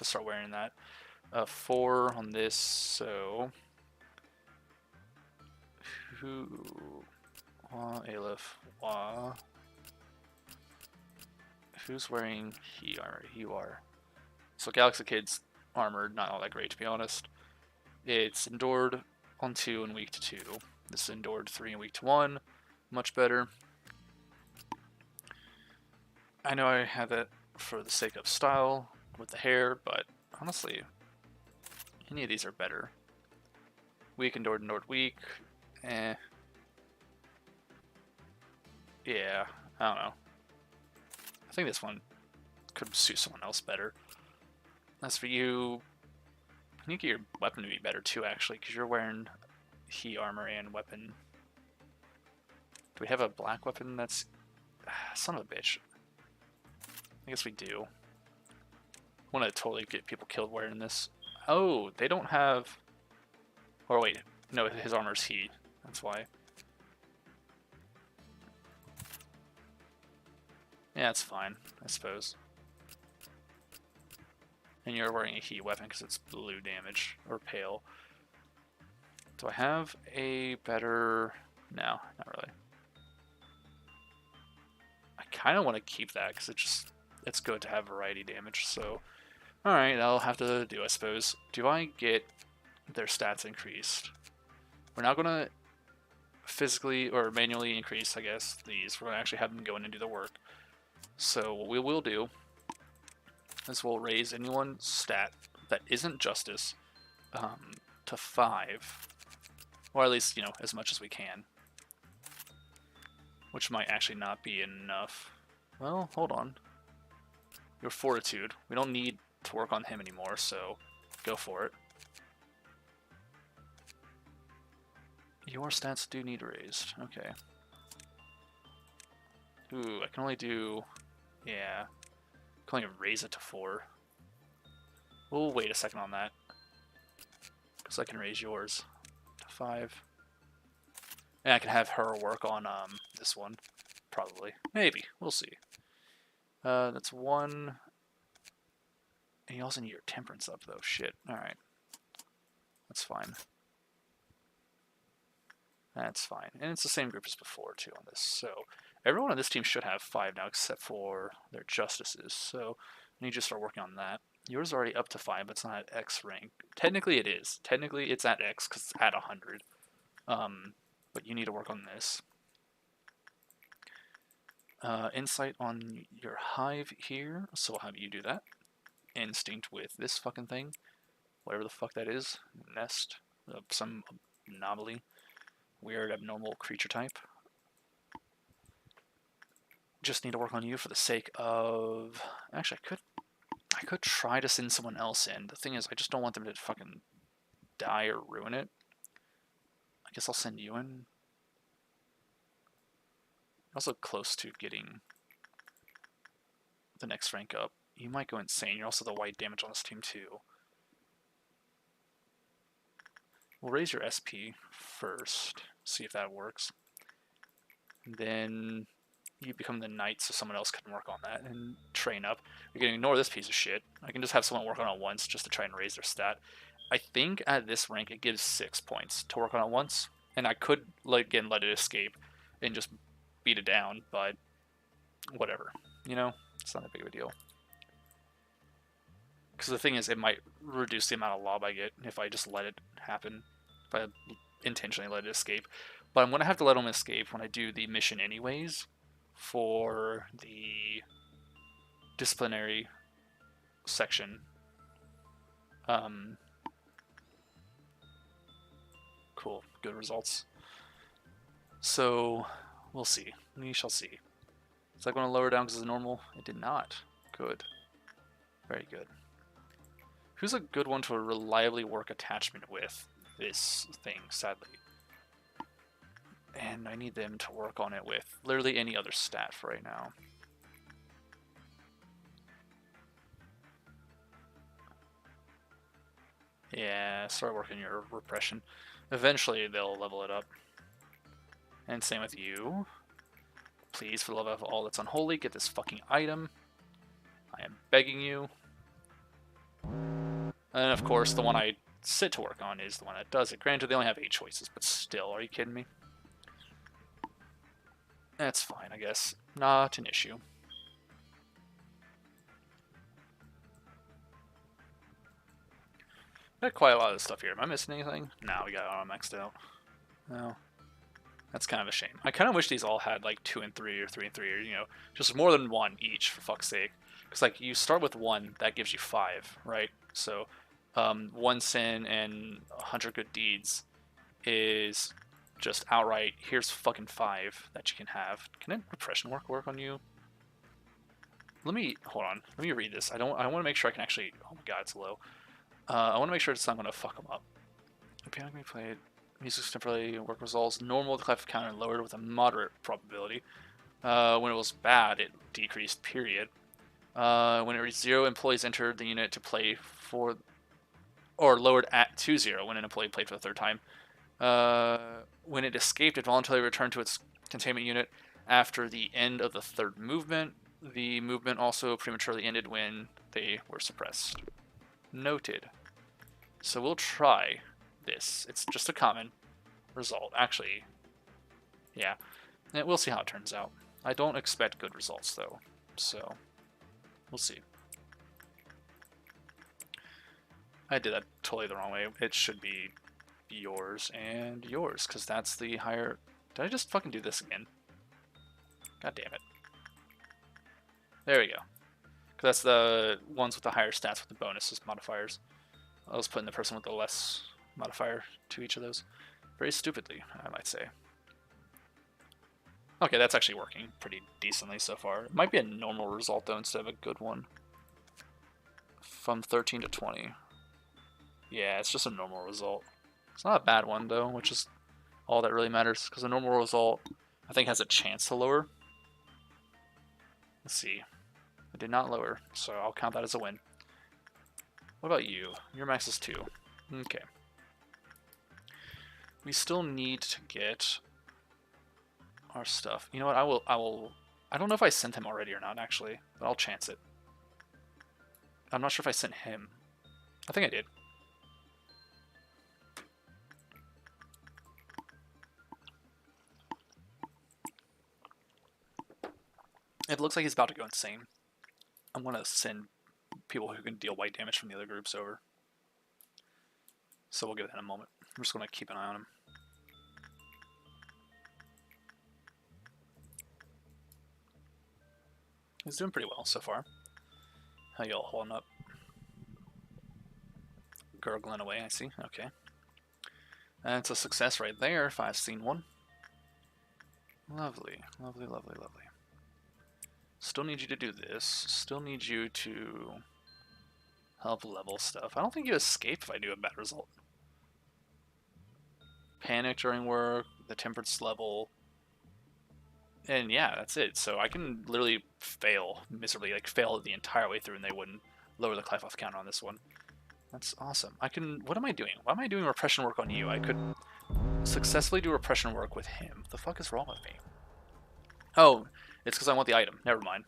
start wearing that. 4 on this, so Aleph, who's wearing he armor? You are. So Galaxy Kid's armor, not all that great to be honest. It's endured on 2 and weak to 2. This is endured 3 and weak to 1. Much better. I know I have it for the sake of style with the hair, but honestly, any of these are better. Weak, endured, weak. Yeah, I don't know. I think this one could suit someone else better. As for you, I need to get your weapon to be better too, actually, because you're wearing he armor and weapon. Do we have a black weapon that's... son of a bitch. I guess we do. I want to totally get people killed wearing this. Oh, they don't have... Or wait, no, his armor's he. That's why. Yeah, it's fine, I suppose. And you're wearing a heat weapon because it's blue damage, or pale. Do I have a better... No, not really. I kind of want to keep that because it's good to have variety damage, so... Alright, that'll have to do, I suppose. Do I get their stats increased? We're not going to physically or manually increase, I guess, these. We're going to actually have them go in and do the work. So what we will do is we'll raise anyone's stat that isn't justice to 5. Or at least, you know, as much as we can. Which might actually not be enough. Well, hold on. Your fortitude. We don't need to work on him anymore, so go for it. Your stats do need raised. Okay. Ooh, I can only do... Yeah. I can only raise it to 4. We'll wait a second on that. Because I can raise yours to 5. And I can have her work on this one. Probably. Maybe. We'll see. That's 1. And you also need your temperance up, though. Shit. Alright. That's fine. That's fine. And it's the same group as before, too, on this. So, everyone on this team should have 5 now, except for their justices. So, I need to start working on that. Yours is already up to 5, but it's not at X rank. Technically, it is. Technically, it's at X, because it's at 100. But you need to work on this. Insight on your hive here, so we'll have you do that. Instinct with this fucking thing. Whatever the fuck that is. Nest. Some anomaly. Weird, abnormal creature type. Just need to work on you for the sake of... Actually, I could try to send someone else in. The thing is, I just don't want them to fucking die or ruin it. I guess I'll send you in. Also close to getting the next rank up. You might go insane. You're also the white damage on this team too. We'll raise your SP first. See if that works. And then you become the knight so someone else can work on that and train up. We can ignore this piece of shit. I can just have someone work on it once just to try and raise their stat. I think at this rank it gives 6 points to work on it once. And I could, again, let it escape and just beat it down, but whatever. You know? It's not that big of a deal. Because the thing is, it might reduce the amount of lob I get if I just let it happen. If I intentionally let it escape. But I'm going to have to let them escape when I do the mission anyways for the disciplinary section. Cool. Good results. So, we'll see. We shall see. Is that going to lower down because it's normal? It did not. Good. Very good. Who's a good one to reliably work attachment with? This thing, sadly. And I need them to work on it with literally any other stat for right now. Yeah, start working your repression. Eventually they'll level it up. And same with you. Please, for the love of all that's unholy, get this fucking item. I am begging you. And of course, the one I sit to work on is the one that does it. Granted, they only have 8 choices, but still, are you kidding me? That's fine, I guess. Not an issue. Got quite a lot of stuff here. Am I missing anything? No, we got it all maxed out. No. That's kind of a shame. I kind of wish these all had like 2 and 3 or 3 and 3 or, you know, just more than 1 each, for fuck's sake. Because like you start with 1, that gives you 5, right? So 1 sin and 100 good deeds is just outright, here's fucking 5 that you can have. Can a repression work on you? Let me, hold on, let me read this. I want to make sure I can actually, oh my god, it's low. I want to make sure it's not going to fuck them up. Piano can be played, music's temporarily work results, normal the clef counter lowered with a moderate probability. When it was bad, it decreased, period. When it reached 0, employees entered the unit to play for, or lowered to 0 when an employee played for the 3rd time. When it escaped, it voluntarily returned to its containment unit after the end of the third movement. The movement also prematurely ended when they were suppressed. Noted. So we'll try this. It's just a common result. Actually, yeah. We'll see how it turns out. I don't expect good results, though. So, we'll see. I did that totally the wrong way. It should be yours and yours, because that's the higher... Did I just fucking do this again? God damn it. There we go. Because that's the ones with the higher stats with the bonuses modifiers. I was putting the person with the less modifier to each of those. Very stupidly, I might say. Okay, that's actually working pretty decently so far. It might be a normal result, though, instead of a good one. From 13 to 20. Yeah, it's just a normal result. It's not a bad one, though, which is all that really matters, because a normal result, I think, has a chance to lower. Let's see. It did not lower, so I'll count that as a win. What about you? Your max is 2. Okay. We still need to get our stuff. You know what? I don't know if I sent him already or not, actually, but I'll chance it. I'm not sure if I sent him. I think I did. It looks like he's about to go insane. I'm going to send people who can deal white damage from the other groups over. So we'll give that a moment. I'm just going to keep an eye on him. He's doing pretty well so far. How y'all holding up? Gurgling away, I see. Okay. That's a success right there, if I've seen one. Lovely, lovely, lovely, lovely. Still need you to do this. Still need you to help level stuff. I don't think you escape if I do a bad result. Panic during work, the temperance level. And yeah, that's it. So I can literally fail miserably, like fail the entire way through and they wouldn't lower the Clive-Off counter on this one. That's awesome. I can... What am I doing? Why am I doing repression work on you? I could successfully do repression work with him. What the fuck is wrong with me? Oh, it's because I want the item. Never mind.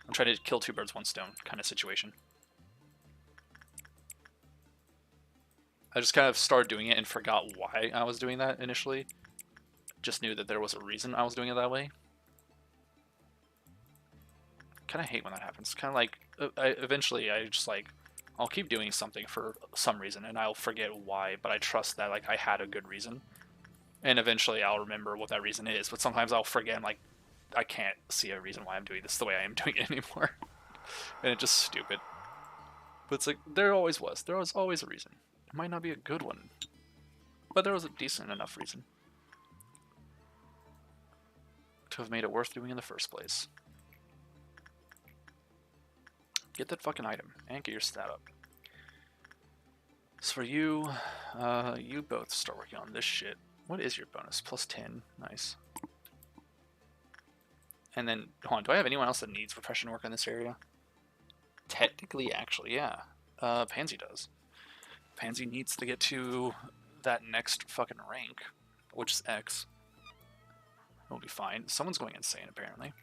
I'm trying to kill two birds, one stone kind of situation. I just kind of started doing it and forgot why I was doing that initially. Just knew that there was a reason I was doing it that way. Kind of hate when that happens. Kind of like, eventually I just like, I'll keep doing something for some reason and I'll forget why, but I trust that like I had a good reason. And eventually I'll remember what that reason is, but sometimes I'll forget, I'm like, I can't see a reason why I'm doing this the way I am doing it anymore. And it's just stupid. But it's like, there was always a reason. It might not be a good one, but there was a decent enough reason to have made it worth doing in the first place. Get that fucking item and get your stat up. So for you, you both start working on this shit. What is your bonus? Plus 10. Nice. And then, hold on, do I have anyone else that needs repression work in this area? Technically, actually, yeah. Pansy does. Pansy needs to get to that next fucking rank, which is X. It'll be fine. Someone's going insane, apparently.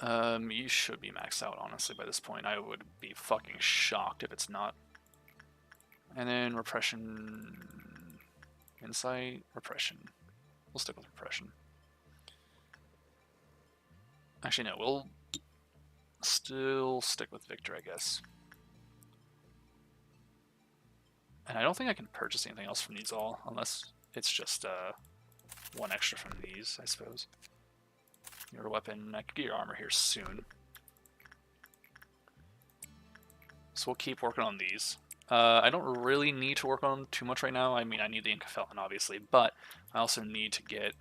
You should be maxed out, honestly, by this point. I would be fucking shocked if it's not. And then repression... Insight? Repression. We'll stick with repression. Actually, no, we'll still stick with Victor, I guess. And I don't think I can purchase anything else from these all, unless it's just one extra from these, I suppose. Your weapon, I could get your armor here soon. So we'll keep working on these. I don't really need to work on too much right now. I mean, I need the Inca Felon, obviously, but I also need to get...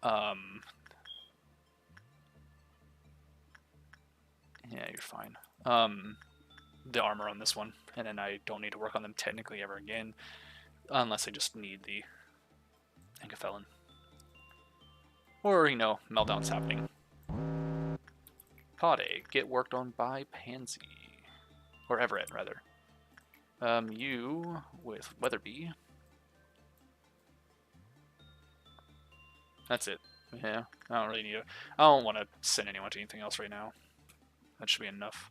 yeah, you're fine. The armor on this one, and then I don't need to work on them technically ever again, unless I just need the Inca Felon. Or, you know, meltdown's happening. Pod A, get worked on by Pansy. Or Everett, rather. You with Weatherby. That's it. Yeah, I don't really need to. I don't want to send anyone to anything else right now. That should be enough.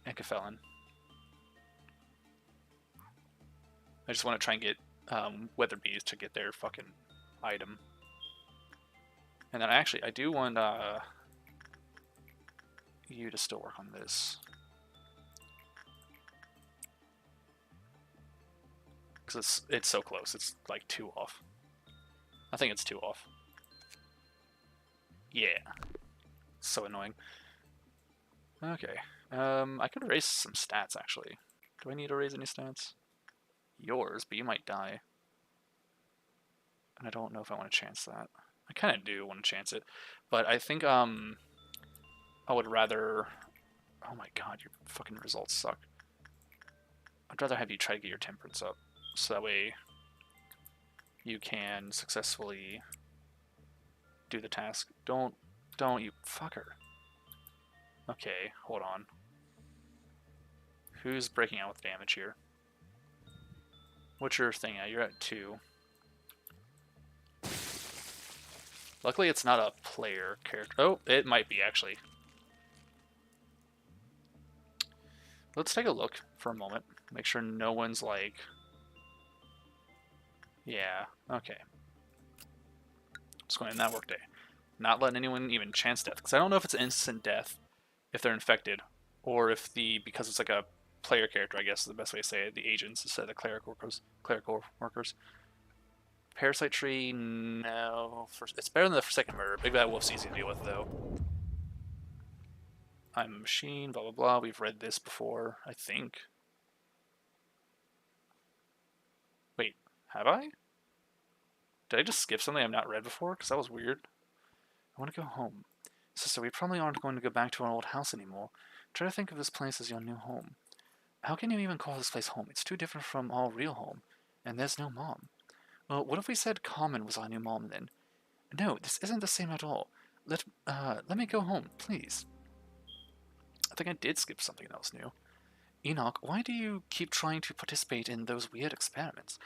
Enkefelin. I just want to try and get Weatherbees to get their fucking item. And then I do want you to still work on this. Because it's so close. It's like 2 off. I think it's 2 off. Yeah. So annoying. Okay. I could raise some stats, actually. Do I need to raise any stats? Yours, but you might die. And I don't know if I want to chance that. I kind of do want to chance it. But I think, I would rather... Oh my god, your fucking results suck. I'd rather have you try to get your temperance up. So that way you can successfully do the task. Don't you fucker. Okay, hold on. Who's breaking out with damage here? What's your thing at? You're at 2. Luckily it's not a player character. Oh, it might be actually. Let's take a look for a moment. Make sure no one's like... Yeah, okay. Just going in that workday. Not letting anyone even chance death. Because I don't know if it's instant death if they're infected. Or if because it's like a player character, I guess is the best way to say it. The agents instead of the clerical workers. Parasite tree, no. It's better than the second murder. Big Bad Wolf's easy to deal with, though. I'm a machine, blah, blah, blah. We've read this before, I think. Wait, have I? Did I just skip something I've not read before? Because that was weird. I want to go home. Sister, we probably aren't going to go back to our old house anymore. Try to think of this place as your new home. How can you even call this place home? It's too different from our real home. And there's no mom. Well, what if we said Carmen was our new mom then? No, this isn't the same at all. Let me go home, please. I think I did skip something that was new. Enoch, why do you keep trying to participate in those weird experiments?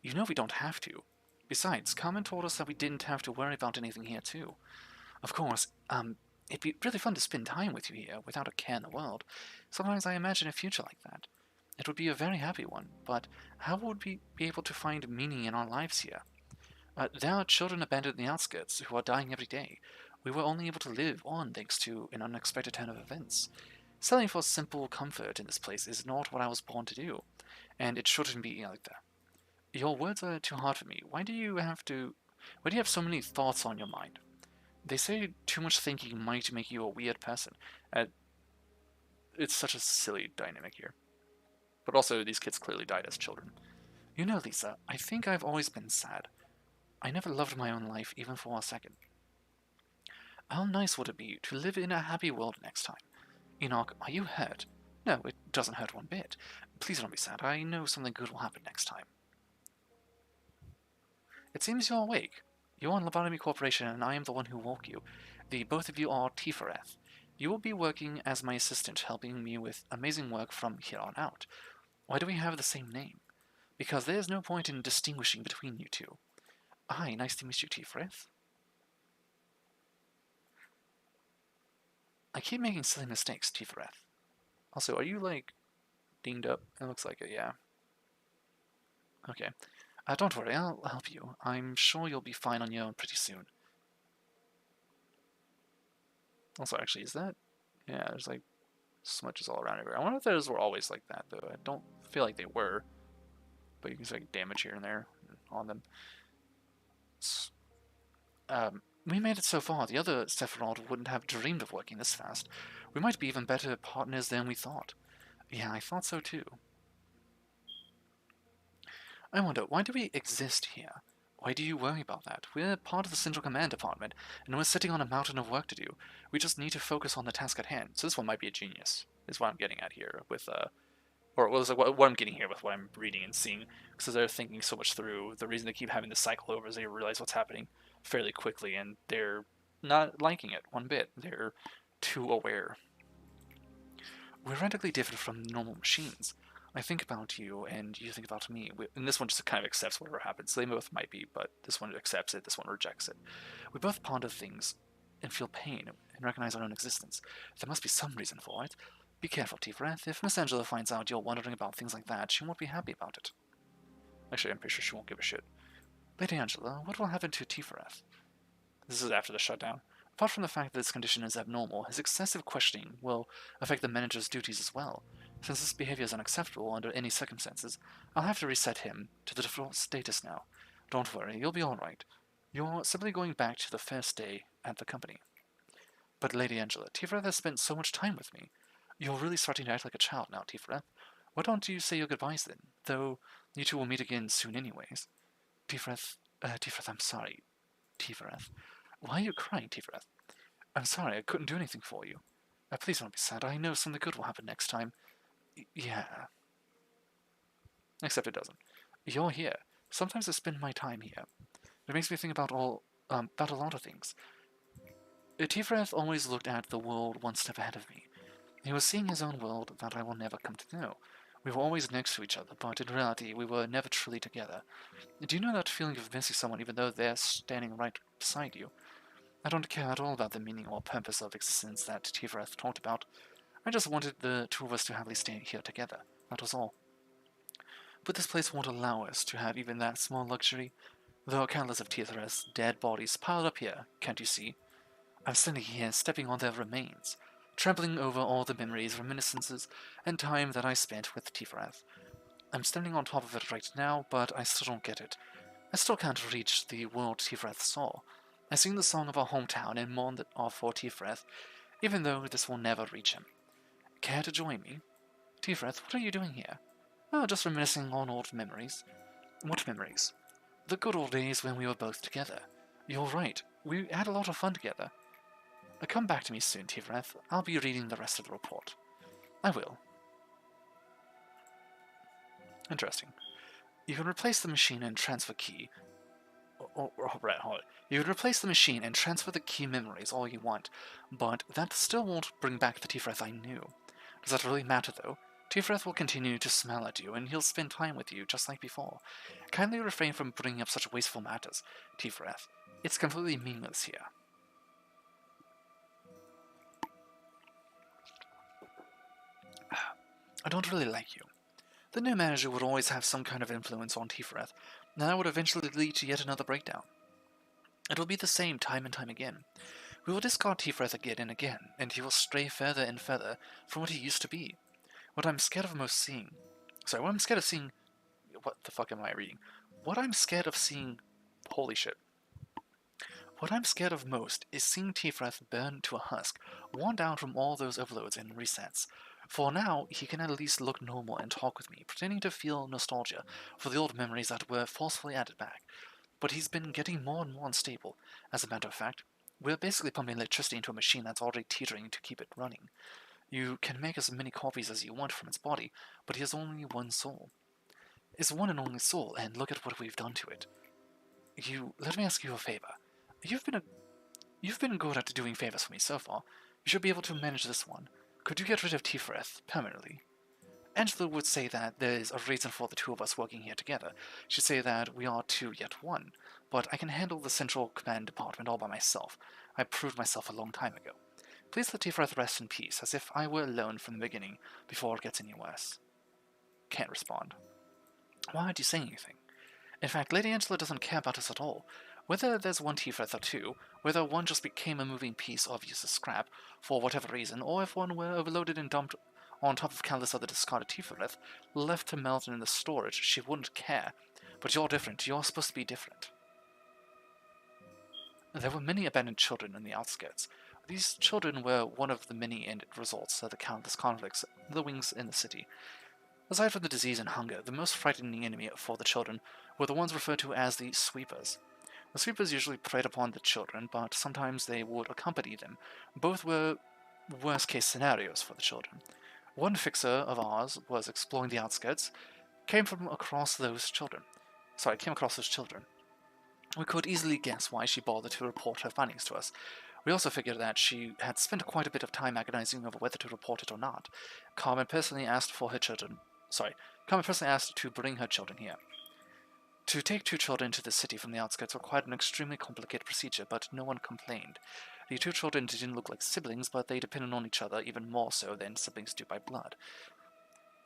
You know we don't have to. Besides, Carmen told us that we didn't have to worry about anything here too. Of course, it'd be really fun to spend time with you here, without a care in the world. Sometimes I imagine a future like that. It would be a very happy one, but how would we be able to find meaning in our lives here? There are children abandoned in the outskirts who are dying every day. We were only able to live on thanks to an unexpected turn of events. Selling for simple comfort in this place is not what I was born to do, and it shouldn't be like that. Your words are too hard for me. Why do you have so many thoughts on your mind? They say too much thinking might make you a weird person. It's such a silly dynamic here. But also, these kids clearly died as children. You know, Lisa, I think I've always been sad. I never loved my own life, even for a second. How nice would it be to live in a happy world next time? Enoch, are you hurt? No, it doesn't hurt one bit. Please don't be sad. I know something good will happen next time. It seems you're awake. You're on Lobotomy Corporation, and I am the one who woke you. The both of you are Tifereth. You will be working as my assistant, helping me with amazing work from here on out. Why do we have the same name? Because there's no point in distinguishing between you two. Hi, nice to meet you, Tifereth. I keep making silly mistakes, Tifereth. Also, are you, like, dinged up? It looks like it, yeah. Okay. Don't worry, I'll help you. I'm sure you'll be fine on your own pretty soon. Also, actually, is that... Yeah, there's, like, smudges all around everywhere. I wonder if those were always like that, though. I don't feel like they were. But you can see, like, damage here and there on them. We made it so far. The other Sephiroth wouldn't have dreamed of working this fast. We might be even better partners than we thought. Yeah, I thought so too. I wonder, why do we exist here? Why do you worry about that? We're part of the Central Command Department, and we're sitting on a mountain of work to do. We just need to focus on the task at hand. So this one might be a genius, is what I'm getting at here with, or well, what I'm getting here with what I'm reading and seeing, because they're thinking so much through. The reason they keep having this cycle over is they realize what's happening fairly quickly, and they're not liking it one bit. They're too aware. We're radically different from normal machines. I think about you, and you think about me. And this one just kind of accepts whatever happens. They both might be, but this one accepts it, this one rejects it. We both ponder things and feel pain and recognize our own existence. There must be some reason for it. Be careful, Tifereth. If Miss Angela finds out you're wondering about things like that, she won't be happy about it. Actually, I'm pretty sure she won't give a shit. Lady Angela, what will happen to Tifereth? This is after the shutdown. Apart from the fact that his condition is abnormal, his excessive questioning will affect the manager's duties as well. Since this behavior is unacceptable under any circumstances, I'll have to reset him to the default status now. Don't worry, you'll be alright. You're simply going back to the first day at the company. But Lady Angela, Tifereth has spent so much time with me. You're really starting to act like a child now, Tifereth. Why don't you say your goodbyes then? Though you two will meet again soon anyways. Tifereth, I'm sorry. Tifereth. Why are you crying, Tifereth? I'm sorry, I couldn't do anything for you. Please don't be sad. I know something good will happen next time. Yeah. Except it doesn't. You're here. Sometimes I spend my time here. It makes me think about about a lot of things. Tifereth always looked at the world one step ahead of me. He was seeing his own world that I will never come to know. We were always next to each other, but in reality, we were never truly together. Do you know that feeling of missing someone even though they're standing right beside you? I don't care at all about the meaning or purpose of existence that Tifereth talked about. I just wanted the two of us to happily stay here together. That was all. But this place won't allow us to have even that small luxury. There are countless of Tifereth's dead bodies piled up here, can't you see? I'm standing here, stepping on their remains, trampling over all the memories, reminiscences, and time that I spent with Tifereth. I'm standing on top of it right now, but I still don't get it. I still can't reach the world Tifereth saw. I sing the song of our hometown and mourn for Tifereth, even though this will never reach him. Care to join me? Tifereth, what are you doing here? Oh, just reminiscing on old memories. What memories? The good old days when we were both together. You're right, we had a lot of fun together. Come back to me soon, Tifereth. I'll be reading the rest of the report. I will. Interesting. You can replace the machine and transfer key. Right, hold it. You can replace the machine and transfer the key memories all you want, but that still won't bring back the Tifereth I knew. Does that really matter, though? Tifereth will continue to smile at you, and he'll spend time with you just like before. Kindly refrain from bringing up such wasteful matters, Tifereth. It's completely meaningless here. I don't really like you. The new manager would always have some kind of influence on Tifereth, and that would eventually lead to yet another breakdown. It will be the same time and time again. We will discard Tifereth again and again, and he will stray further and further from what he used to be. What I'm scared of most seeing... Sorry, what I'm scared of seeing... What the fuck am I reading? What I'm scared of seeing... Holy shit. What I'm scared of most is seeing Tifereth burn to a husk, worn down from all those overloads and resets. For now, he can at least look normal and talk with me, pretending to feel nostalgia for the old memories that were forcefully added back. But he's been getting more and more unstable. As a matter of fact, we're basically pumping electricity into a machine that's already teetering to keep it running. You can make as many copies as you want from its body, but he has only one soul. It's one and only soul, and look at what we've done to it. Let me ask you a favor. You've been good at doing favors for me so far. You should be able to manage this one. Could you get rid of Tifereth permanently? Angela would say that there is a reason for the two of us working here together. She'd say that we are two yet one, but I can handle the central command department all by myself. I proved myself a long time ago. Please let Tifereth rest in peace, as if I were alone from the beginning, before it gets any worse. Can't respond. Why aren't you saying anything? In fact, Lady Angela doesn't care about us at all. Whether there's one Tifereth or two, whether one just became a moving piece of useless scrap for whatever reason, or if one were overloaded and dumped on top of countless other discarded Tifereth, left to melt in the storage, she wouldn't care. But you're different. You're supposed to be different. There were many abandoned children in the outskirts. These children were one of the many end results of the countless conflicts in the wings in the city. Aside from the disease and hunger, the most frightening enemy for the children were the ones referred to as the sweepers. The sweepers usually preyed upon the children, but sometimes they would accompany them. Both were worst-case scenarios for the children. One fixer of ours was exploring the outskirts, came across those children. We could easily guess why she bothered to report her findings to us. We also figured that she had spent quite a bit of time agonizing over whether to report it or not. Carmen personally asked for her children Carmen personally asked to bring her children here. To take 2 children to the city from the outskirts required an extremely complicated procedure, but no one complained. The 2 children didn't look like siblings, but they depended on each other even more so than siblings do by blood.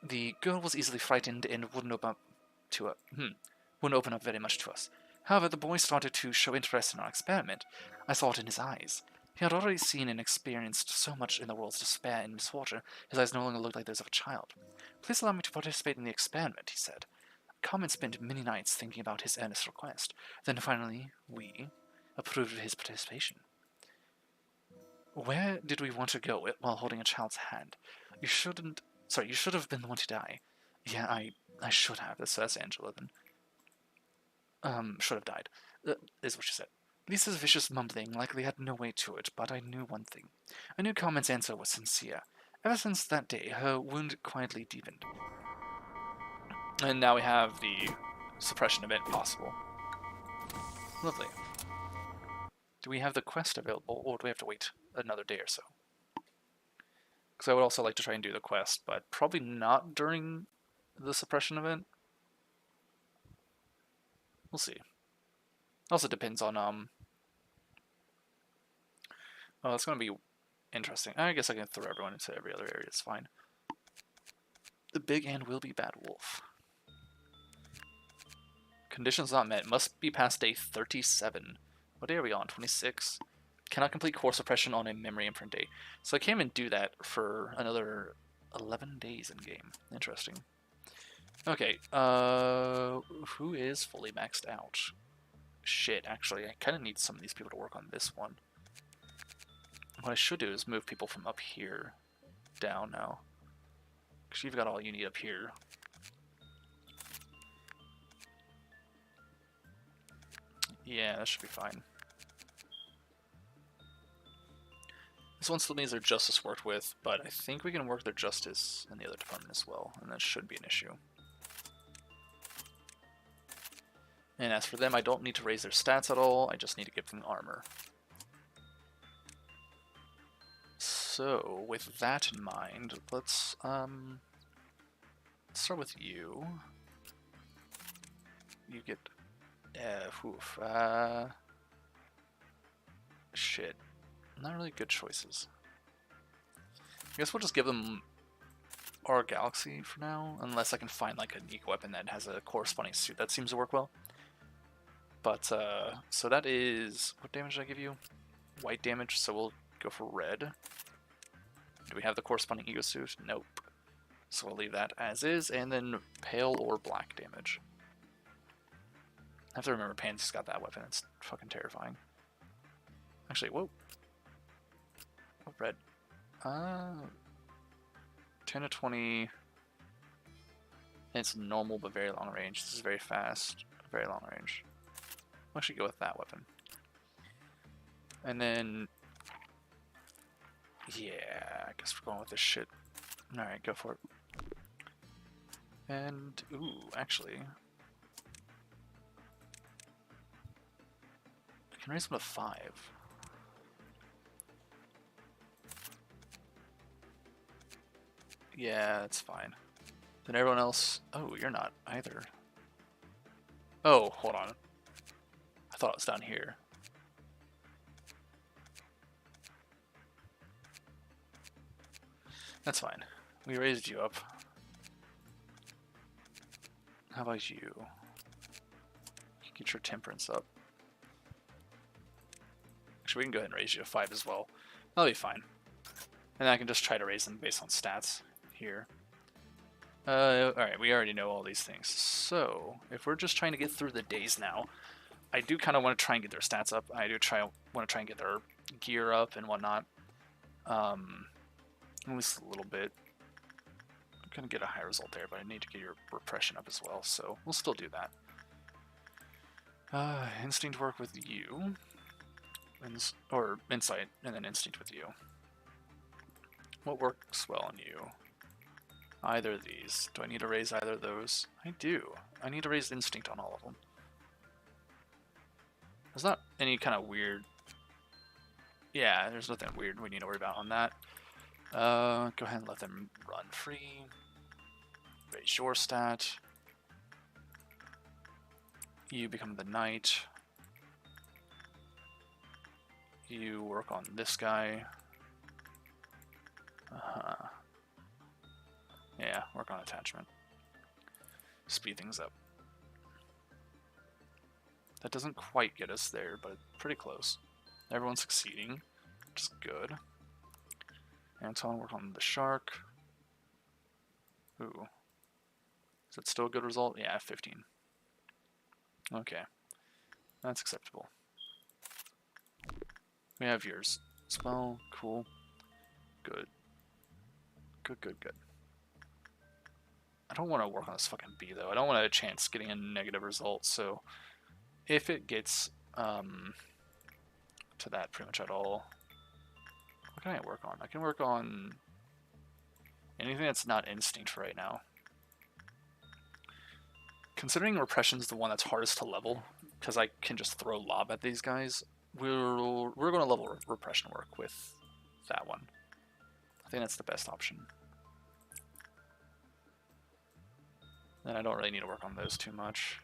The girl was easily frightened and wouldn't open up very much to us. However, the boy started to show interest in our experiment. I saw it in his eyes. He had already seen and experienced so much in the world's despair and misfortune, his eyes no longer looked like those of a child. Please allow me to participate in the experiment, he said. Carmen spent many nights thinking about his earnest request. Then finally, we approved of his participation. Where did we want to go while holding a child's hand? You should have been the one to die. Yeah, I should have. That's Angela then. Should have died, is what she said. Lisa's vicious mumbling likely had no weight to it, but I knew one thing. I knew Carmen's answer was sincere. Ever since that day, her wound quietly deepened. And now we have the suppression event possible. Lovely. Do we have the quest available, or do we have to wait another day or so? Because I would also like to try and do the quest, but probably not during the suppression event. We'll see. Also depends on, well, it's going to be interesting. I guess I can throw everyone into every other area, it's fine. The big and will be bad wolf. Conditions not met. Must be past day 37. What day are we on? 26? Cannot complete core suppression on a memory imprint day. So I can't even do that for another 11 days in game. Interesting. Okay, who is fully maxed out? Shit, actually, I kind of need some of these people to work on this one. What I should do is move people from up here down now. Because you've got all you need up here. Yeah, that should be fine. This one still needs their justice worked with, but I think we can work their justice in the other department as well, and that should be an issue. And as for them, I don't need to raise their stats at all, I just need to give them armor. So, with that in mind, let's start with you. You get... shit. Not really good choices. I guess we'll just give them our galaxy for now, unless I can find like an eco weapon that has a corresponding suit that seems to work well. But, so that is... What damage did I give you? White damage, so we'll go for red. Do we have the corresponding ego suit? Nope. So we'll leave that as is, and then pale or black damage. I have to remember Pansy's got that weapon, it's fucking terrifying. Actually, whoa. Oh, red. 10 to 20. It's normal but very long range. This is very fast, very long range. I'll actually go with that weapon. And then... Yeah, I guess we're going with this shit. Alright, go for it. And, ooh, actually... I can raise them to 5. Yeah, that's fine. Then everyone else... Oh, you're not either. Oh, hold on. I thought it was down here. That's fine. We raised you up. How about you? Get your temperance up. Actually, we can go ahead and raise you to 5 as well. That'll be fine. And I can just try to raise them based on stats here. Alright, we already know all these things. So, if we're just trying to get through the days now, I do kind of want to try and get their stats up. I do want to try and get their gear up and whatnot. At least a little bit. I'm going to get a high result there, but I need to get your repression up as well, so we'll still do that. Instinct work with you. Or insight, and then instinct with you. What works well on you? Either of these. Do I need to raise either of those? I do. I need to raise instinct on all of them. There's not any kind of weird... Yeah, there's nothing weird we need to worry about on that. Go ahead and let them run free. Raise your stat. You become the knight. You work on this guy. Yeah, work on attachment. Speed things up. That doesn't quite get us there, but pretty close. Everyone's succeeding, which is good. Anton, work on the shark. Ooh. Is that still a good result? Yeah, 15. Okay. That's acceptable. We have yours. Spell, cool. Good. Good. I don't want to work on this fucking bee, though. I don't want a chance getting a negative result, so if it gets to that pretty much at all, what can I work on? I can work on anything that's not instinct for right now. Considering repression's the one that's hardest to level, because I can just throw lob at these guys, we're going to level repression work with that one. I think that's the best option. Then I don't really need to work on those too much.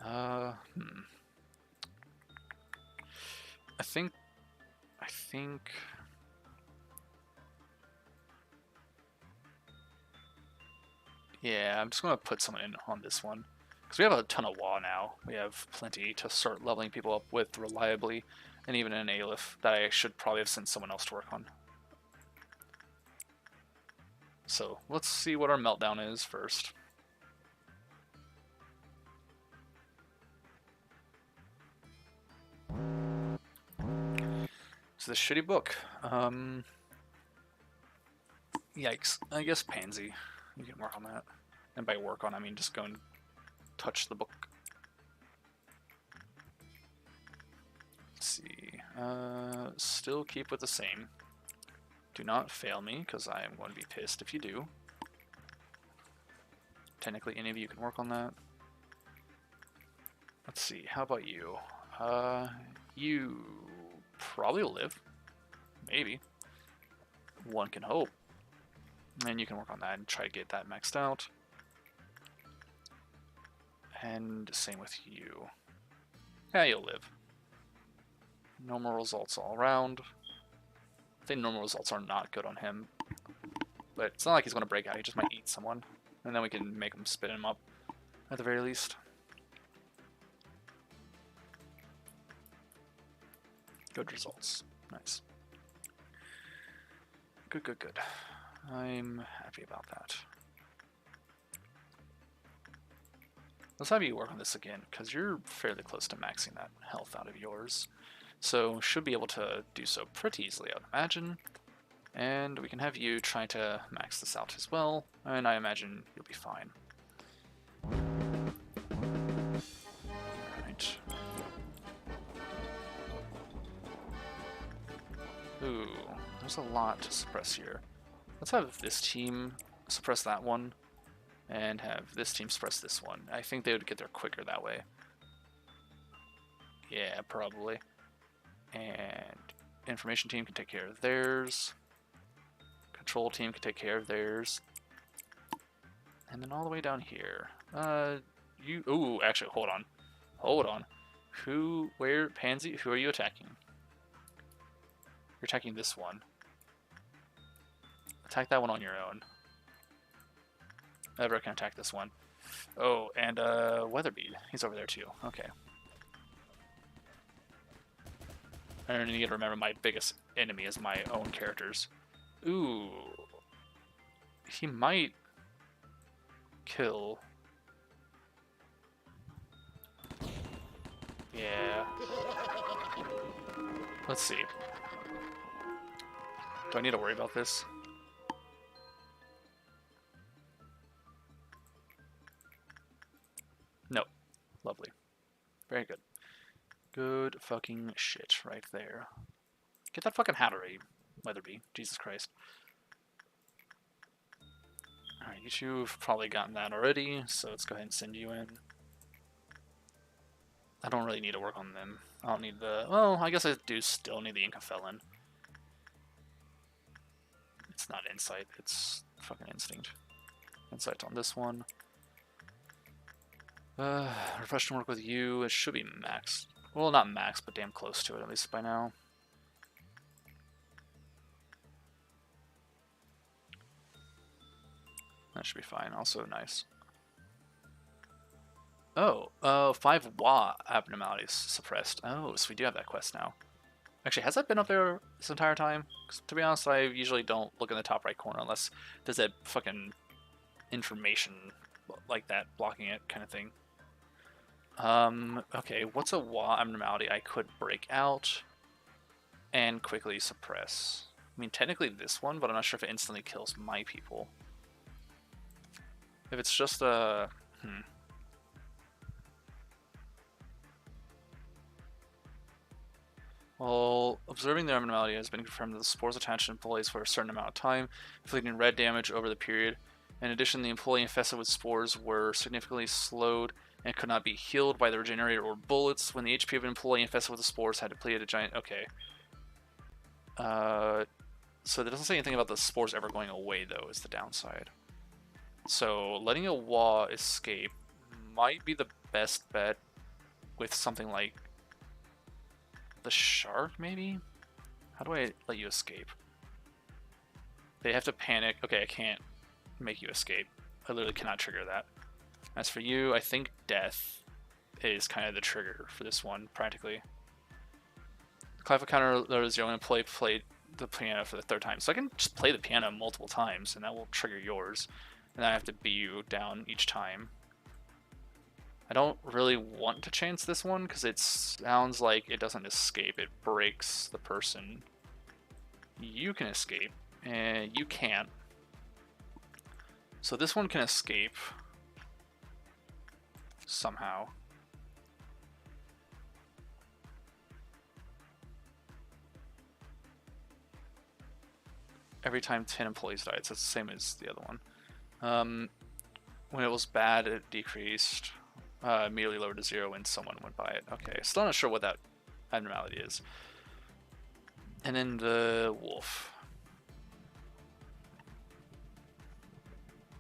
I think yeah, I'm just going to put someone in on this one. Because we have a ton of WA now. We have plenty to start leveling people up with reliably. And even an Aleph that I should probably have sent someone else to work on. So let's see what our meltdown is first. It's this shitty book. Yikes. I guess Pansy. You can work on that. And by work on, I mean just go and touch the book. Let's see. Still keep with the same. Do not fail me, because I am going to be pissed if you do. Technically, any of you can work on that. Let's see. How about you? You probably will live. Maybe. One can hope. And you can work on that and try to get that maxed out. And same with you. Yeah, you'll live. Normal results all around. I think normal results are not good on him. But it's not like he's going to break out. He just might eat someone. And then we can make him spit him up at the very least. Good results. Nice. Good. I'm happy about that. Let's have you work on this again, because you're fairly close to maxing that health out of yours. So should be able to do so pretty easily, I would imagine. And we can have you try to max this out as well, and I imagine you'll be fine. Alright. Ooh, there's a lot to suppress here. Let's have this team suppress that one, and have this team suppress this one. I think they would get there quicker that way. Yeah, probably. And information team can take care of theirs. Control team can take care of theirs. And then all the way down here. Ooh, actually, hold on. Pansy, who are you attacking? You're attacking this one. Attack that one on your own. Everett can attack this one. Oh, and Weatherbead. He's over there too. Okay. I don't need to remember my biggest enemy is my own characters. Ooh. He might kill. Yeah. Let's see. Do I need to worry about this? No. Lovely. Very good. Good fucking shit right there. Get that fucking hat already, Weatherby. Jesus Christ. Alright, you two have probably gotten that already, so let's go ahead and send you in. I don't really need to work on them. I don't need the... Well, I guess I do still need the Inca Felon. It's not insight, it's fucking instinct. Insight on this one. Professional work with you, it should be max. Well, not max, but damn close to it, at least by now. That should be fine, also nice. Oh, 5 Wa abnormalities suppressed. Oh, so we do have that quest now. Actually, has that been up there this entire time? 'Cause to be honest, I usually don't look in the top right corner unless there's that fucking information like that blocking it kind of thing. Okay, what's a Wa abnormality I could break out and quickly suppress? I mean, technically this one, but I'm not sure if it instantly kills my people. If it's just a... Well, observing the abnormality has been confirmed that the spores attach to employees for a certain amount of time, inflicting red damage over the period. In addition, the employee infested with spores were significantly slowed and could not be healed by the regenerator or bullets. When the HP of an employee infested with the spores had depleted a giant... Okay. So that doesn't say anything about the spores ever going away, though, is the downside. So letting a Wa escape might be the best bet with something like the shark, maybe? How do I let you escape? They have to panic. Okay, I can't make you escape. I literally cannot trigger that. As for you, I think death is kind of the trigger for this one, practically. The clavicle counter loads 0 and play the piano for the 3rd time. So I can just play the piano multiple times, and that will trigger yours. And then I have to beat you down each time. I don't really want to chance this one because it sounds like it doesn't escape. It breaks the person. You can escape, and you can't. So this one can escape somehow. Every time 10 employees died, so it's the same as the other one. When it was bad, it decreased. Immediately lowered to 0 when someone went by it. Okay, still not sure what that abnormality is. And then the wolf.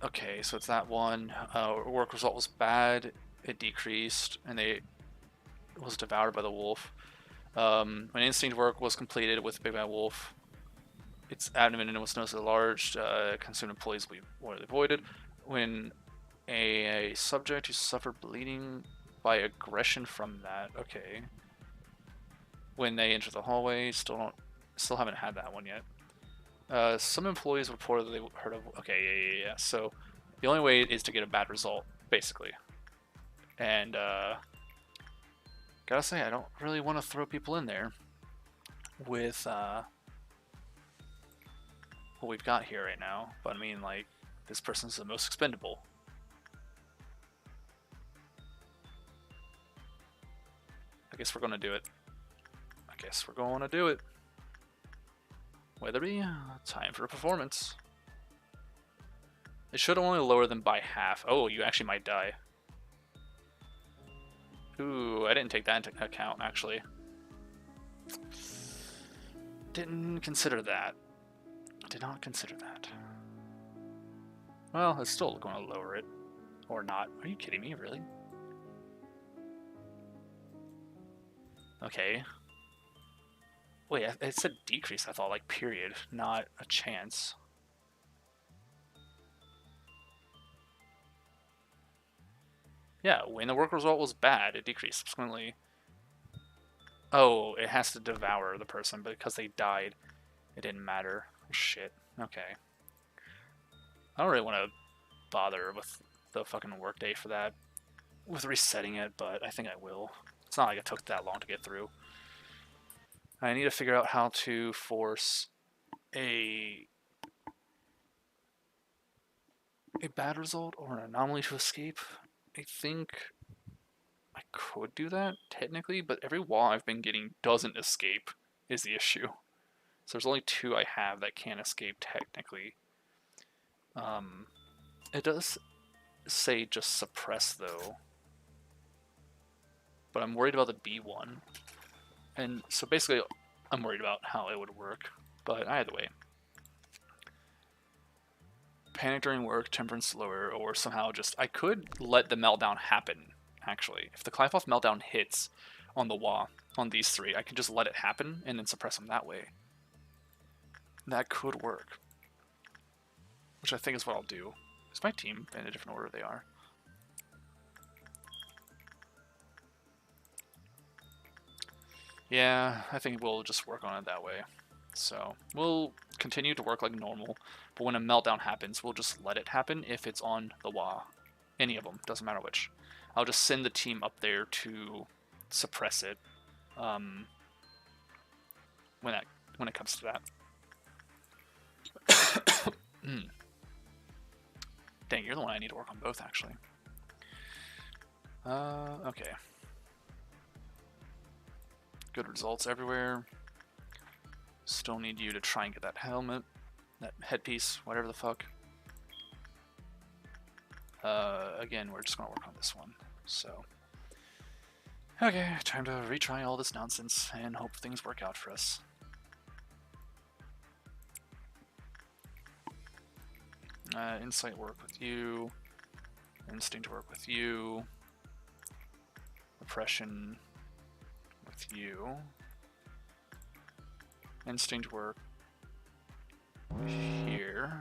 Okay, so it's that one. Work result was bad. It decreased, and it was devoured by the wolf. When instinct work was completed with Big Bad Wolf, its abdomen was noticeably large. Consumed employees were avoided. When a subject who suffered bleeding by aggression from that. Okay. When they enter the hallway, still haven't had that one yet. Some employees reported that they heard of. Okay, yeah. So the only way is to get a bad result, basically. And gotta say, I don't really want to throw people in there with what we've got here right now. But I mean, like, this person's the most expendable. I guess we're gonna do it. Weatherby, time for a performance. It should only lower them by half. Oh, you actually might die. Ooh, I didn't take that into account, actually. Didn't consider that. Did not consider that. Well, it's still going to lower it. Or not. Are you kidding me, really? Okay. Wait, it said decrease, I thought, like, period, not a chance. Yeah, when the work result was bad, it decreased subsequently. Oh, it has to devour the person, but because they died, it didn't matter. Shit. Okay. I don't really want to bother with the fucking workday for that, with resetting it, but I think I will. It's not like it took that long to get through. I need to figure out how to force a bad result or an anomaly to escape. I think I could do that, technically, but every wall I've been getting doesn't escape is the issue. So there's only 2 I have that can't escape, technically. It does say just suppress, though. But I'm worried about the B one. And so basically, I'm worried about how it would work. But either way. Panic during work, temperance lower, or somehow just... I could let the meltdown happen, actually. If the Clive meltdown hits on the wall, on these three, I can just let it happen and then suppress them that way. That could work. Which I think is what I'll do. Is my team in a different order? They are. Yeah, I think we'll just work on it that way. So, we'll continue to work like normal, but when a meltdown happens, we'll just let it happen if it's on the wall. Any of them, doesn't matter which. I'll just send the team up there to suppress it when it comes to that. Dang, you're the one I need to work on both, actually. Okay. Good results everywhere. Still need you to try and get that helmet, that headpiece, whatever the fuck. Again, we're just gonna work on this one. So, okay, time to retry all this nonsense and hope things work out for us. Insight work with you. Instinct work with you. Oppression with you. Instinct work here.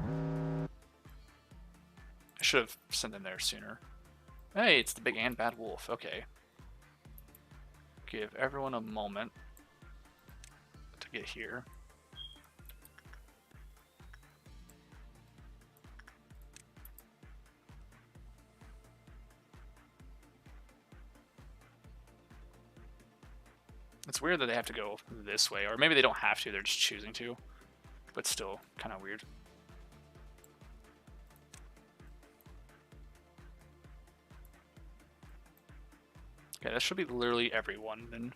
I should have sent them there sooner. Hey, it's the big and bad wolf. Okay. Give everyone a moment to get here. It's weird that they have to go this way, or maybe they don't have to, they're just choosing to, but still kind of weird. Okay, that should be literally everyone then.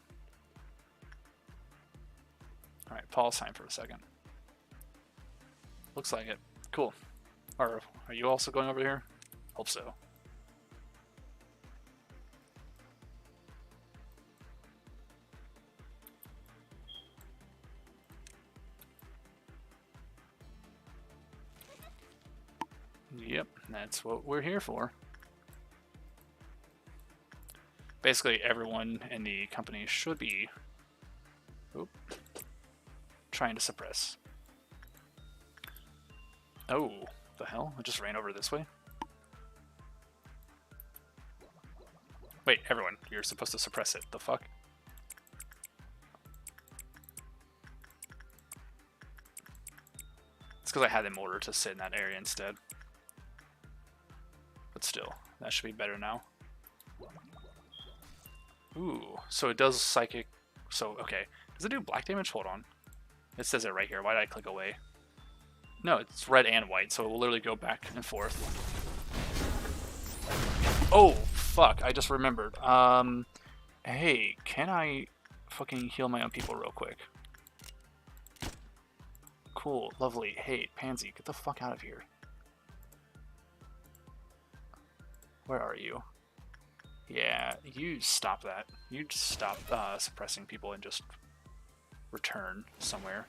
Alright, pause time for a second. Looks like it. Cool. Are you also going over here? Hope so. Yep, that's what we're here for. Basically, everyone in the company should be trying to suppress. Oh, the hell? I just ran over this way? Wait, everyone, you're supposed to suppress it. The fuck? It's because I had them ordered to sit in that area instead. But still, that should be better now. Ooh, so it does psychic. So, okay. Does it do black damage? Hold on. It says it right here. Why did I click away? No, it's red and white, so it will literally go back and forth. Oh, fuck. I just remembered. Hey, can I fucking heal my own people real quick? Cool, lovely. Hey, Pansy, get the fuck out of here. Where are you? Yeah, you stop that. You just stop suppressing people and just return somewhere.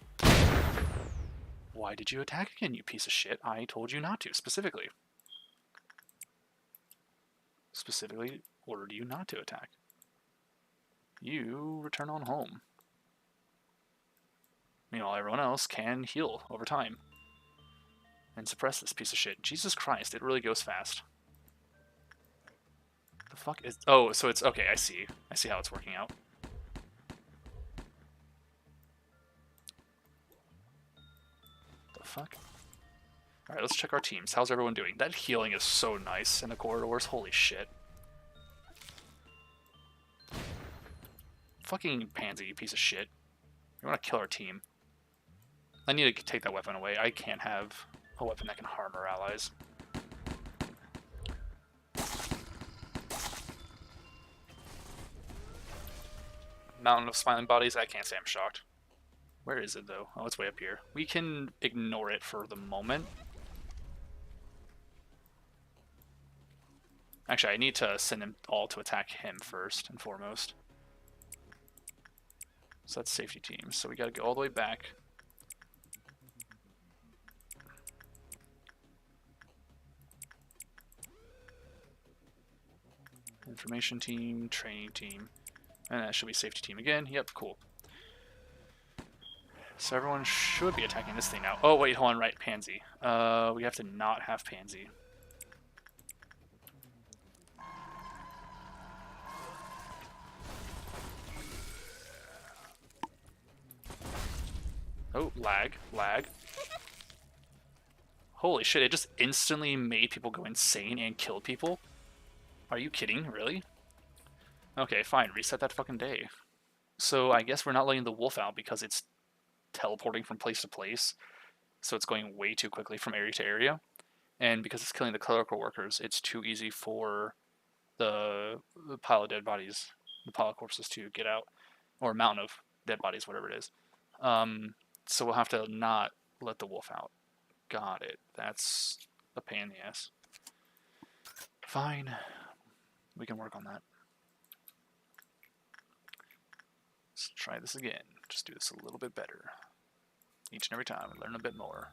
Why did you attack again, you piece of shit? I told you not to, specifically. Specifically ordered you not to attack. You return on home. Meanwhile, everyone else can heal over time. And suppress this piece of shit. Jesus Christ, it really goes fast. The fuck is... Oh, so it's... Okay, I see. I see how it's working out. The fuck? Alright, let's check our teams. How's everyone doing? That healing is so nice in the corridors. Holy shit. Fucking Pansy, you piece of shit. You want to kill our team. I need to take that weapon away. I can't have a weapon that can harm our allies. Mountain of smiling bodies, I can't say I'm shocked. Where is it though? Oh, it's way up here. We can ignore it for the moment. Actually, I need to send them all to attack him first and foremost. So that's safety teams. So we gotta go all the way back. Information team, training team, and that should be safety team again. Yep, cool. So everyone should be attacking this thing now. Oh wait, hold on, right, Pansy. We have to not have Pansy. Oh, lag. Holy shit, it just instantly made people go insane and killed people? Are you kidding? Really? Okay, fine, reset that fucking day. So I guess we're not letting the wolf out because it's teleporting from place to place. So it's going way too quickly from area to area. And because it's killing the clerical workers, it's too easy for the pile of dead bodies, the pile of corpses to get out. Or mountain of dead bodies, whatever it is. So we'll have to not let the wolf out. Got it. That's a pain in the ass. Fine. We can work on that. Let's try this again. Just do this a little bit better. Each and every time, we learn a bit more.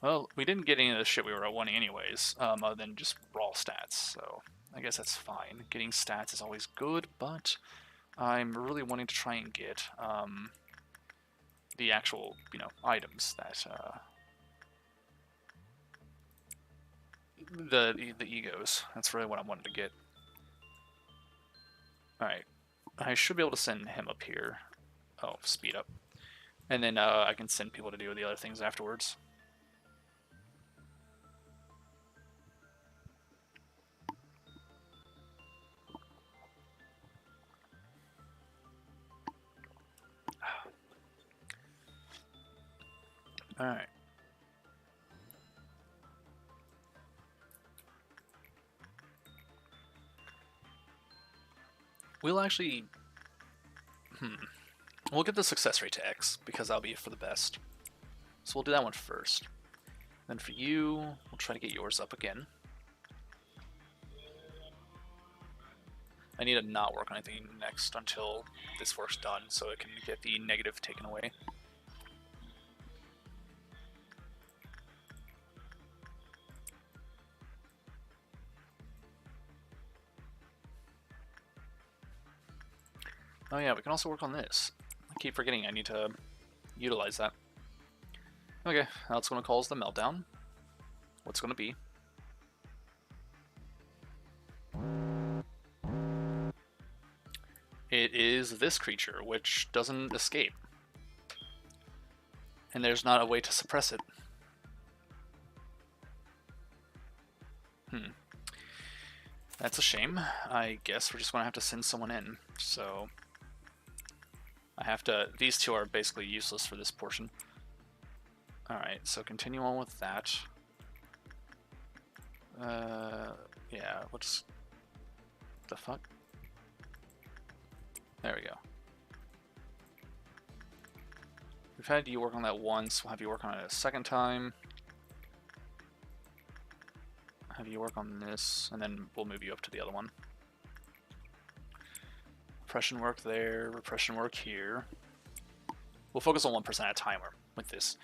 Well, we didn't get any of the shit we were wanting anyways, other than just raw stats, so I guess that's fine. Getting stats is always good, but I'm really wanting to try and get the actual, items that the egos. That's really what I wanted to get. Alright. I should be able to send him up here. Oh, speed up. And then I can send people to do the other things afterwards. Alright. We'll actually... We'll get the success rate to X, because that'll be for the best. So we'll do that one first. Then for you, we'll try to get yours up again. I need to not work on anything next until this work's done, so it can get the negative taken away. Oh yeah, we can also work on this. I keep forgetting I need to utilize that. Okay, now it's going to cause the meltdown. What's going to be? It is this creature, which doesn't escape. And there's not a way to suppress it. That's a shame. I guess we're just going to have to send someone in. So I have to... These two are basically useless for this portion. Alright, so continue on with that. Yeah, what's... the fuck? There we go. We've had you work on that once, we'll have you work on it a second time. Have you work on this, and then we'll move you up to the other one. Repression work there, repression work here. We'll focus on one person at a time with this,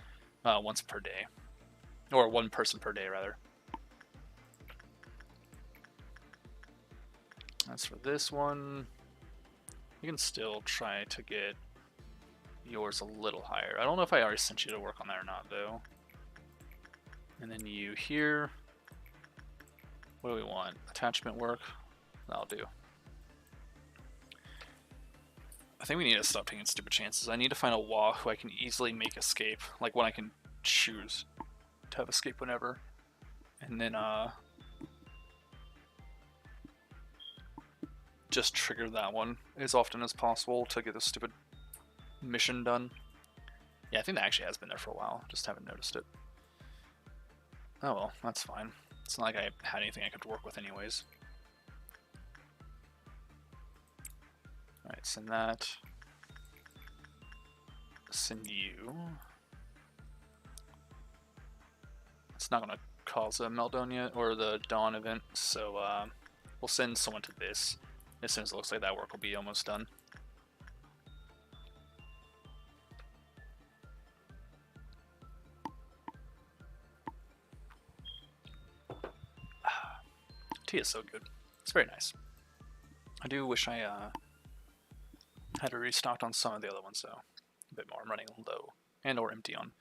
once per day. Or one person per day, rather. That's for this one. You can still try to get yours a little higher. I don't know if I already sent you to work on that or not, though. And then you here. What do we want? Attachment work? That'll do. I think we need to stop taking stupid chances. I need to find a Wa who I can easily make escape. Like one I can choose to have escape whenever. And then, just trigger that one as often as possible to get this stupid mission done. Yeah, I think that actually has been there for a while. Just haven't noticed it. Oh well, that's fine. It's not like I had anything I could work with anyways. Alright, send that. Send you. It's not going to cause a meltdown yet, or the dawn event, so we'll send someone to this as soon as it looks like that work will be almost done. Tea is so good. It's very nice. I do wish I had restocked on some of the other ones, though. A bit more. I'm running low and or empty on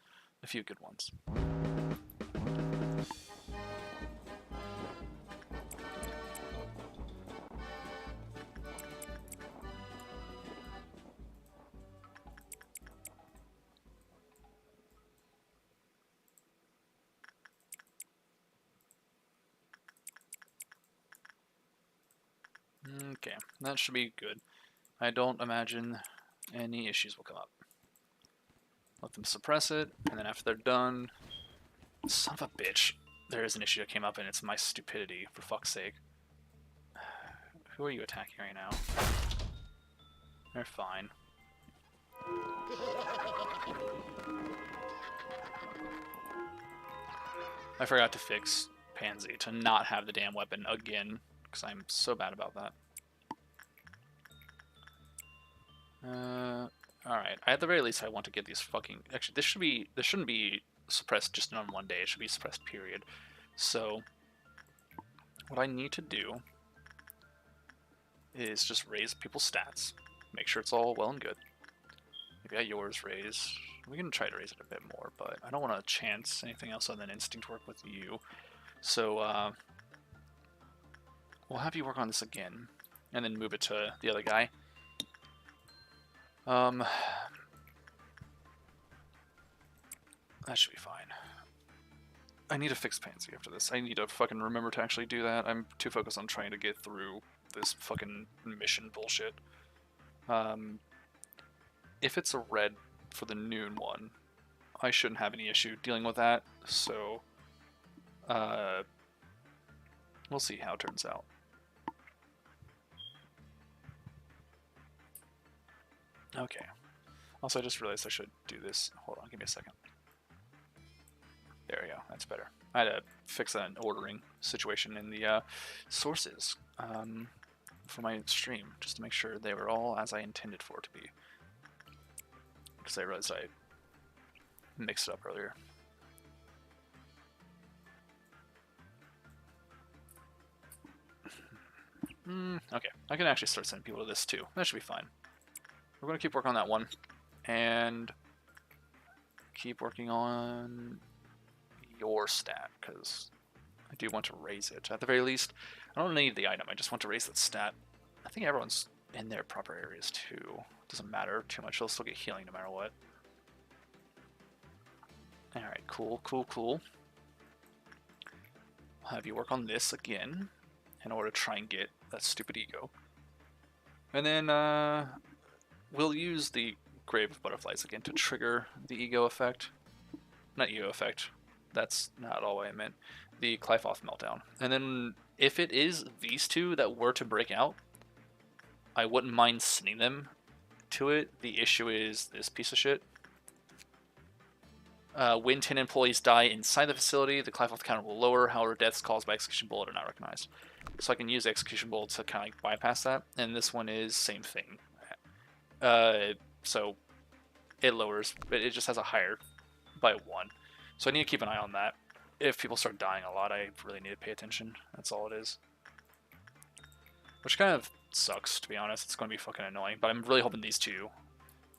a few good ones. Okay, that should be good. I don't imagine any issues will come up. Let them suppress it, and then after they're done... Son of a bitch. There is an issue that came up, and it's my stupidity, for fuck's sake. Who are you attacking right now? They're fine. I forgot to fix Pansy to not have the damn weapon again, because I'm so bad about that. Alright. At the very least, I want to get these fucking... Actually, this shouldn't be suppressed just on one day. It should be suppressed, period. So, what I need to do is just raise people's stats. Make sure it's all well and good. Maybe got yours raised. We can try to raise it a bit more, but I don't want to chance anything else other than instinct work with you. So, we'll have you work on this again, and then move it to the other guy. That should be fine. I need to fix Pansy after this. I need to fucking remember to actually do that. I'm too focused on trying to get through this fucking mission bullshit. If it's a red for the noon one, I shouldn't have any issue dealing with that, so we'll see how it turns out. Okay. Also, I just realized I should do this. Hold on, give me a second. There we go, that's better. I had to fix that ordering situation in the sources for my stream, just to make sure they were all as I intended for it to be. Because I realized I mixed it up earlier. Okay, I can actually start sending people to this too. That should be fine. We're going to keep working on that one, and keep working on your stat, because I do want to raise it. At the very least, I don't need the item, I just want to raise that stat. I think everyone's in their proper areas too. Doesn't matter too much, they'll still get healing no matter what. Alright, cool, cool, cool. I'll have you work on this again, in order to try and get that stupid ego. And then, we'll use the Grave of Butterflies again to trigger the ego effect. Not ego effect. That's not all I meant. The Clifoth Meltdown. And then, if it is these two that were to break out, I wouldn't mind sending them to it. The issue is this piece of shit. When 10 employees die inside the facility, the Clifoth counter will lower. However, deaths caused by execution bullet are not recognized. So I can use execution bullet to kind of like bypass that. And this one is same thing. So it lowers, but it just has a higher by 1. So I need to keep an eye on that. If people start dying a lot, I really need to pay attention. That's all it is. Which kind of sucks, to be honest. It's going to be fucking annoying. But I'm really hoping these two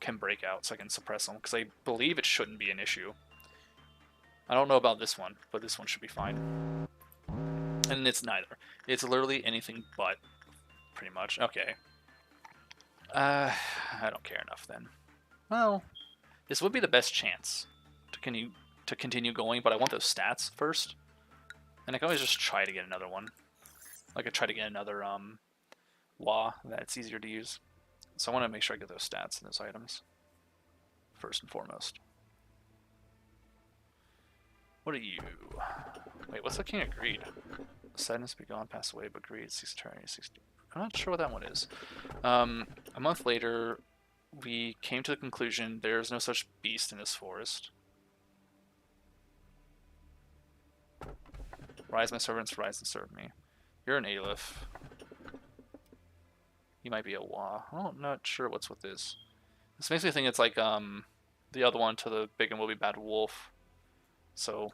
can break out so I can suppress them. Because I believe it shouldn't be an issue. I don't know about this one, but this one should be fine. And it's neither. It's literally anything but, pretty much. Okay. I don't care enough then. Well, this would be the best chance to continue going, but I want those stats first. And I can always just try to get another one. Like I try to get another WA that's easier to use. So I want to make sure I get those stats and those items first and foremost. What are you? Wait, what's the King of Greed? Sadness be gone, pass away, but greed, 6 eternity, 60. I'm not sure what that one is. A month later, we came to the conclusion there is no such beast in this forest. Rise, my servants, rise and serve me. You're an Aleph. You might be a Wa. I'm not sure what's with this. This makes me think it's like the other one to the big and will be bad wolf. So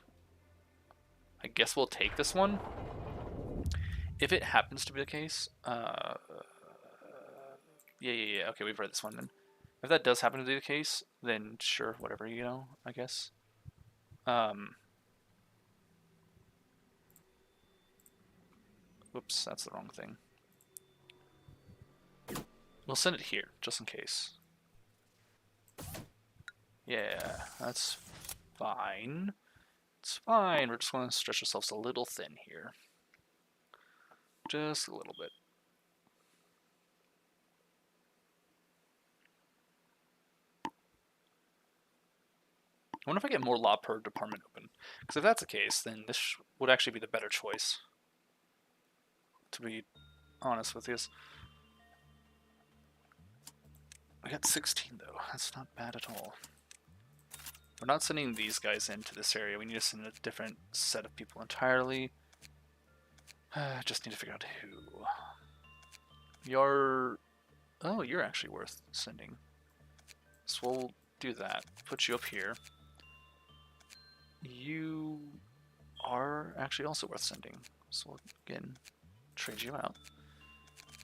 I guess we'll take this one. if it happens to be the case, yeah. Okay, we've read this one then. If that does happen to be the case, then sure, whatever, you know, I guess. Whoops, that's the wrong thing. We'll send it here, just in case. Yeah, that's fine. It's fine. We're just going to stretch ourselves a little thin here. Just a little bit. I wonder if I get more law per department open. Because if that's the case, then this would actually be the better choice. To be honest with you. I got 16 though. That's not bad at all. We're not sending these guys into this area. We need to send a different set of people entirely. Just need to figure out who. You're... Oh, you're actually worth sending. So we'll do that. Put you up here. You are actually also worth sending. So we'll, again, trade you out.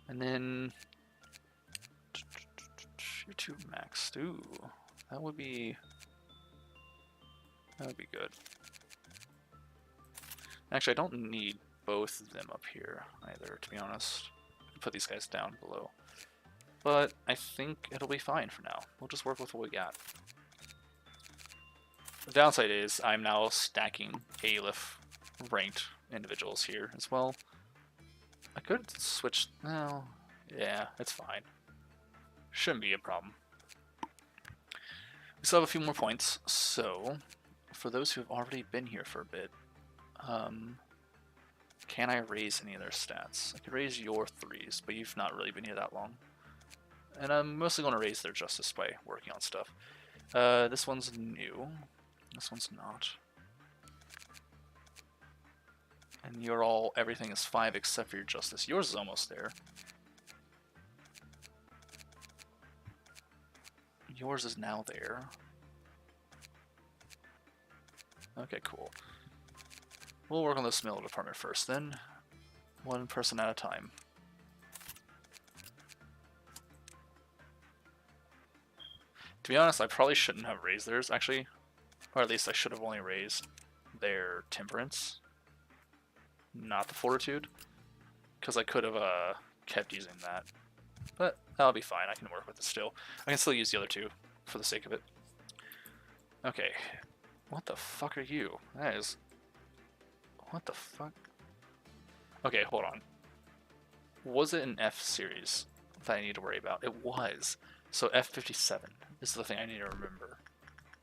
And then... You're 2 maxed. Ooh, that would be good. Actually, I don't need both of them up here either, to be honest. I can put these guys down below. But I think it'll be fine for now. We'll just work with what we got. The downside is I'm now stacking Aleph ranked individuals here as well. I could switch... No, yeah, it's fine. Shouldn't be a problem. We still have a few more points, so for those who have already been here for a bit, can I raise any of their stats? I could raise your 3s, but you've not really been here that long. And I'm mostly going to raise their justice by working on stuff. This one's new. This one's not. And you're all, everything is 5 except for your justice. Yours is almost there. Yours is now there. Okay, cool. We'll work on the middle department first then. 1 person at a time. To be honest, I probably shouldn't have raised theirs, actually. Or at least I should have only raised their temperance. Not the fortitude. Because I could have kept using that. But that'll be fine, I can work with it still. I can still use the other 2 for the sake of it. Okay. What the fuck are you? That is... What the fuck? Okay, hold on. Was it an F series that I need to worry about? It was. So F57 is the thing I need to remember.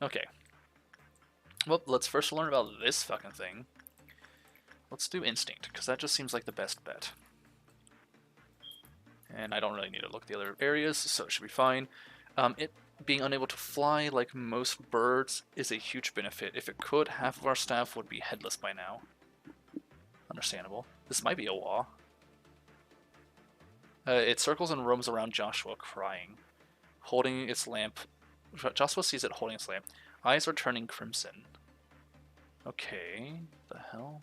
Okay. Well, let's first learn about this fucking thing. Let's do Instinct, because that just seems like the best bet. And I don't really need to look at the other areas, so it should be fine. It being unable to fly like most birds is a huge benefit. If it could, half of our staff would be headless by now. Understandable. This might be a law. It circles and roams around Joshua, crying. Holding its lamp. Joshua sees it holding its lamp. Eyes are turning crimson. Okay. The hell?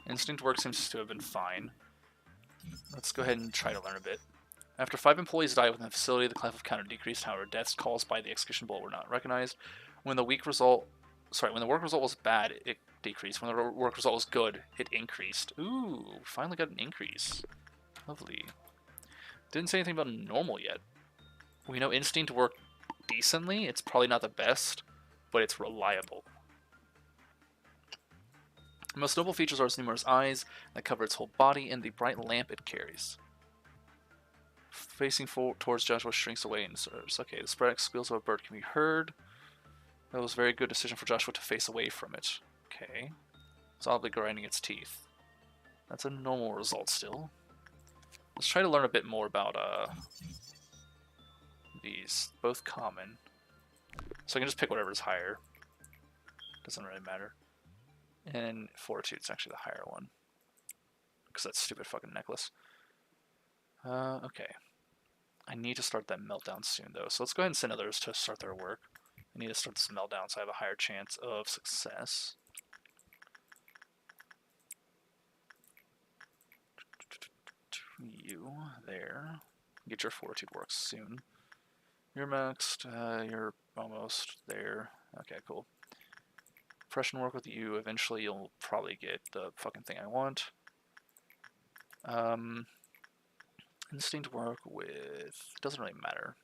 Instinct work seems to have been fine. Let's go ahead and try to learn a bit. After 5 employees died within the facility, the clef of counter decreased. However, deaths caused by the execution bullet were not recognized. When the work result was bad, it decreased. When the work result was good, it increased. Ooh, finally got an increase. Lovely. Didn't say anything about normal yet. We know Instinct worked decently. It's probably not the best, but it's reliable. The most notable features are its numerous eyes that cover its whole body and the bright lamp it carries. Facing towards Joshua shrinks away and serves. Okay, the sporadic squeals of a bird can be heard. That was a very good decision for Joshua to face away from it. Okay. It's oddly grinding its teeth. That's a normal result still. Let's try to learn a bit more about these. Both common. So I can just pick whatever's higher. Doesn't really matter. And Fortitude's actually the higher one. Because that stupid fucking necklace. Okay. I need to start that meltdown soon, though. So let's go ahead and send others to start their work. I need to start this meltdown so I have a higher chance of success. you there. Get your fortitude works soon. You're maxed. You're almost there. Okay, cool. Oppression work with you. Eventually, you'll probably get the fucking thing I want. Instinct work with... Doesn't really matter.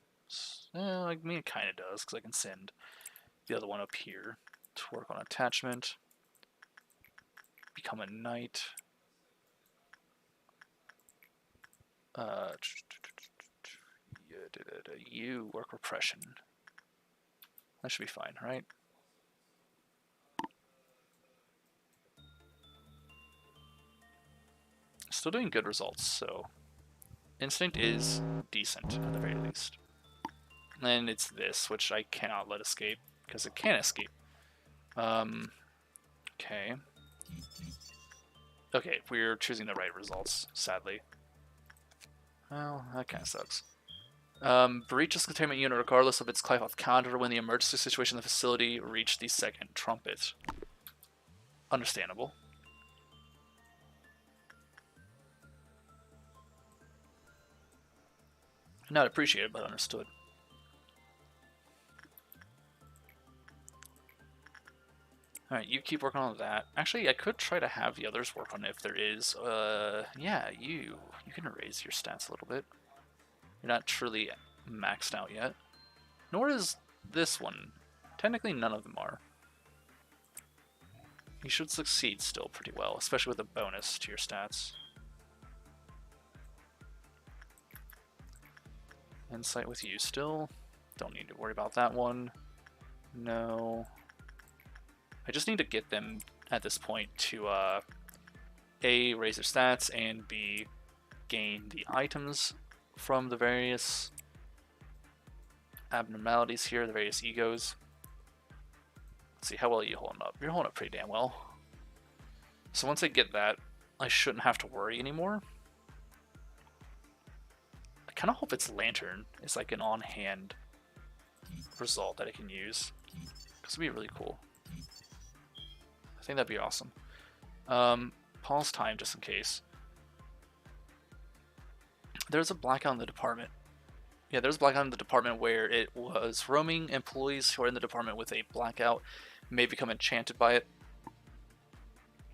I mean, it kind of does, because I can send the other one up here to work on attachment. Become a knight. You work repression. That should be fine, right? Still doing good results, so instinct is decent at the very least. And it's this, which I cannot let escape because it can escape. Okay. Okay, we're choosing the right results, sadly. Well, that kind of sucks. Breaches containment unit regardless of its Clive counter when the emergency situation in the facility reached the second trumpet. Understandable. Not appreciated, but understood. Alright, you keep working on that. Actually, I could try to have the others work on it if there is. Yeah, you can raise your stats a little bit. You're not truly maxed out yet. Nor is this one. Technically, none of them are. You should succeed still pretty well, especially with a bonus to your stats. Insight with you still. Don't need to worry about that one. No. I just need to get them at this point to A, raise their stats, and B, gain the items from the various abnormalities here, the various egos. Let's see, how well are you holding up? You're holding up pretty damn well. So once I get that, I shouldn't have to worry anymore. I kind of hope it's Lantern. It's like an on-hand result that I can use. Because it'd be really cool. I think that'd be awesome. Pause time just in case. There's a blackout in the department. Yeah, there's a blackout in the department where it was roaming. Employees who are in the department with a blackout may become enchanted by it.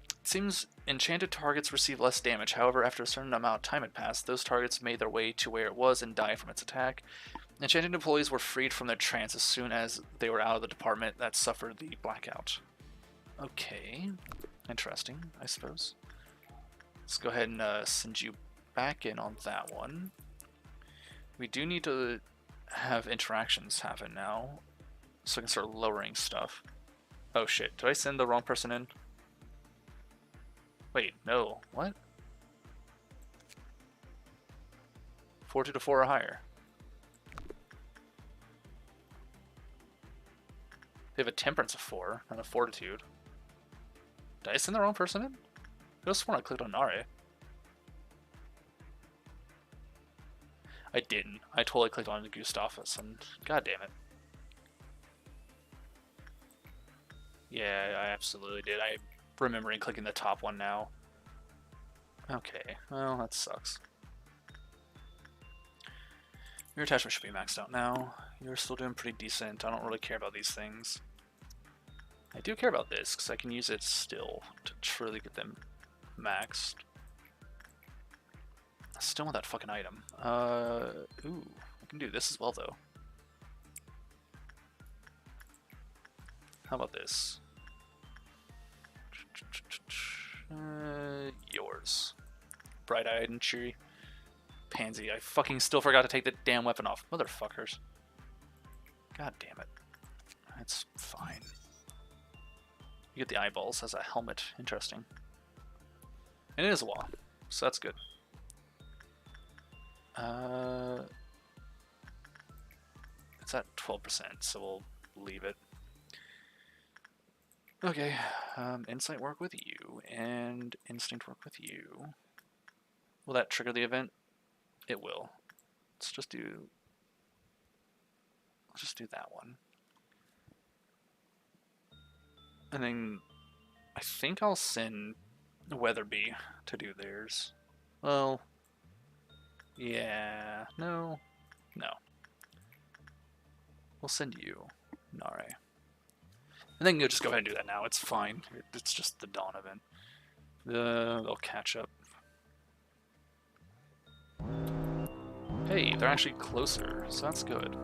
It seems enchanted targets receive less damage. However, after a certain amount of time had passed, those targets made their way to where it was and died from its attack. Enchanted employees were freed from their trance as soon as they were out of the department that suffered the blackout. Okay, interesting, I suppose. Let's go ahead and send you back in on that one. We do need to have interactions happen now, so I can start lowering stuff. Oh shit, did I send the wrong person in? Wait, no, what? 4 to 4 or higher. They have a temperance of 4 and a fortitude. Did I send the wrong person in? I could have sworn I clicked on Nare. I didn't. I totally clicked on Gustavus, and god damn it. Yeah, I absolutely did. I'm remembering clicking the top one now. Okay, well, that sucks. Your attachment should be maxed out now. You're still doing pretty decent. I don't really care about these things. I do care about this, because I can use it still to truly get them maxed. I still want that fucking item. Ooh, I can do this as well, though. How about this? Yours. Bright-eyed and cheery. Pansy, I fucking still forgot to take the damn weapon off. Motherfuckers. God damn it. That's fine. You get the eyeballs as a helmet. Interesting. And it is a wall, so that's good. It's at 12%, so we'll leave it. Okay, insight work with you, and instinct work with you. Will that trigger the event? It will. Let's just do that one. And then I think I'll send Weatherby to do theirs. Well, Yeah, no, no. We'll send you Nare. And then you'll just go ahead and do that now. It's fine. It's just the dawn event. They'll catch up. Hey, they're actually closer, so that's good.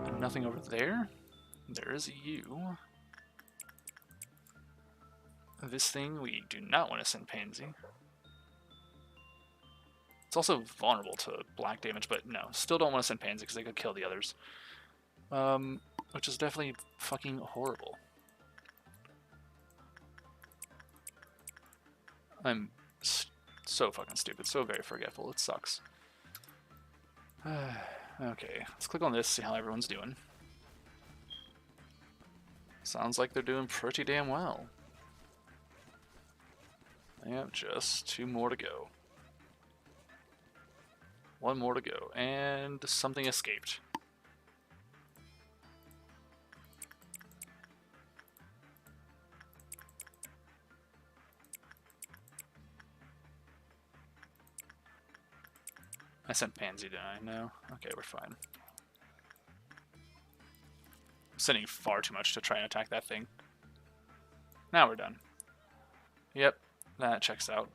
And nothing over there? There is you. This thing, we do not want to send Pansy. It's also vulnerable to black damage, but no, still don't want to send Pansy because they could kill the others. Which is definitely fucking horrible. I'm so fucking stupid, so very forgetful, it sucks. Okay, let's click on this, see how everyone's doing. Sounds like they're doing pretty damn well. They have just 2 more to go. 1 more to go, and something escaped. I sent Pansy, didn't I? No? Okay, we're fine. I'm sending far too much to try and attack that thing. Now we're done. Yep, that checks out.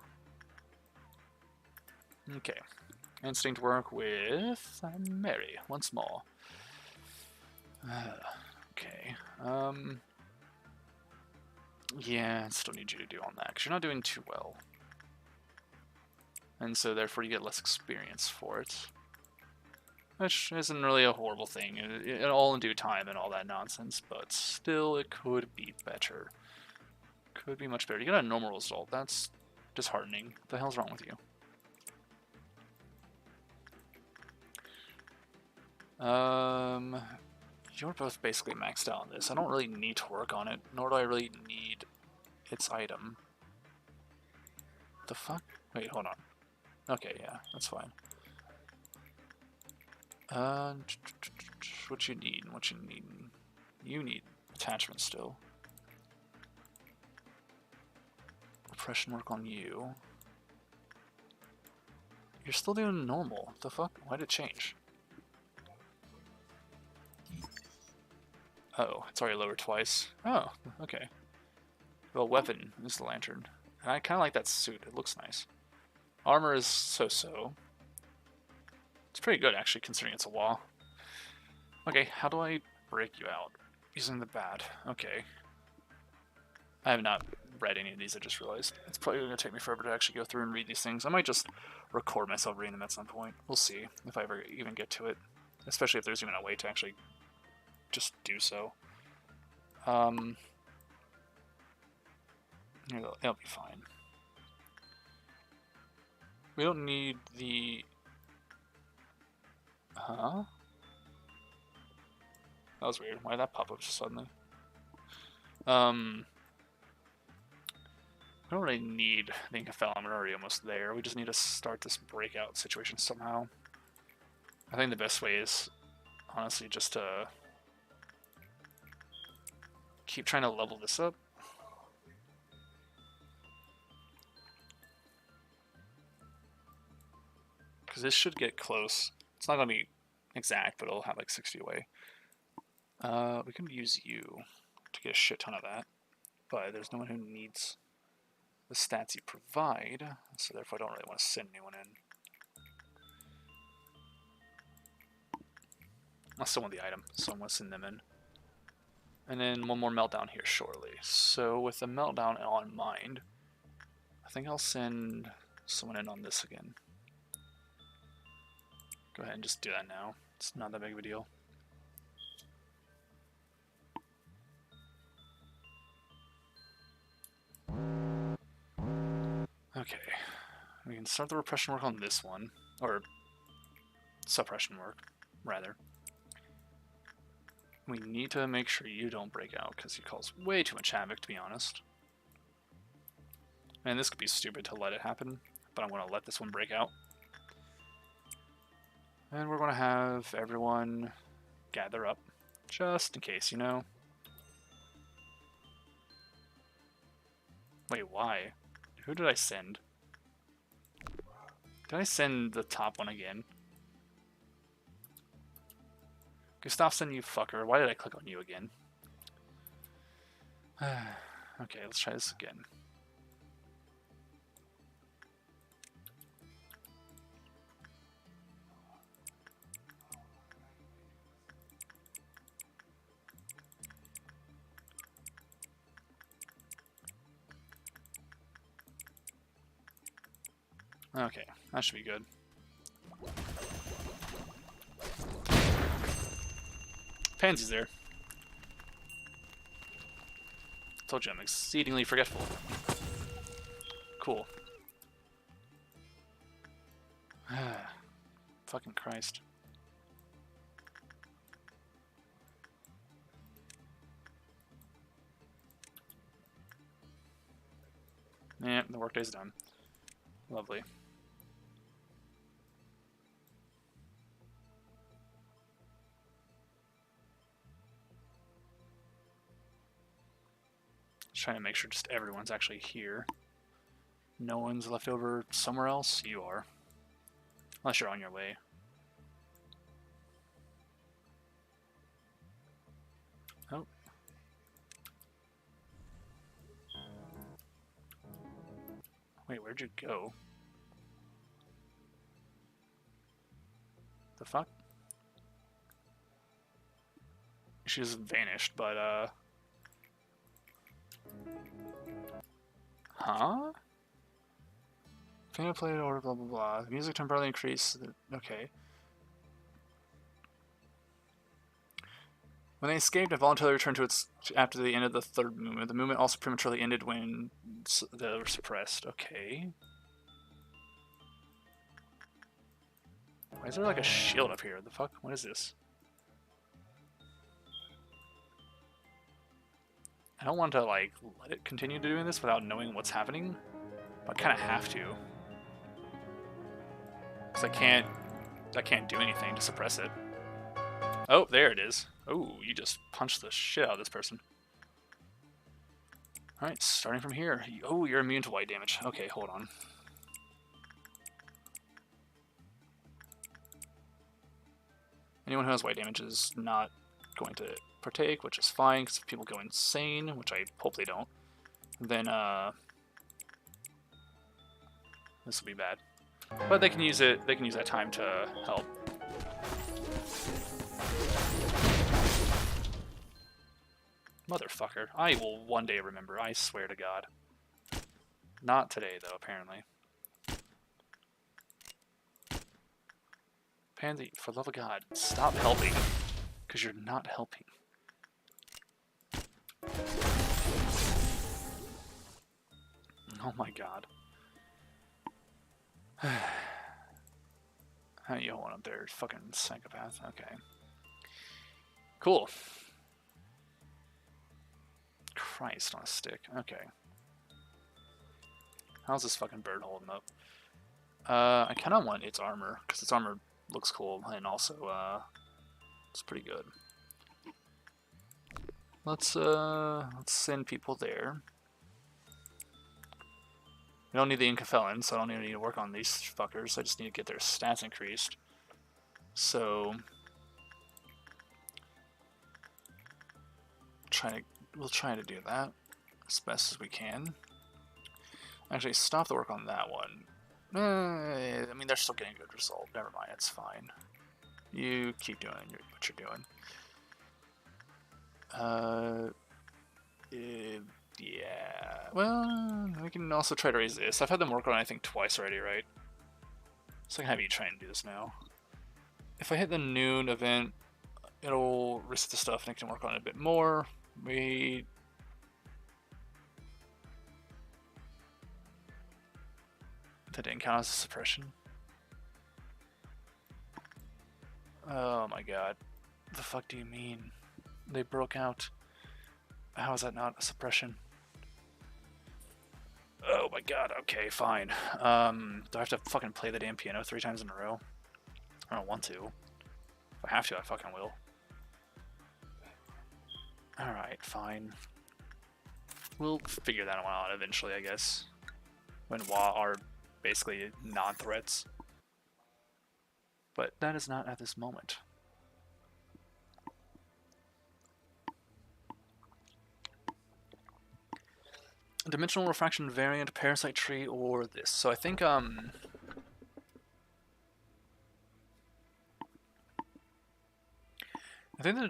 Okay. Instinct work with Mary once more. Okay. Yeah, I still need you to do on that, because you're not doing too well. And so therefore you get less experience for it. Which isn't really a horrible thing, all in due time and all that nonsense, but still it could be better. Could be much better. You got a normal result, that's disheartening. What the hell's wrong with you? You're both basically maxed out on this. I don't really need to work on it, nor do I really need its item. The fuck? Wait, hold on. Okay, yeah, that's fine. What you need? What you need? You need attachment still. Oppression work on you. You're still doing normal. The fuck? Why did it change? Oh, it's already lowered twice. Oh, okay. Well, weapon is the lantern. And I kind of like that suit. It looks nice. Armor is so-so. It's pretty good, actually, considering it's a wall. Okay, how do I break you out? Using the bat. Okay. I have not read any of these, I just realized. It's probably going to take me forever to actually go through and read these things. I might just record myself reading them at some point. We'll see if I ever even get to it. Especially if there's even a way to actually just do so. It'll be fine. We don't need the... Huh? That was weird. Why did that pop up just suddenly? I don't really need the Incathel. I'm already almost there. We just need to start this breakout situation somehow. I think the best way is, honestly, just to keep trying to level this up. Because this should get close. It's not going to be exact, but it'll have like 60 away. We can use you to get a shit ton of that, but there's no one who needs the stats you provide, so therefore I don't really want to send anyone in. I still want the item, so I'm going to send them in. And then one more meltdown here shortly. So with the meltdown on mind, I think I'll send someone in on this again. Go ahead and just do that now. It's not that big of a deal. Okay, we can start the repression work on this one, or suppression work, rather. We need to make sure you don't break out, because he calls way too much havoc, to be honest. And this could be stupid to let it happen, but I'm going to let this one break out. And we're going to have everyone gather up, just in case, you know? Wait, why? Who did I send? Did I send the top one again? Gustafsson, you fucker. Why did I click on you again? Okay, let's try this again. Okay, that should be good. Pansy's there. Told you I'm exceedingly forgetful. Cool. Fucking Christ. Yeah, the workday's done. Lovely. Just trying to make sure just everyone's actually here. No one's left over somewhere else? You are. Unless you're on your way. Oh. Wait, where'd you go? The fuck? She just vanished, but, huh? Piano played or blah blah blah. The music temporarily increased. Okay. When they escaped, it voluntarily returned to its after the end of the third movement. The movement also prematurely ended when they were suppressed. Okay. Why is there like a shield up here? The fuck? What is this? I don't want to like let it continue doing this without knowing what's happening, but I kind of have to. Because I can't do anything to suppress it. Oh, there it is. Oh, you just punched the shit out of this person. Alright, starting from here. Oh, you're immune to white damage. Okay, hold on. Anyone who has white damage is not going to partake, which is fine, because if people go insane, which I hope they don't, then, this will be bad. But they can use that time to help. Motherfucker. I will one day remember, I swear to God. Not today, though, apparently. Pansy, for the love of God, stop helping. Because you're not helping. Oh my God. How you holding up there, fucking psychopath? Okay. Cool. Christ on a stick. Okay. How's this fucking bird holding up? I kind of want its armor, because its armor looks cool, and also, it's pretty good. Let's send people there. We don't need the Inca felons, so I don't even need to work on these fuckers. I just need to get their stats increased. So we'll try to do that as best as we can. Actually, stop the work on that one. I mean, they're still getting a good result. Never mind, it's fine. You keep doing what you're doing. Yeah. Well, we can also try to raise this. I've had them work on it, I think, twice already, right? So I can have you try and do this now. If I hit the noon event, it'll risk the stuff and I can work on it a bit more. That didn't count as a suppression. Oh my God. What the fuck do you mean? They broke out. How is that not a suppression? Oh my God, okay, fine. Do I have to fucking play the damn piano 3 times in a row? I don't want to. If I have to, I fucking will. Alright, fine. We'll figure that one out eventually, I guess. When Wa are basically non-threats. But that is not at this moment. Dimensional refraction variant, parasite tree, or this. So I think the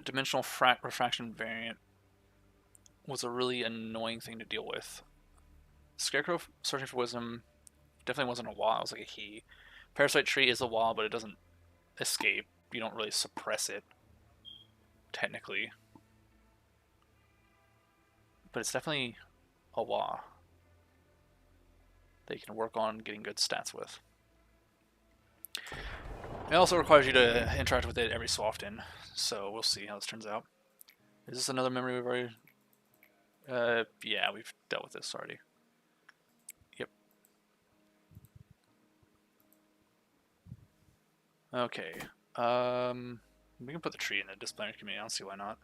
dimensional refraction variant was a really annoying thing to deal with. Scarecrow searching for wisdom definitely wasn't a wall, it was like a he. Parasite tree is a wall, but it doesn't escape. You don't really suppress it, technically. But it's definitely a wall that you can work on getting good stats with. It also requires you to interact with it every so often, so we'll see how this turns out. Is this another memory we've already... yeah, we've dealt with this already. Yep. Okay. We can put the tree in the disciplinary committee. I don't see why not.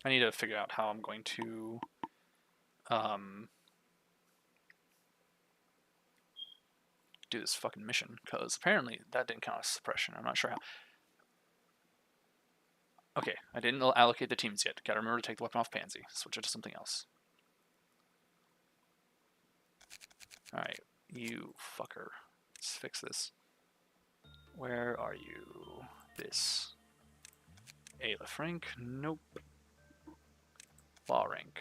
I need to figure out how I'm going to do this fucking mission, because apparently that didn't count as suppression. I'm not sure how. Okay, I didn't allocate the teams yet. Gotta remember to take the weapon off Pansy. Switch it to something else. Alright, you fucker. Let's fix this. Where are you? This. Aleph rank? Nope. Law rank.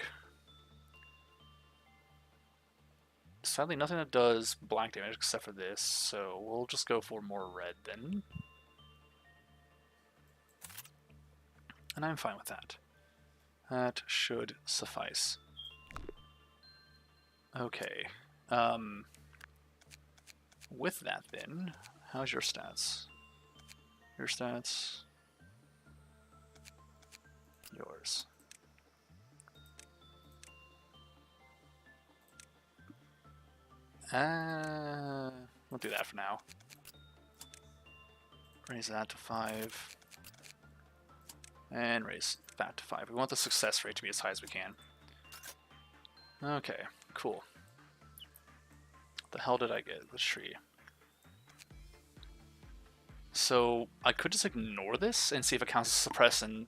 Sadly, nothing that does black damage except for this, so we'll just go for more red then. And I'm fine with that. That should suffice. Okay. With that then, how's your stats? Your stats. Yours. We'll do that for now. Raise that to 5. And raise that to 5. We want the success rate to be as high as we can. Okay, cool. What the hell did I get? The tree. So I could just ignore this and see if it counts as suppression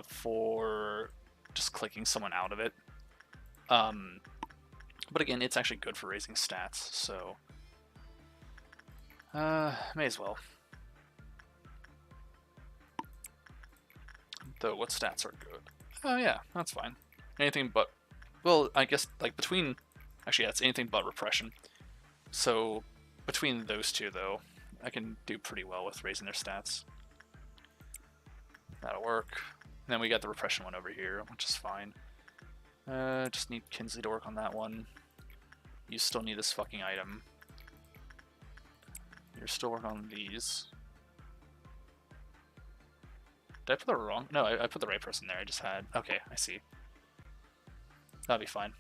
for just clicking someone out of it. But again, it's actually good for raising stats, so may as well. Though what stats are good? Oh yeah, that's fine. Anything but, well, I guess like between, actually yeah, it's anything but repression. So between those two though, I can do pretty well with raising their stats. That'll work. And then we got the repression one over here, which is fine. Just need Kinsley to work on that one. You still need this fucking item. You're still working on these. Did I put the wrong? No, I put the right person there. I just had... Okay, I see. That'll be fine.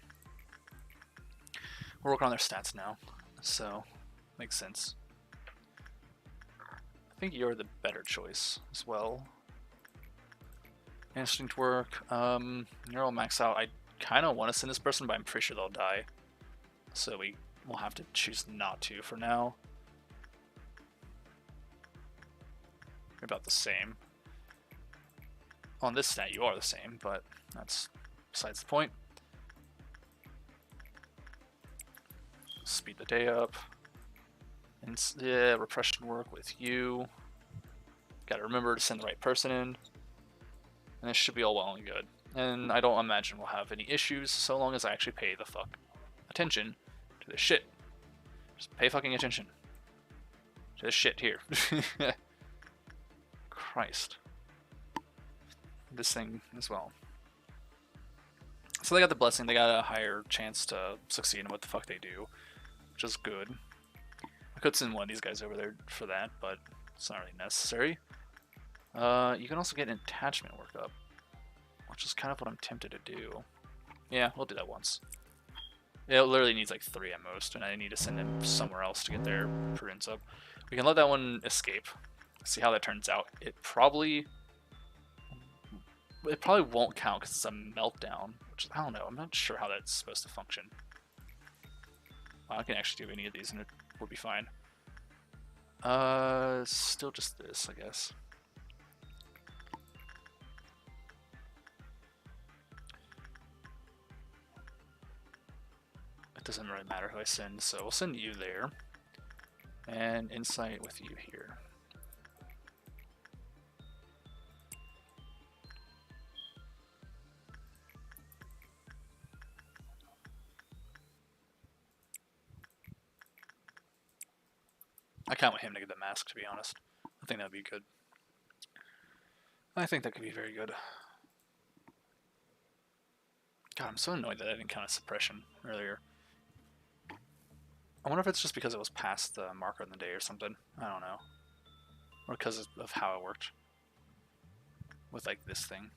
We're working on their stats now, so makes sense. I think you're the better choice as well. Instinct work. You're all maxed out. I kind of want to send this person, but I'm pretty sure they'll die. So we will have to choose not to for now. You're about the same. On this stat, you are the same, but that's besides the point. Speed the day up. And yeah, repression work with you. Gotta remember to send the right person in. And this should be all well and good. And I don't imagine we'll have any issues so long as I actually pay the fuck attention to this shit. Just pay fucking attention to this shit here. Christ. This thing as well. So they got the blessing, they got a higher chance to succeed in what the fuck they do, which is good. I could send one of these guys over there for that, but it's not really necessary. You can also get an attachment work up, which is kind of what I'm tempted to do. Yeah, we'll do that once. It literally needs like 3 at most, and I need to send them somewhere else to get their prudence up. We can let that one escape. See how that turns out. It probably won't count because it's a meltdown, which I don't know. I'm not sure how that's supposed to function. I can actually do any of these and it would be fine. Still just this, I guess. It doesn't really matter who I send, so we'll send you there. And insight with you here. I kind of want him to get the mask, to be honest. I think that would be good. I think that could be very good. God, I'm so annoyed that I didn't count a suppression earlier. I wonder if it's just because it was past the marker in the day or something. I don't know. Or because of how it worked. With, like, this thing.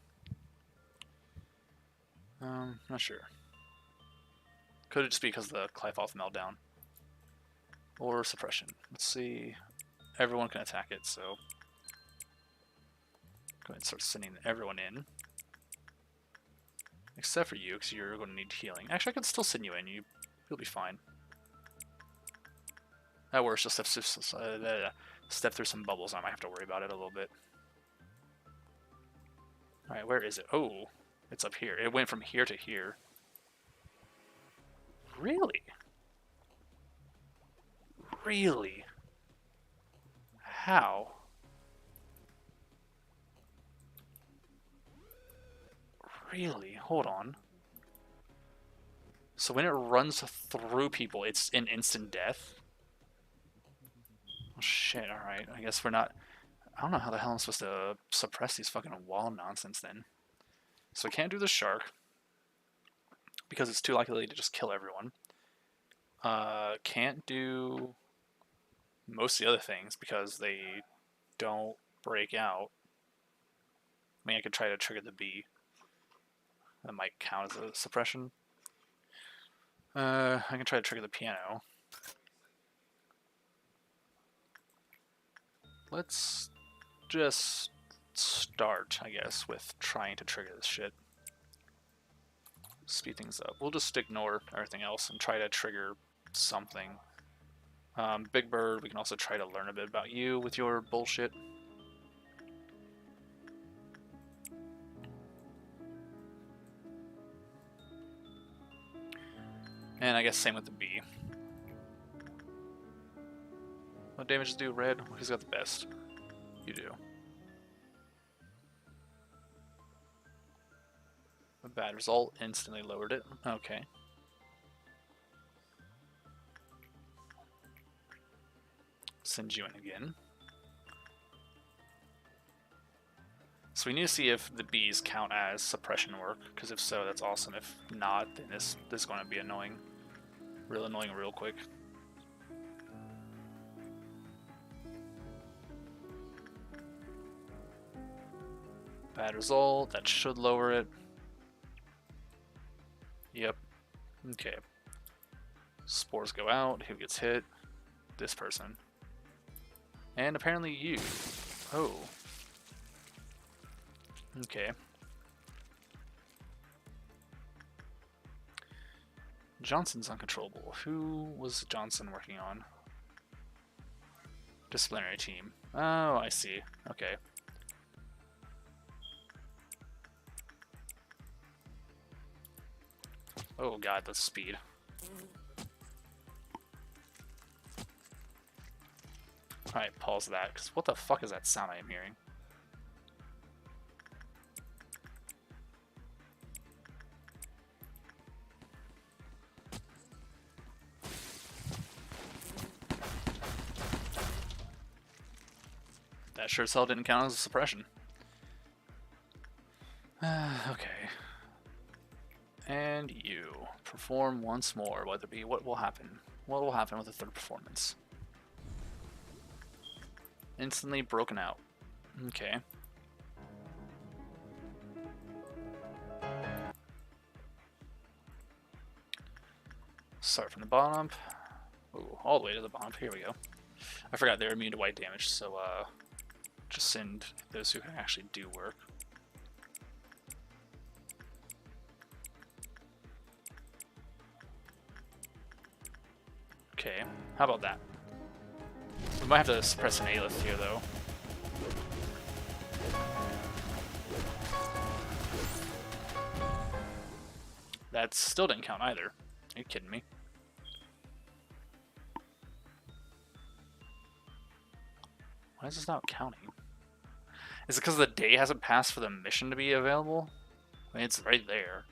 Not sure. Could it just be because of the Clifoth meltdown? Or suppression. Let's see. Everyone can attack it, so go ahead and start sending everyone in. Except for you, because you're going to need healing. Actually, I could still send you in. You'll be fine. At worst, just step through some bubbles. I might have to worry about it a little bit. Alright, where is it? Oh, it's up here. It went from here to here. Really? Really? How? Really? Hold on. So when it runs through people, it's an instant death? Oh, shit, alright. I guess we're not... I don't know how the hell I'm supposed to suppress these fucking wall nonsense then. So we can't do the shark. Because it's too likely to just kill everyone. Can't do most of the other things because they don't break out. I mean, I could try to trigger the bee. That might count as a suppression. I can try to trigger the piano. Let's just start, I guess, with trying to trigger this shit. Speed things up. We'll just ignore everything else and try to trigger something. Big Bird, we can also try to learn a bit about you with your bullshit. And I guess same with the bee. What damages do red? Who's got the best? You do. A bad result, instantly lowered it. Okay. Send you in again. So we need to see if the bees count as suppression work, because if so, that's awesome. If not, then this is going to be annoying. Real annoying real quick. Bad result, that should lower it. Yep. Okay. Spores go out, who gets hit? This person. And apparently you. Oh. Okay. Johnson's uncontrollable. Who was Johnson working on? Disciplinary team. Oh, I see. Okay. Oh god, that's speed. Alright, pause that, because what the fuck is that sound I am hearing? That sure as hell didn't count as a suppression. Okay. And you. Perform once more, whether it be what will happen. What will happen with the third performance? Instantly broken out. Okay. Start from the bottom. Ooh, all the way to the bottom. Here we go. I forgot they're immune to white damage, so just send those who can actually do work. Okay, how about that? We might have to suppress an Aeldwynne here, though. That still didn't count either. Are you kidding me? Why is this not counting? Is it because the day hasn't passed for the mission to be available? I mean, it's right there.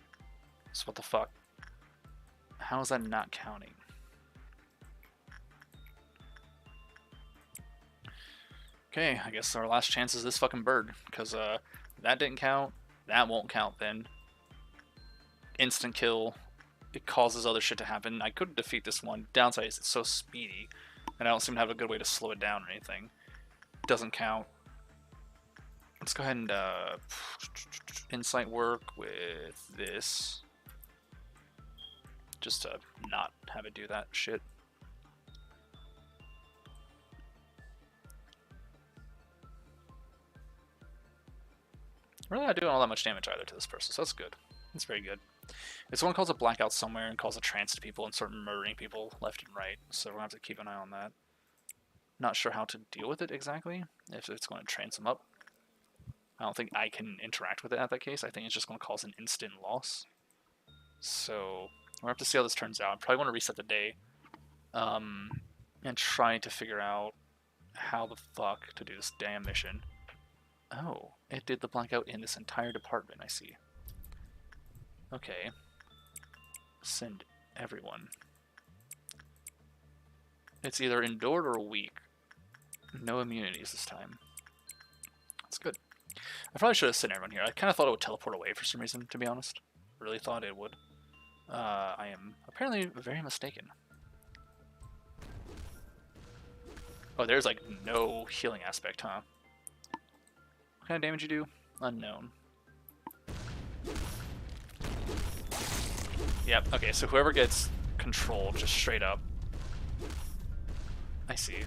So what the fuck? How is that not counting? Okay, I guess our last chance is this fucking bird. Because that didn't count. That won't count then. Instant kill. It causes other shit to happen. I could defeat this one. Downside is it's so speedy. And I don't seem to have a good way to slow it down or anything. Doesn't count. Let's go ahead and insight work with this. Just to not have it do that shit. Really not doing all that much damage either to this person, so that's good. That's very good. If someone calls a blackout somewhere and calls a trance to people and start murdering people left and right, so we're going to have to keep an eye on that. Not sure how to deal with it exactly, if it's going to trance them up. I don't think I can interact with it at that case. I think it's just going to cause an instant loss. So we'll have to see how this turns out. I probably want to reset the day and try to figure out how the fuck to do this damn mission. Oh, it did the blackout in this entire department, I see. Okay. Send everyone. It's either endured or weak. No immunities this time. That's good. I probably should have sent everyone here. I kind of thought it would teleport away for some reason, to be honest. Really thought it would. I am apparently very mistaken. Oh, there's like no healing aspect, huh? What kind of damage you do? Unknown. Yep, okay, so whoever gets controlled, just straight up. I see.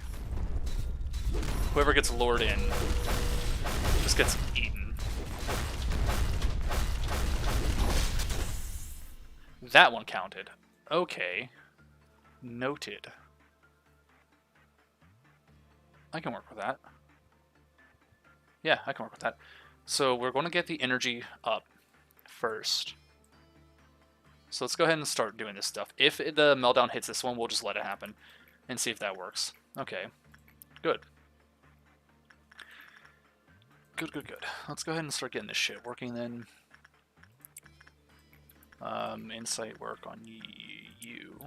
Whoever gets lured in just gets eaten. That one counted. Okay. Noted. I can work with that. Yeah, I can work with that. So we're going to get the energy up first. So let's go ahead and start doing this stuff. If the meltdown hits this one, we'll just let it happen and see if that works. Okay. Good. Good, good, good. Let's go ahead and start getting this shit working then. Insight work on you.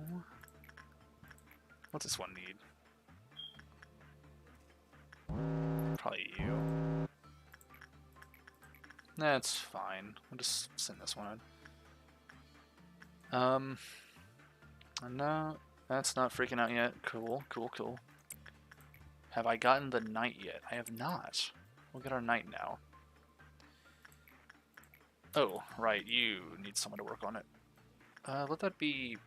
What's this one need? Probably you. That's fine. We'll just send this one in. No, that's not freaking out yet. Cool, cool, cool. Have I gotten the knight yet? I have not. We'll get our knight now. Oh, right, you need someone to work on it. Let that be...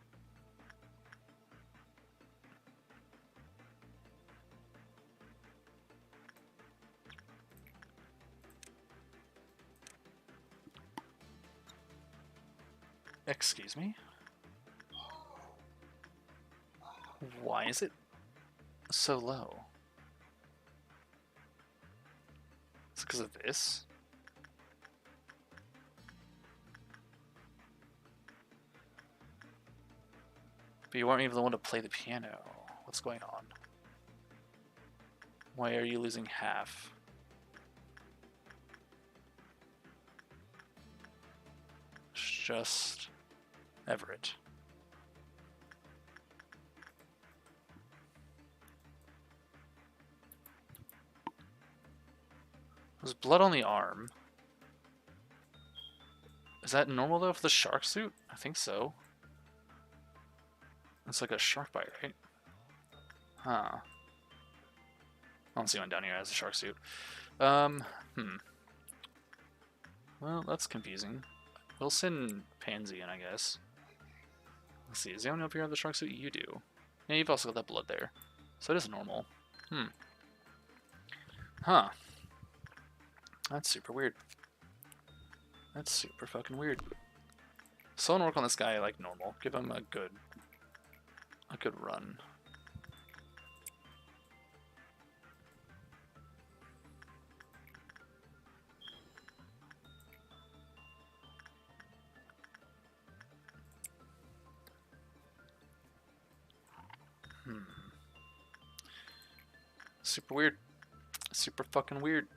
Excuse me? Why is it so low? Is it because of this? But you weren't even the one to play the piano. What's going on? Why are you losing half? Just Everett. There's blood on the arm. Is that normal though for the shark suit? I think so. It's like a shark bite, right? Huh. I don't see one down here as a shark suit. Well, that's confusing. We'll send Pansy in, I guess. Let's see, is the only up here have the shark suit? You do. Yeah, you've also got that blood there. So it is normal. Huh. That's super weird. That's super fucking weird. Someone work on this guy like normal. Give him a good run. Super weird. Super fucking weird.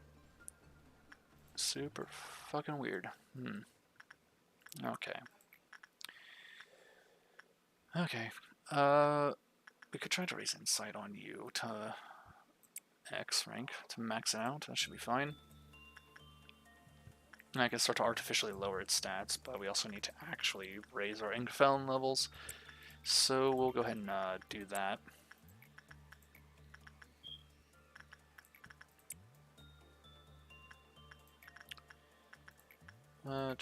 Super fucking weird. Okay. Okay. We could try to raise insight on you to X rank to max it out. That should be fine. And I can start to artificially lower its stats, but we also need to actually raise our Ingfeln levels. So we'll go ahead and do that. I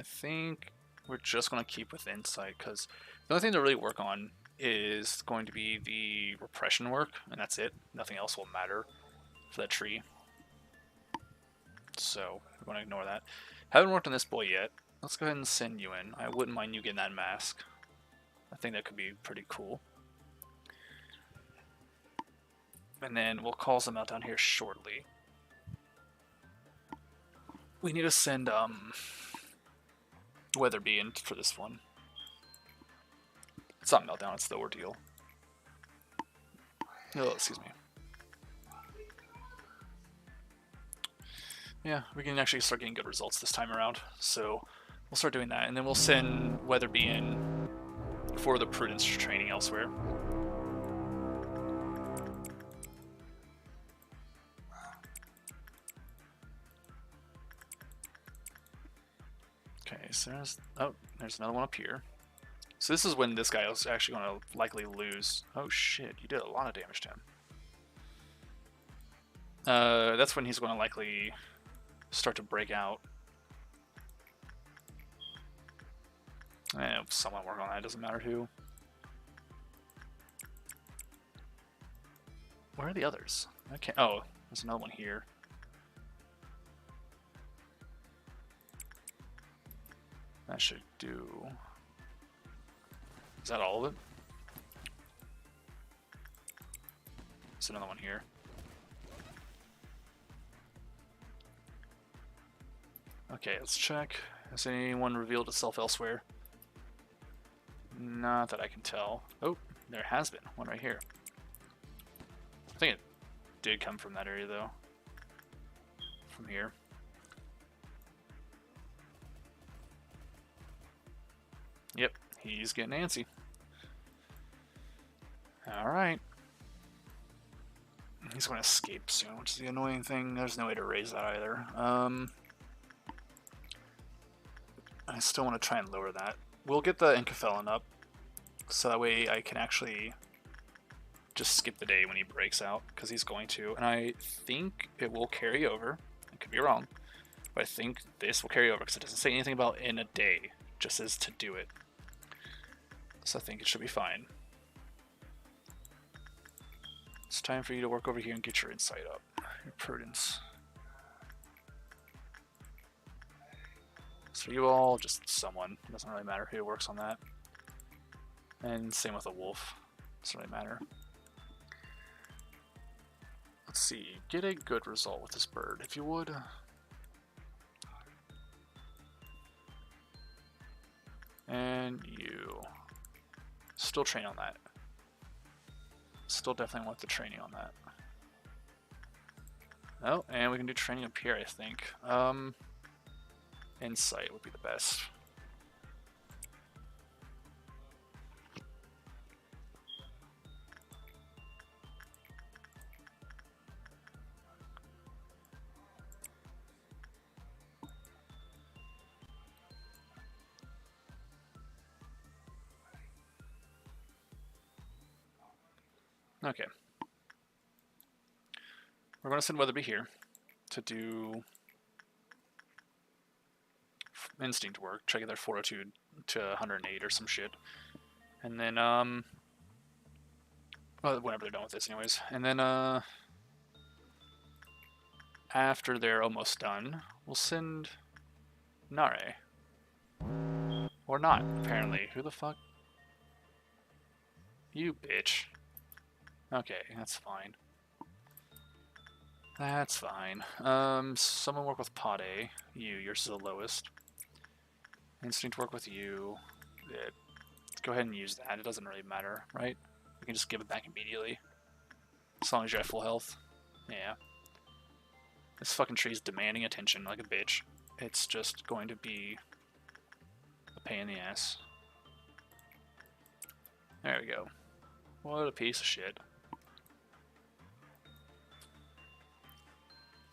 think we're just going to keep with insight, because the only thing to really work on is going to be the repression work, and that's it. Nothing else will matter for that tree. So we're going to ignore that. Haven't worked on this boy yet. Let's go ahead and send you in. I wouldn't mind you getting that mask. I think that could be pretty cool. And then we'll call some out down here shortly. We need to send Weatherby in for this one. It's not Meltdown, it's the Ordeal. Oh, excuse me. Yeah, we can actually start getting good results this time around. So we'll start doing that, and then we'll send Weatherby in for the Prudence training elsewhere. Okay, so there's another one up here. So this is when this guy is actually going to likely lose. Oh shit, you did a lot of damage to him. That's when he's going to likely start to break out. Someone work on that, doesn't matter who. Where are the others? Okay. Oh, there's another one here. That should do... Is that all of it? There's another one here. Okay, let's check. Has anyone revealed itself elsewhere? Not that I can tell. Oh, there has been one right here. I think it did come from that area, though. From here. Yep, he's getting antsy. Alright. He's going to escape soon, which is the annoying thing. There's no way to raise that either. I still want to try and lower that. We'll get the Incafellan up, so that way I can actually just skip the day when he breaks out, because he's going to. And I think it will carry over. I could be wrong. But I think this will carry over, because it doesn't say anything about in a day. It just says to do it. So I think it should be fine. It's time for you to work over here and get your insight up. Your prudence. So you all, just someone. It doesn't really matter who works on that. And same with a wolf. Doesn't really matter. Let's see. Get a good result with this bird, if you would. And you. Still train on that. Still definitely want the training on that. Oh, and we can do training up here, I think. Insight would be the best. Okay. We're going to send Weatherby here to do instinct work. Try to get their 402 to 108 or some shit. And then, well, whenever they're done with this anyways. And then, after they're almost done, we'll send Nare. Or not, apparently. Who the fuck? You bitch. Okay, that's fine. That's fine. Someone work with Pade. Yours is the lowest. Instinct work with you. Go ahead and use that. It doesn't really matter, right? We can just give it back immediately. As long as you're at full health. Yeah. This fucking tree is demanding attention like a bitch. It's just going to be a pain in the ass. There we go. What a piece of shit.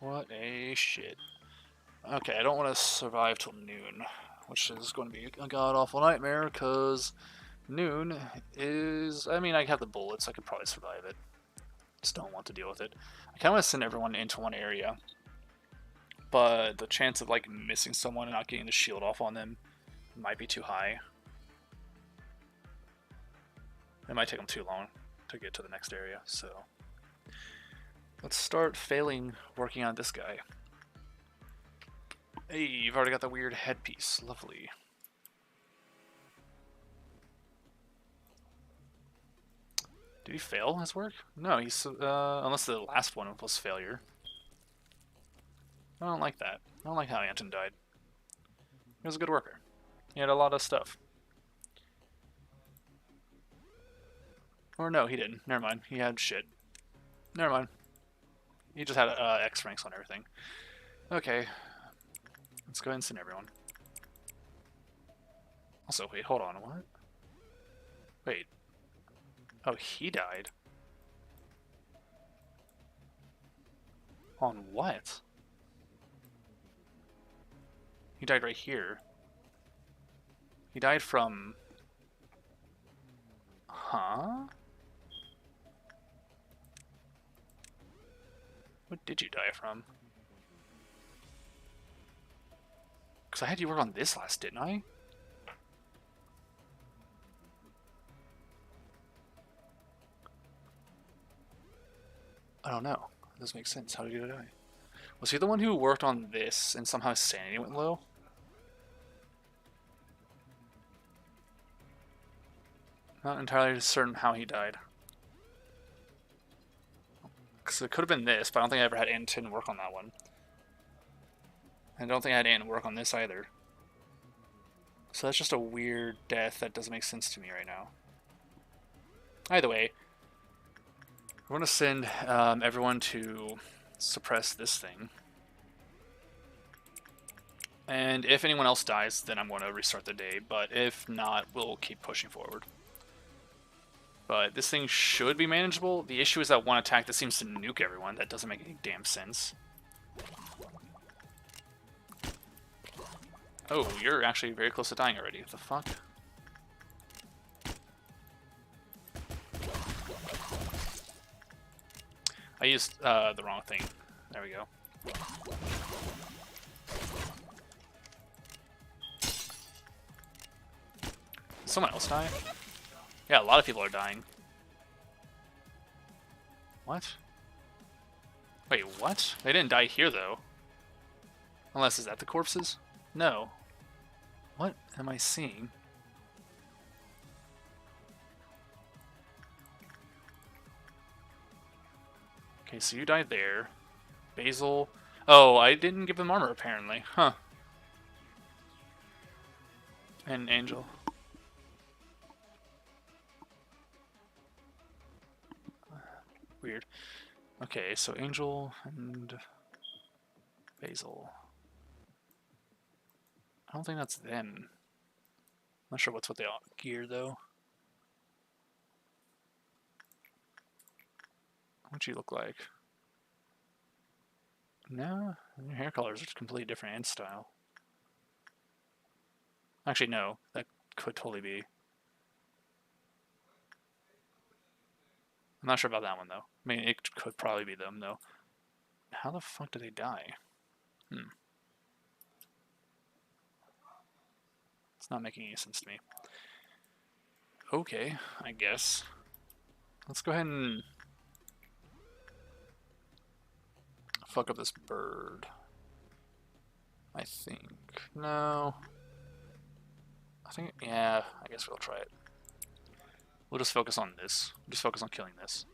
What a shit. Okay, I don't want to survive till noon, which is going to be a god-awful nightmare, because noon is... I mean, I have the bullets, I could probably survive it. Just don't want to deal with it. I kind of want to send everyone into one area, but the chance of, like, missing someone and not getting the shield off on them might be too high. It might take them too long to get to the next area, so... Let's start failing working on this guy. Hey, you've already got the weird headpiece. Lovely. Did he fail his work? No, he's unless the last one was failure. I don't like that. I don't like how Anton died. He was a good worker. He had a lot of stuff. Or no, he didn't. Never mind. He had shit. Never mind. He just had X ranks on everything. Okay. Let's go ahead and send everyone. Also, wait, hold on, what? Wait. Oh, he died? On what? He died right here. He died from... Huh? What did you die from? Because I had you work on this last, didn't I? I don't know. It doesn't make sense. How did you die? Was he the one who worked on this and somehow his sanity went low? Not entirely certain how he died. Because it could have been this, but I don't think I ever had Anton work on that one. I don't think I had Anton work on this either. So that's just a weird death that doesn't make sense to me right now. Either way, we're going to send everyone to suppress this thing. And if anyone else dies, then I'm going to restart the day. But if not, we'll keep pushing forward. But this thing should be manageable. The issue is that one attack that seems to nuke everyone. That doesn't make any damn sense. Oh, you're actually very close to dying already. What the fuck? I used the wrong thing. There we go. Did someone else die? Yeah, a lot of people are dying. What? Wait, what? They didn't die here, though. Unless, is that the corpses? No. What am I seeing? Okay, so you died there. Basil. Oh, I didn't give them armor, apparently. Huh. And Angel. Weird. Okay, so Angel and Basil. I don't think that's them. I'm not sure what's with the gear, though. What'd you look like? No, your hair colors are completely different and style. Actually, no, that could totally be. I'm not sure about that one, though. I mean, it could probably be them, though. How the fuck did they die? It's not making any sense to me. Okay, I guess. Let's go ahead and fuck up this bird. I think. No. I think, yeah, I guess we'll try it. We'll just focus on this. We'll just focus on killing this.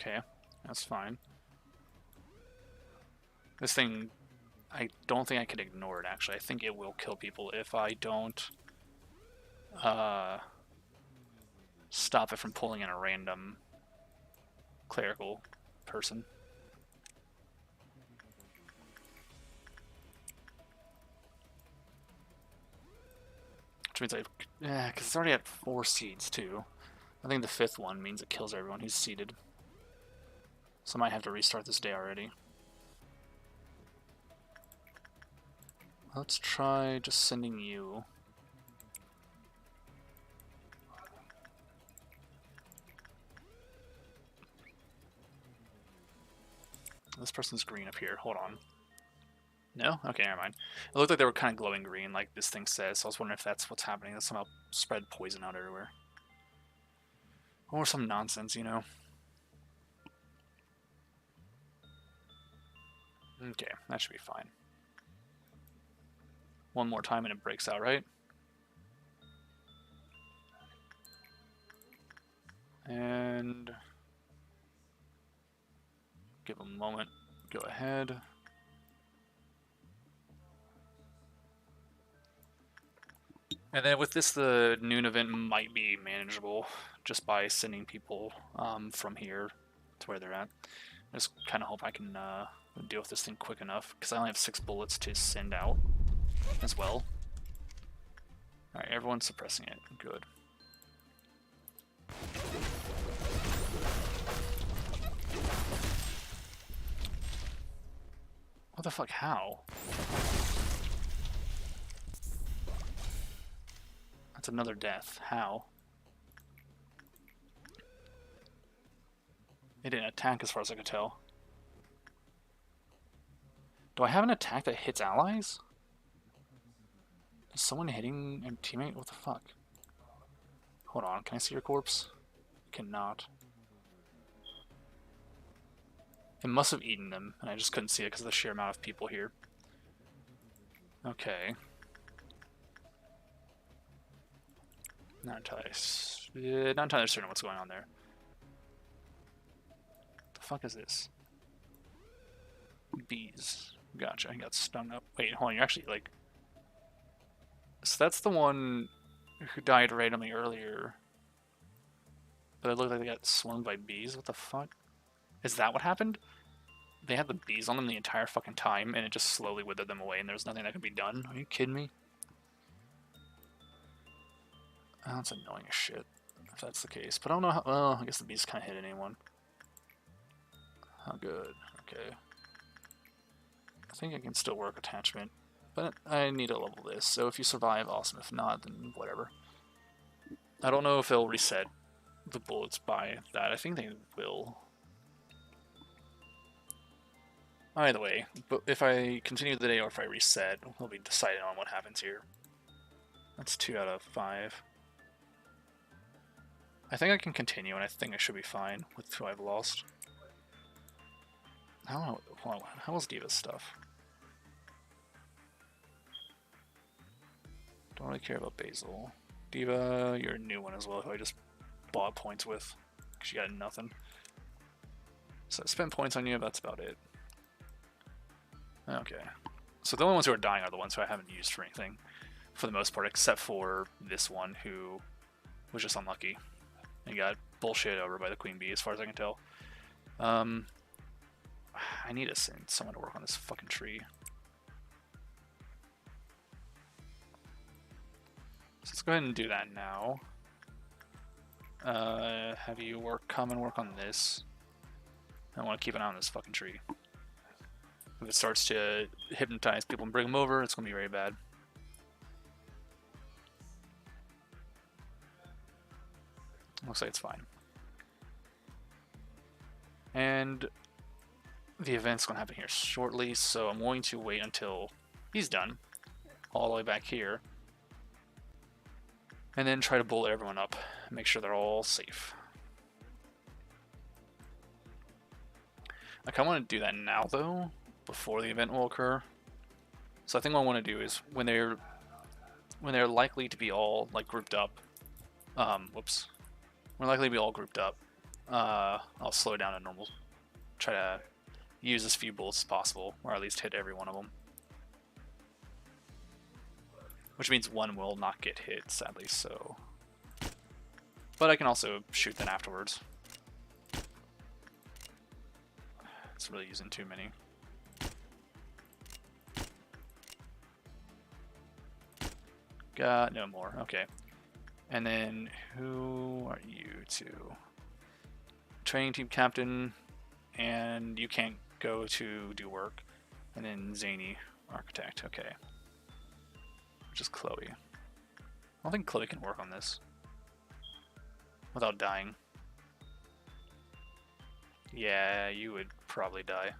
Okay, that's fine. This thing, I don't think I can ignore it, actually. I think it will kill people if I don't stop it from pulling in a random clerical person. Which means yeah, because it's already at 4 seeds, too. I think the 5th one means it kills everyone who's seeded. So I might have to restart this day already. Let's try just sending you. This person's green up here. Hold on. No? Okay, never mind. It looked like they were kind of glowing green, like this thing says, so I was wondering if that's what's happening. That somehow spread poison out everywhere. Or some nonsense, you know? Okay, that should be fine. One more time and it breaks out, right? And give a moment. Go ahead. And then with this, the noon event might be manageable just by sending people from here to where they're at. I just kind of hope I can deal with this thing quick enough, because I only have 6 bullets to send out as well. Alright, everyone's suppressing it. Good. What the fuck? How? That's another death. How? It didn't attack as far as I could tell. Do I have an attack that hits allies? Is someone hitting a teammate? What the fuck? Hold on, can I see your corpse? Cannot. It must have eaten them, and I just couldn't see it because of the sheer amount of people here. Okay. Not entirely certain what's going on there. What the fuck is this? Bees. Gotcha, I got stung up. Wait, hold on, you're actually like... So that's the one who died randomly earlier. But it looked like they got swung by bees. What the fuck? Is that what happened? They had the bees on them the entire fucking time, and it just slowly withered them away, and there's nothing that could be done? Are you kidding me? Oh, that's annoying as shit, if that's the case. But I don't know how... Well, I guess the bees can't hit anyone. How good. Okay. I think I can still work attachment, but I need to level this, so if you survive, awesome. If not, then whatever. I don't know if they'll reset the bullets by that. I think they will. Either way, but if I continue the day or if I reset, we'll be deciding on what happens here. That's 2 out of 5. I think I can continue, and I think I should be fine with who I've lost. I don't know. Hold on, how was Diva's stuff? Don't really care about Basil. Diva, you're a new one as well, who I just bought points with, because you got nothing. So I spent points on you, that's about it. Okay. So the only ones who are dying are the ones who I haven't used for anything, for the most part, except for this one who was just unlucky and got bullshit over by the queen bee, as far as I can tell. I need to send someone to work on this fucking tree. So let's go ahead and do that now. Have you come and work on this. I want to keep an eye on this fucking tree. If it starts to hypnotize people and bring them over, it's going to be very bad. Looks like it's fine. And the event's going to happen here shortly, so I'm going to wait until he's done, all the way back here, and then try to bullet everyone up, make sure they're all safe. I kind of want to do that now, though, before the event will occur. So I think what I want to do is when they're likely to be all like grouped up, when likely to be all grouped up, I'll slow down to normal. Try to use as few bullets as possible, or at least hit every one of them. Which means one will not get hit, sadly, so... But I can also shoot them afterwards. It's really using too many. Got no more, okay. And then, who are you two? Training team captain, and you can't go to do work. And then Zany, architect, okay. Which is Chloe. I don't think Chloe can work on this without dying. Yeah, you would probably die.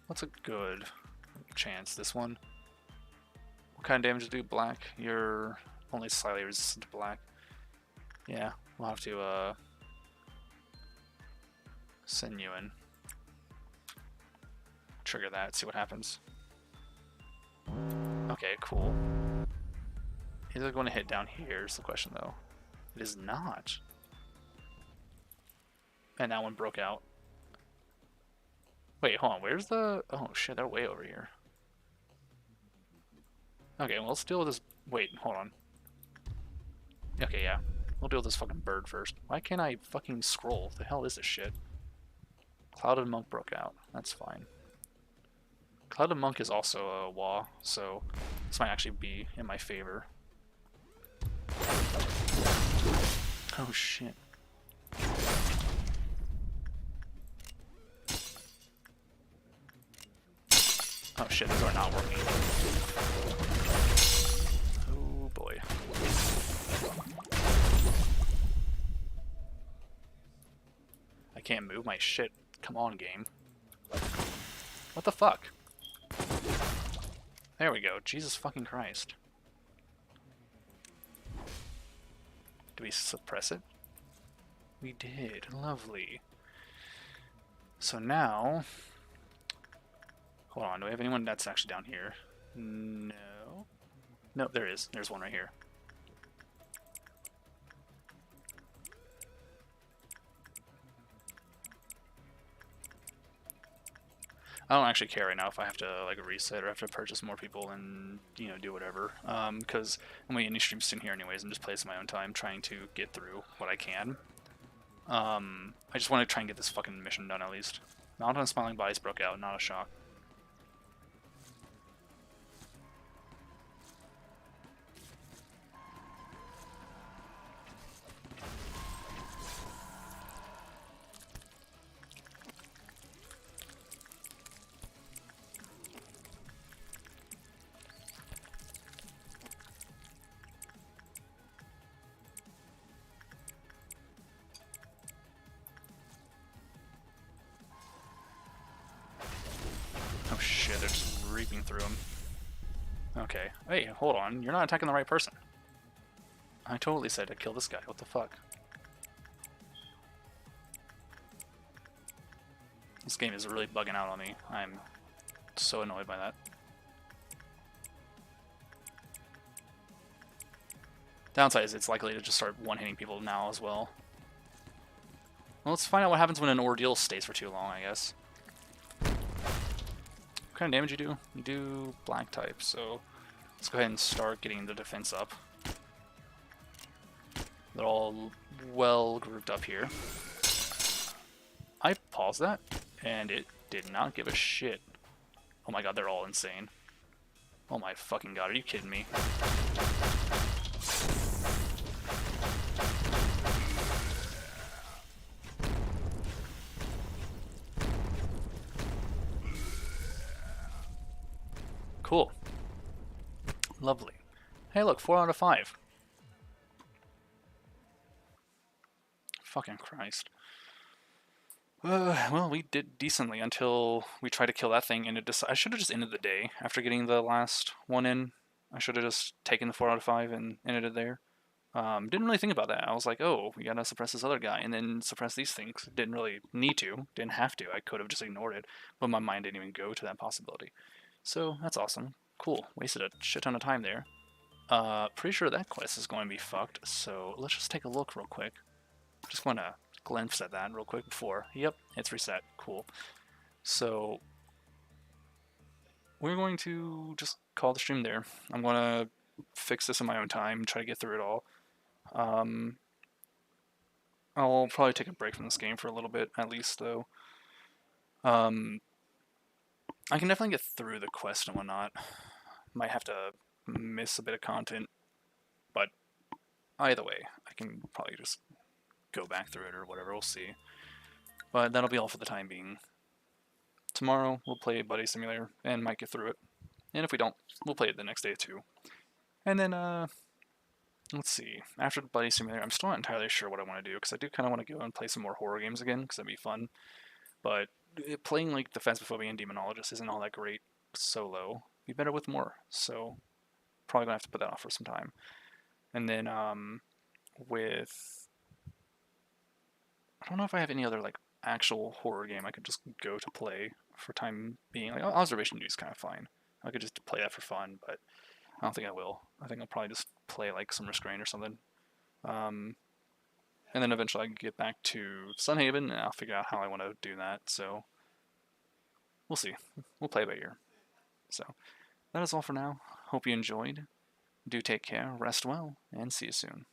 What's a good chance? This one? What kind of damage do black? You're only slightly resistant to black. Yeah, we'll have to send you in. Trigger that, see what happens. Okay, cool. Is it going to hit down here is the question though. It is not. And that one broke out. Wait, hold on, where's the... Oh shit, they're way over here. Okay, well, let's deal with this... Wait, hold on. Okay, yeah. We'll deal with this fucking bird first. Why can't I fucking scroll? The hell is this shit? Clouded Monk broke out. That's fine. Clouded Monk is also a WA, so this might actually be in my favor. Oh shit. Oh shit, these are not working. Oh boy. I can't move my shit. Come on, game. What the fuck? There we go. Jesus fucking Christ. Do we suppress it? We did. Lovely. So now... Hold on, do we have anyone that's actually down here? No. No, there is. There's one right here. I don't actually care right now if I have to like reset or have to purchase more people and, you know, do whatever. Because I'm waiting any streams in here anyways. I'm just placing my own time trying to get through what I can. I just want to try and get this fucking mission done at least. Mountain of Smiling Bodies broke out, not a shock. Oh shit, they're just reaping through them. Okay. Hey, hold on. You're not attacking the right person. I totally said to kill this guy. What the fuck? This game is really bugging out on me. I'm so annoyed by that. Downside is it's likely to just start one-hitting people now as well. Well, let's find out what happens when an ordeal stays for too long, I guess. What kind of damage you do? You do black type, so let's go ahead and start getting the defense up. They're all well grouped up here. I paused that, and it did not give a shit. Oh my god, they're all insane. Oh my fucking god, are you kidding me? Cool. Lovely. Hey look, 4 out of 5. Fucking Christ. Well, we did decently until we tried to kill that thing, and I should have just ended the day after getting the last one in. I should have just taken the 4 out of 5 and ended it there. Didn't really think about that. I was like, oh, we gotta suppress this other guy, and then suppress these things. Didn't really need to. Didn't have to. I could have just ignored it, but my mind didn't even go to that possibility. So, that's awesome. Cool. Wasted a shit ton of time there. Pretty sure that quest is going to be fucked, so let's just take a look real quick. Just want to glimpse at that real quick before. Yep, it's reset. Cool. So we're going to just call the stream there. I'm going to fix this in my own time, try to get through it all. I'll probably take a break from this game for a little bit, at least, though. I can definitely get through the quest and whatnot. Might have to miss a bit of content, but either way, I can probably just go back through it or whatever, we'll see. But that'll be all for the time being. Tomorrow, we'll play Buddy Simulator and might get through it. And if we don't, we'll play it the next day too. And then, let's see. After the Buddy Simulator, I'm still not entirely sure what I want to do, because I do kind of want to go and play some more horror games again, because that'd be fun. But playing like the Phasmophobia and Demonologist isn't all that great solo. Be better with more. So probably gonna have to put that off for some time. And then with I don't know if I have any other like actual horror game I could just go to play for time being. Like Observation Duty is kind of fine. I could just play that for fun, but I don't think I will. I think I'll probably just play like some Restraint or something. And then eventually I can get back to Sunhaven, and I'll figure out how I want to do that. So we'll see. We'll play by ear. So that is all for now. Hope you enjoyed. Do take care, rest well, and see you soon.